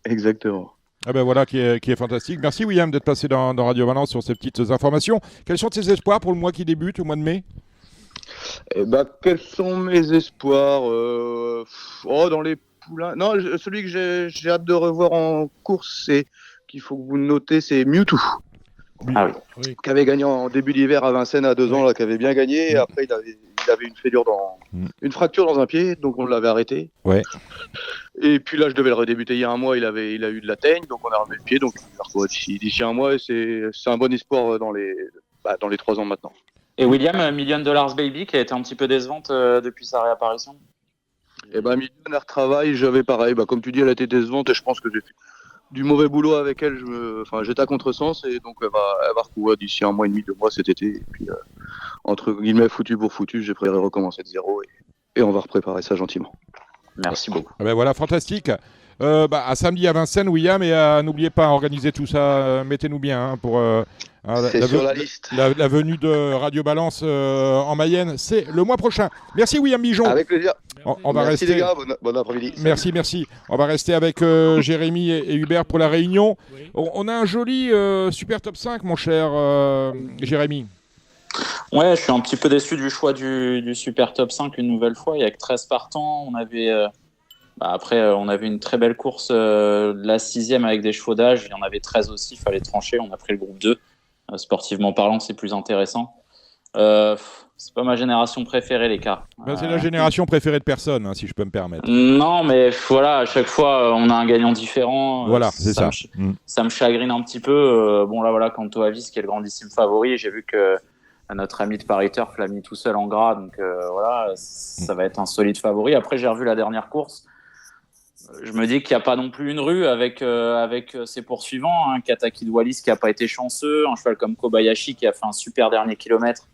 Exactement. Voilà qui est fantastique. Merci William d'être passé dans Radio Valence sur ces petites informations. Quels sont tes espoirs pour le mois qui débute, au mois de mai? Quels sont mes espoirs? Dans les poulain. Non, celui que j'ai hâte de revoir en course, c'est qu'il faut que vous notez, c'est Mewtwo. Ah oui. Qui avait gagné en début d'hiver à Vincennes à 2 ans, là, qui avait bien gagné. Et après, il avait une fracture dans un pied, donc on l'avait arrêté. Ouais. Et puis là, je devais le redébuter il y a un mois. Il a eu de la teigne, donc on a remis le pied. Donc il va revoir d'ici un mois. Et c'est un bon espoir dans les 3 ans maintenant. Et William, $1 Million Baby, qui a été un petit peu décevante depuis sa réapparition. Et Million, elle retravaille. J'avais pareil. Comme tu dis, elle a été décevante et je pense que j'ai fait du mauvais boulot avec elle. J'étais à contresens et donc elle va recourir d'ici 1 mois et demi, 2 mois cet été. Et puis entre guillemets, foutu pour foutu, j'ai préféré recommencer de zéro et on va repréparer ça gentiment. Merci beaucoup. Voilà, fantastique. À samedi à Vincennes, William, et n'oubliez pas, organiser tout ça, mettez-nous bien pour c'est sur la liste. La venue de Radio Balance en Mayenne, c'est le mois prochain. Merci William Bijon. Avec plaisir. On va merci rester... les gars, bon après-midi. Merci. On va rester avec Jérémy et Hubert pour la réunion. Oui. On a un joli super top 5, mon cher Jérémy. Ouais, je suis un petit peu déçu du choix du super top 5 une nouvelle fois. Il n'y a que 13 partants. On avait... on avait une très belle course, la 6e avec des chevaux d'âge. Il y en avait 13 aussi, il fallait trancher. On a pris le groupe 2. Sportivement parlant, c'est plus intéressant. C'est pas ma génération préférée, les gars. C'est la génération préférée de personne, si je peux me permettre. Non, mais voilà, à chaque fois, on a un gagnant différent. Voilà, c'est ça. Ça me chagrine un petit peu. Kanto Avis, qui est le grandissime favori. J'ai vu que notre ami de Paris Turf l'a mis tout seul en gras. Donc ça va être un solide favori. Après, j'ai revu la dernière course. Je me dis qu'il n'y a pas non plus une rue avec ses poursuivants. Kataki Wallis qui n'a pas été chanceux, un cheval comme Kobayashi qui a fait un super dernier kilomètre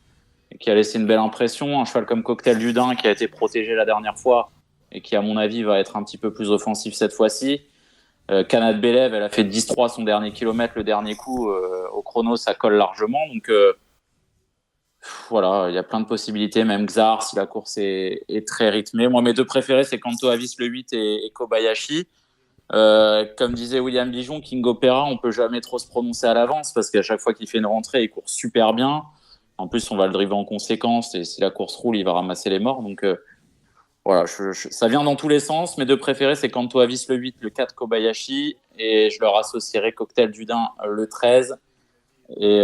et qui a laissé une belle impression, un cheval comme Cocktail du Dain qui a été protégé la dernière fois et qui, à mon avis, va être un petit peu plus offensif cette fois-ci. Canad Belev, elle a fait 10-3 son dernier kilomètre, le dernier coup, au chrono, ça colle largement. Donc voilà, il y a plein de possibilités, même Xar, si la course est très rythmée. Moi, mes 2 préférés, c'est Kanto Avis le 8 et Kobayashi. Comme disait William Bijon, King Opera, on peut jamais trop se prononcer à l'avance parce qu'à chaque fois qu'il fait une rentrée, il court super bien. En plus, on va le driver en conséquence et si la course roule, il va ramasser les morts. Donc voilà, ça vient dans tous les sens. Mes 2 préférés, c'est Kanto Avis le 8, le 4 Kobayashi et je leur associerai Cocktail du Dain le 13 et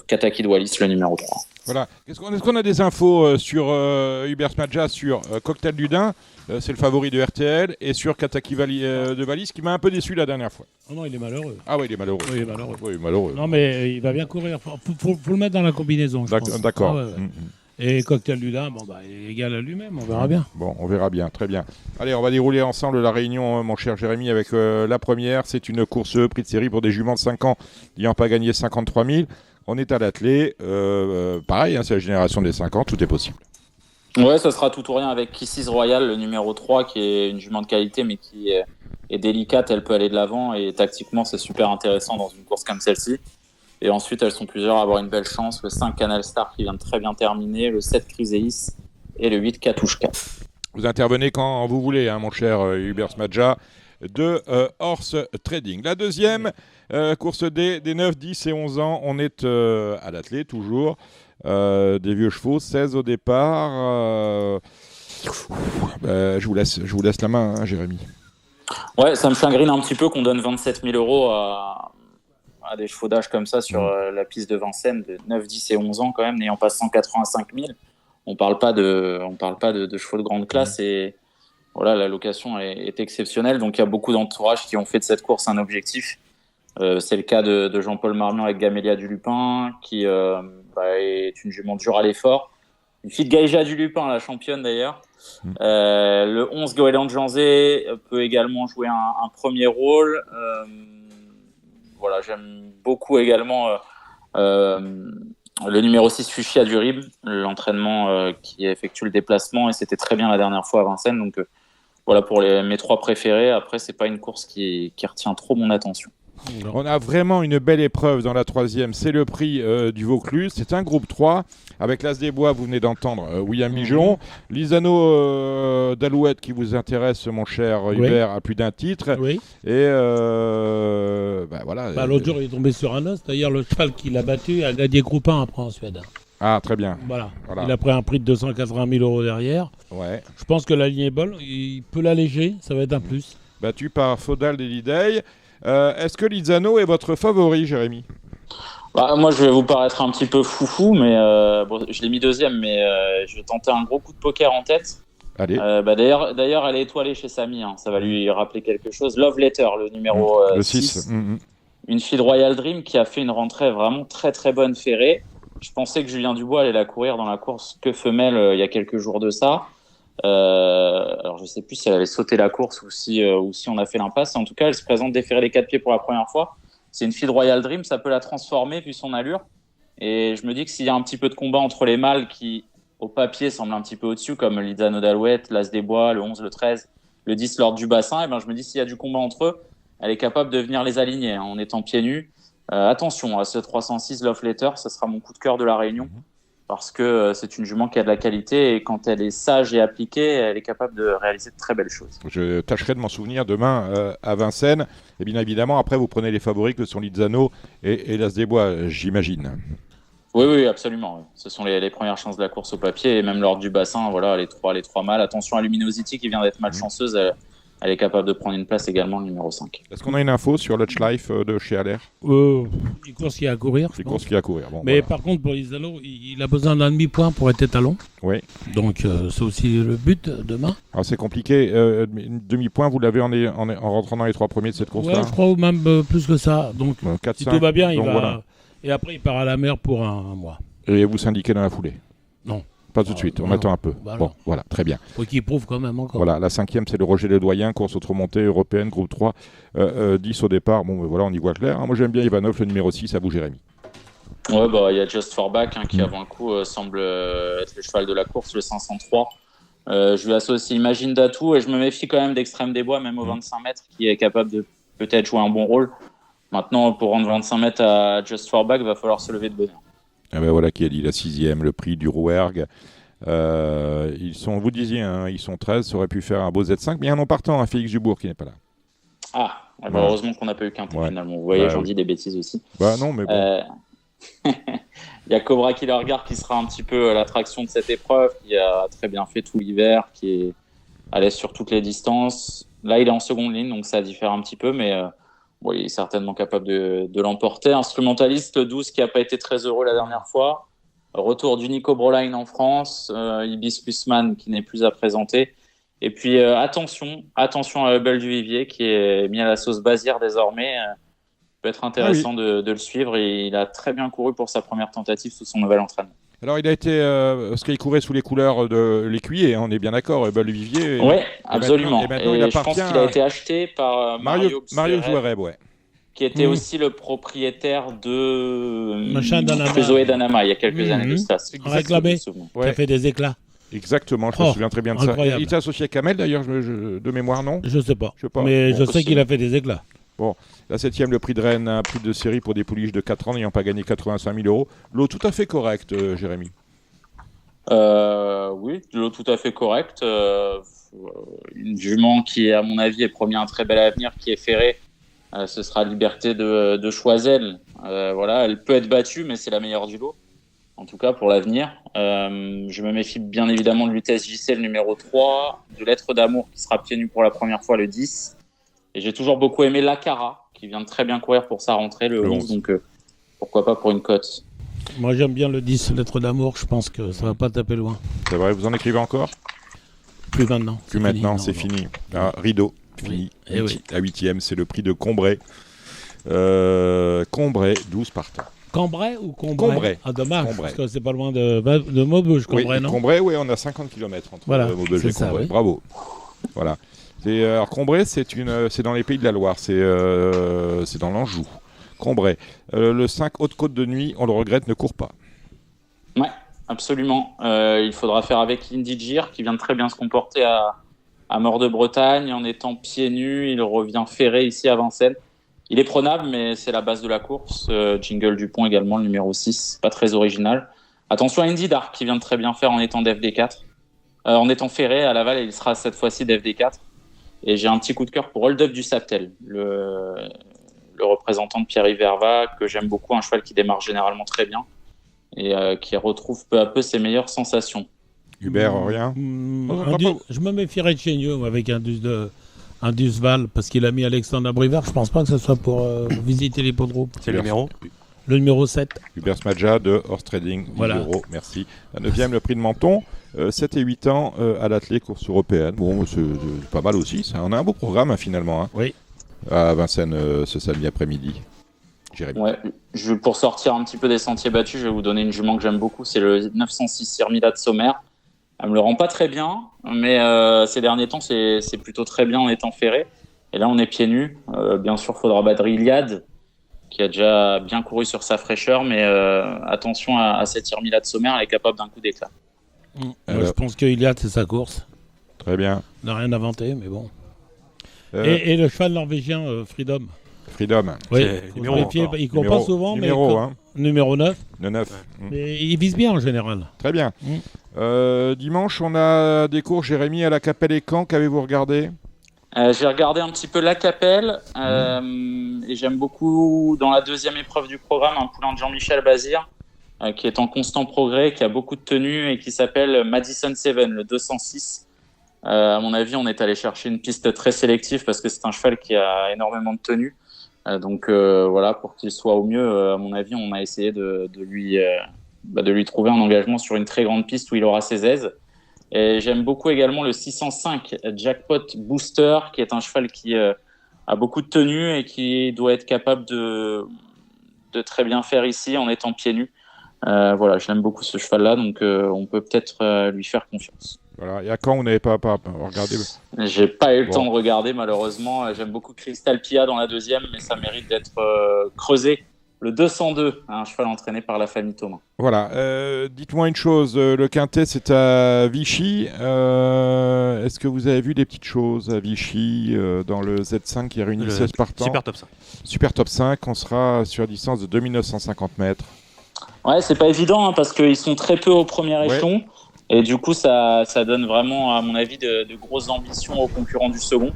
Kataki Wallis le numéro 3. Voilà. Est-ce qu'on a des infos sur Hubert Smadja sur Cocktail du Dain, c'est le favori de RTL, et sur Kataki de Wallis qui m'a un peu déçu la dernière fois. Oh non, il est malheureux. Ah oui, il est malheureux. Oui, il est malheureux. Oui, malheureux. Non, mais il va bien courir. Faut le mettre dans la combinaison. D'accord. Ah, ouais. Et Cocktail du Dain, il est égal à lui-même, on verra bien. Bon, on verra bien, très bien. Allez, on va dérouler ensemble la réunion, mon cher Jérémy, avec la première. C'est une course prix de série pour des juments de 5 ans n'ayant pas gagné 53 000. On est à l'attelé. Pareil, c'est la génération des 5 ans, tout est possible. Ouais, ça sera tout ou rien avec Kisses Royal, le numéro 3, qui est une jument de qualité, mais qui est délicate. Elle peut aller de l'avant et tactiquement, c'est super intéressant dans une course comme celle-ci. Et ensuite, elles sont plusieurs à avoir une belle chance. Le 5 Canal Star qui vient de très bien terminer, le 7 Chryséis et le 8 Katushka. Vous intervenez quand vous voulez, mon cher Hubert Smadja de Horse Trading. La deuxième course des 9, 10 et 11 ans, on est à l'attelé toujours. Des vieux chevaux, 16 au départ. Je vous laisse la main, Jérémy. Ouais, ça me chagrine un petit peu qu'on donne 27 000 euros à des chevaux d'âge comme ça sur la piste de Vincennes de 9, 10 et 11 ans quand même, n'ayant pas 185 000. On parle pas de chevaux de grande classe et voilà, la location est exceptionnelle. Donc il y a beaucoup d'entourages qui ont fait de cette course un objectif. C'est le cas de Jean-Paul Marmion avec Gamélia du Lupin, qui est une jument dure à l'effort. Une fille de Gaïja du Lupin, la championne d'ailleurs. Le 11 Goéland Janzé peut également jouer un premier rôle. Voilà, j'aime beaucoup également le numéro 6 Fuchsia du Rib, l'entraînement qui effectue le déplacement, et c'était très bien la dernière fois à Vincennes. Donc voilà pour mes 3 préférés. Après, c'est pas une course qui retient trop mon attention. On a vraiment une belle épreuve dans la 3e, c'est le prix du Vaucluse. C'est un groupe 3 avec l'As des Bois, vous venez d'entendre William Bijon. Lisano d'Alouette qui vous intéresse, mon cher Hubert, à plus d'un titre. Oui. Et voilà. L'autre jour, il est tombé sur un os. D'ailleurs, le cheval qui l'a battu, Adier Groupin après en Suède. Ah, très bien. Voilà. Il a pris un prix de 280 000 euros derrière. Ouais. Je pense que la ligne est bonne. Il peut l'alléger, ça va être un plus. Battu par Faudal et Liday. Est-ce que Lizano est votre favori, Jérémy? Moi, je vais vous paraître un petit peu foufou, mais je l'ai mis deuxième, mais je vais tenter un gros coup de poker en tête. Allez. D'ailleurs, elle est étoilée chez Samy, hein, ça va lui rappeler quelque chose. Love Letter, le numéro le 6. 6. Une fille de Royal Dream qui a fait une rentrée vraiment très très bonne ferrée. Je pensais que Julien Dubois allait la courir dans la course que femelle il y a quelques jours de ça. Alors je sais plus si elle avait sauté la course ou si on a fait l'impasse. En tout cas, elle se présente déférer les 4 pieds pour la première fois. C'est une fille de Royal Dream, ça peut la transformer vu son allure. Et je me dis que s'il y a un petit peu de combat entre les mâles qui, au papier, semblent un petit peu au-dessus, comme Lizano d'Alouette, l'As des Bois, le 11, le 13, le 10, l'Ordre du Bassin, et je me dis s'il y a du combat entre eux, elle est capable de venir les aligner hein, en étant pieds nus. Attention à ce 306 Love Letter, ce sera mon coup de cœur de la Réunion. Parce que c'est une jument qui a de la qualité et quand elle est sage et appliquée, elle est capable de réaliser de très belles choses. Je tâcherai de m'en souvenir demain à Vincennes. Et bien évidemment, après, vous prenez les favoris que sont Lizano et l'As des Bois, j'imagine. Oui, absolument. Oui. Ce sont les premières chances de la course au papier et même l'Ordre du Bassin, voilà, les trois mâles. Attention à Luminosity qui vient d'être malchanceuse. Elle est capable de prendre une place également, le numéro 5. Est-ce qu'on a une info sur Lutch Life de chez Aller? Il court ce qu'il y a à courir. Bon, mais voilà. par contre, pour Lizano, il a besoin d'un demi-point pour être étalon. Oui. Donc, c'est aussi le but demain. Alors, c'est compliqué. Demi-point, vous l'avez en rentrant dans les 3 premiers de cette course-là? Ouais, je crois, ou même plus que ça. Donc, 4, si 5, tout va bien, il va. Voilà. Et après, il part à la mer pour un mois. Et vous syndiquez dans la foulée? Non. Pas tout de suite, on attend un peu. Bah bon, voilà, très bien. Faut qu'il prouve quand même encore. Voilà, la 5e, c'est le Roger Ledoyen, course autre-montée européenne, groupe 3, 10 au départ. Bon, voilà, on y voit clair. Moi, j'aime bien Ivanov, le numéro 6, à vous, Jérémy. Ouais, il y a Just for Back qui, avant le coup, semble être le cheval de la course, le 503. Je lui associe Imagine Datou et je me méfie quand même d'Extrême des Bois, même au 25 mètres, qui est capable de peut-être jouer un bon rôle. Maintenant, pour rendre 25 mètres à Just for Back, il va falloir se lever de bonheur. Ah ben voilà qui a dit la 6e, le prix du Rouergue. Ils sont, vous disiez, hein, ils sont 13, ça aurait pu faire un beau Z5, mais il y a un non partant, hein, Félix Dubourg qui n'est pas là. Heureusement qu'on n'a pas eu qu'un point finalement. Vous voyez, j'en dis des bêtises aussi. Non, mais bon. Il y a Cobra Killer Guard qui sera un petit peu l'attraction de cette épreuve, qui a très bien fait tout l'hiver, qui est à l'aise sur toutes les distances. Là, il est en seconde ligne, donc ça diffère un petit peu, mais il est certainement capable de l'emporter. Instrumentaliste, le 12 qui n'a pas été très heureux la dernière fois. Retour du Nico Broline en France, Hibiscusman qui n'est plus à présenter. Et puis attention à Hubble du Vivier qui est mis à la sauce Bazir désormais. Peut être intéressant de le suivre. Et il a très bien couru pour sa première tentative sous son nouvel entraînement. Alors il a été, parce qu'il courait sous les couleurs de l'écuyer, hein, on est bien d'accord, Hubble du Vivier. Oui, absolument. Et maintenant, il appartient je pense qu'il a été acheté par Mario Zouareb, ouais. Qui était aussi le propriétaire de Danama. Zoé Danama il y a quelques années de ça. Réclamé, qui a fait des éclats. Exactement, je me souviens très bien de incroyable. Ça. Il était associé à Kamel d'ailleurs, de mémoire, non? Je sais pas. Mais je sais qu'il a fait des éclats. Bon, la 7e, le prix de Rennes, un prix de série pour des pouliches de 4 ans n'ayant pas gagné 85 000 €. L'eau tout à fait correcte, Jérémy. Oui, l'eau tout à fait correcte. Une jument qui, à mon avis, est promis un très bel avenir, qui est ferrée. Ce sera Liberté de Choiseul. Elle peut être battue, mais c'est la meilleure du lot. En tout cas, pour l'avenir. Je me méfie bien évidemment de l'UTS JC, le numéro 3, de Lettre d'amour, qui sera pieds nus pour la première fois, le 10. Et j'ai toujours beaucoup aimé Lacara, qui vient de très bien courir pour sa rentrée, le 11. Donc, pourquoi pas pour une cote. Moi, j'aime bien le 10, Lettre d'amour. Je pense que ça va pas taper loin. C'est vrai, vous en écrivez encore? Plus maintenant. C'est fini. Ah, rideau. Fini. Oui. La 8e, c'est le prix de Combray. Combray, 12 partants. Cambrai ou Combray? Ah, dommage, Combray. parce que c'est pas loin de Maubeuge, Combray, non? Combray, oui, on a 50 km entre Maubeuge et Combray. Oui. Bravo. Voilà. Alors, Combray, c'est dans les Pays de la Loire, c'est dans l'Anjou. Combray. Le 5 Haute-Côte de Nuit, on le regrette, ne court pas. Ouais, absolument. Il faudra faire avec Indy Gir, qui vient de très bien se comporter à Mort de Bretagne, en étant pieds nus. Il revient ferré ici à Vincennes. Il est prenable, mais c'est la base de la course. Jingle Dupont également, le numéro 6, pas très original. Attention à Indy Dark, qui vient de très bien faire en étant d'FD4. En étant ferré à Laval, il sera cette fois-ci d'FD4. Et j'ai un petit coup de cœur pour Hold Up du Saptel, le représentant de Pierre-Yves Verva, que j'aime beaucoup, un cheval qui démarre généralement très bien et qui retrouve peu à peu ses meilleures sensations. Hubert, rien Je me méfierais de Chénieux avec un Dusval, parce qu'il a mis Alexandre Abrivard. Je pense pas que ce soit pour visiter l'hippodrome. C'est le numéro Le numéro 7. Hubert Smadja de Horse Trading, 10 Voilà. €, merci. La 9e, le prix de Menton, 7 et 8 ans à l'athlé, course européenne. Bon, c'est pas mal aussi. On a un beau programme hein, finalement. Hein. Oui. À Vincennes ce samedi après-midi. Jérémy. Ouais, pour sortir un petit peu des sentiers battus, je vais vous donner une jument que j'aime beaucoup, c'est le 906 Sirmila de Sommer. Elle me le rend pas très bien, mais ces derniers temps, c'est plutôt très bien en étant ferré. Et là, on est pieds nus. Bien sûr, il faudra battre Iliad, qui a déjà bien couru sur sa fraîcheur, mais attention à cette Sirmila de Sommer, elle est capable d'un coup d'éclat. Moi, je pense que Iliad, c'est sa course. Très bien. On n'a rien inventé, mais bon. Et le cheval norvégien, Freedom. Freedom. Oui, il ne court pas souvent, mais numéro 9. Le 9. Mais il vise bien en général. Très bien. Dimanche, on a des cours, Jérémy, à la Capelle et Caen. Qu'avez-vous regardé ? J'ai regardé un petit peu la Capelle et j'aime beaucoup dans la deuxième épreuve du programme un poulain de Jean-Michel Bazir qui est en constant progrès, qui a beaucoup de tenues et qui s'appelle Madison Seven, le 206. À mon avis, on est allé chercher une piste très sélective parce que c'est un cheval qui a énormément de tenues. Donc voilà, pour qu'il soit au mieux, à mon avis, on a essayé de lui trouver un engagement sur une très grande piste où il aura ses aises. Et j'aime beaucoup également le 605 Jackpot Booster, qui est un cheval qui a beaucoup de tenues et qui doit être capable de très bien faire ici en étant pieds nus. Voilà, j'aime beaucoup ce cheval-là, donc on peut peut-être lui faire confiance. Voilà. Et à Caen, vous n'avez pas regardé ? J'ai pas eu le temps de regarder, malheureusement. J'aime beaucoup Crystal Pia dans la deuxième, mais ça mérite d'être creusé. Le 202, un cheval entraîné par la famille Thomas. Voilà. Dites-moi une chose. Le Quintet, c'est à Vichy. Est-ce que vous avez vu des petites choses à Vichy dans le Z5 qui réunit 16 partants ? Super Top 5. Super Top 5. On sera sur distance de 2950 mètres. Ouais, c'est pas évident parce qu'ils sont très peu au premier échelon. Et du coup, ça donne vraiment, à mon avis, de grosses ambitions aux concurrents du second.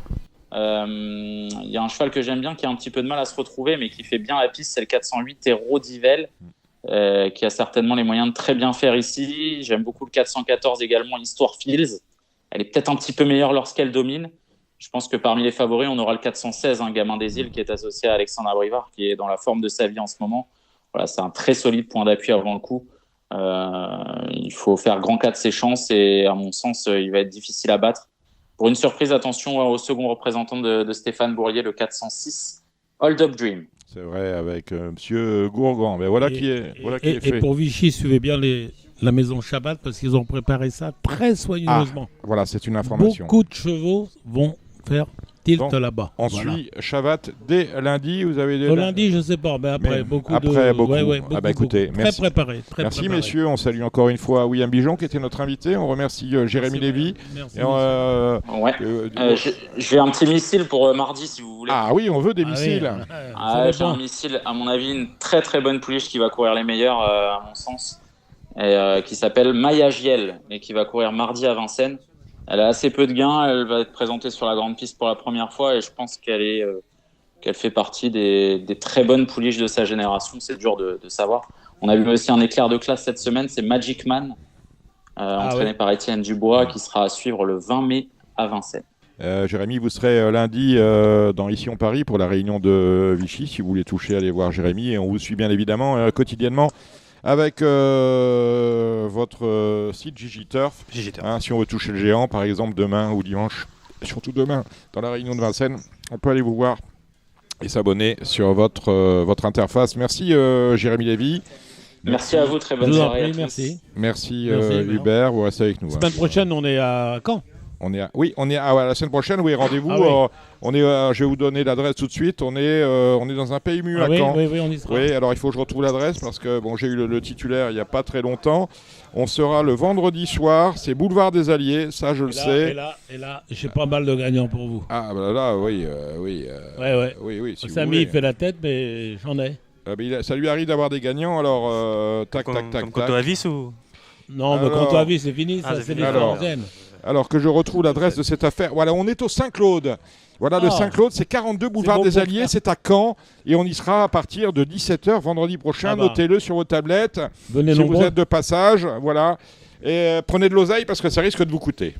Il y a un cheval que j'aime bien qui a un petit peu de mal à se retrouver, mais qui fait bien la piste, c'est le 408 Héros d'Yvel, qui a certainement les moyens de très bien faire ici. J'aime beaucoup le 414 également, Histoire Fields. Elle est peut-être un petit peu meilleure lorsqu'elle domine. Je pense que parmi les favoris, on aura le 416, Gamin des Îles, qui est associé à Alexandre Abrivard, qui est dans la forme de sa vie en ce moment. Voilà, c'est un très solide point d'appui avant le coup. Il faut faire grand cas de ses chances et à mon sens il va être difficile à battre. Pour une surprise, attention au second représentant de Stéphane Bourrier, le 406 Hold Up Dream. C'est vrai, avec Monsieur Gourgan. Mais voilà qui est fait. Et pour Vichy, suivez bien la maison Chabat parce qu'ils ont préparé ça très soigneusement. Voilà, c'est une information. Beaucoup de chevaux vont faire tilt là-bas. On suit Chavat dès lundi. Vous avez Au lundi, je ne sais pas, mais après beaucoup. Beaucoup. Ouais, ah bah écoutez, merci. Très préparé. Merci messieurs. On salue encore une fois William Bijon qui était notre invité. On remercie Jérémy Lévy. Merci. J'ai un petit missile pour mardi si vous voulez. Ah oui, on veut des missiles. J'ai un missile, à mon avis, une très très bonne pouliche qui va courir les meilleurs, à mon sens, et qui s'appelle Maya Giel et qui va courir mardi à Vincennes. Elle a assez peu de gains, elle va être présentée sur la grande piste pour la première fois et je pense qu'elle fait partie des très bonnes pouliches de sa génération. C'est dur de savoir. On a vu aussi un éclair de classe cette semaine, c'est Magic Man, entraîné par Étienne Dubois, qui sera à suivre le 20 mai à Vincennes. Jérémy, vous serez lundi dans Ici on Paris pour la réunion de Vichy. Si vous voulez toucher, allez voir Jérémy. Et on vous suit bien évidemment quotidiennement avec votre site Gigiturf. Si on veut toucher le géant, par exemple, demain ou dimanche, surtout demain, dans la réunion de Vincennes, on peut aller vous voir et s'abonner sur votre interface. Merci Jérémy Lévy. Merci à vous, très bonne soirée à tous. Merci Hubert, vous restez avec nous. La semaine prochaine, on est à Caen. On est la semaine prochaine, oui, rendez-vous. Je vais vous donner l'adresse tout de suite. On est dans un PMU à Caen. Oui, on y sera. Oui, alors il faut que je retrouve l'adresse parce que j'ai eu le titulaire il n'y a pas très longtemps. On sera le vendredi soir, c'est Boulevard des Alliés, ça je le sais. Et là, j'ai pas mal de gagnants pour vous. Ah, bah là, oui. Oui. Si Samy, il fait la tête, mais j'en ai. Ça lui arrive d'avoir des gagnants, alors tac. Comme Coto Avis ou... Non, mais Coto Avis, c'est fini, ça, c'est les troisièmes. Alors que je retrouve l'adresse de cette affaire. Voilà, on est au Saint-Claude. Voilà, le Saint-Claude, c'est 42 boulevard des Alliés, c'est à Caen. Et on y sera à partir de 17h vendredi prochain. Notez-le sur vos tablettes. Venez si nombreux. vous êtes de passage, voilà. Et prenez de l'oseille parce que ça risque de vous coûter.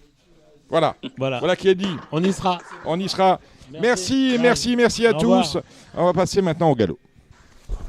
Voilà. Voilà qui est dit. On y sera. On y sera. Merci à tous. On va passer maintenant au galop.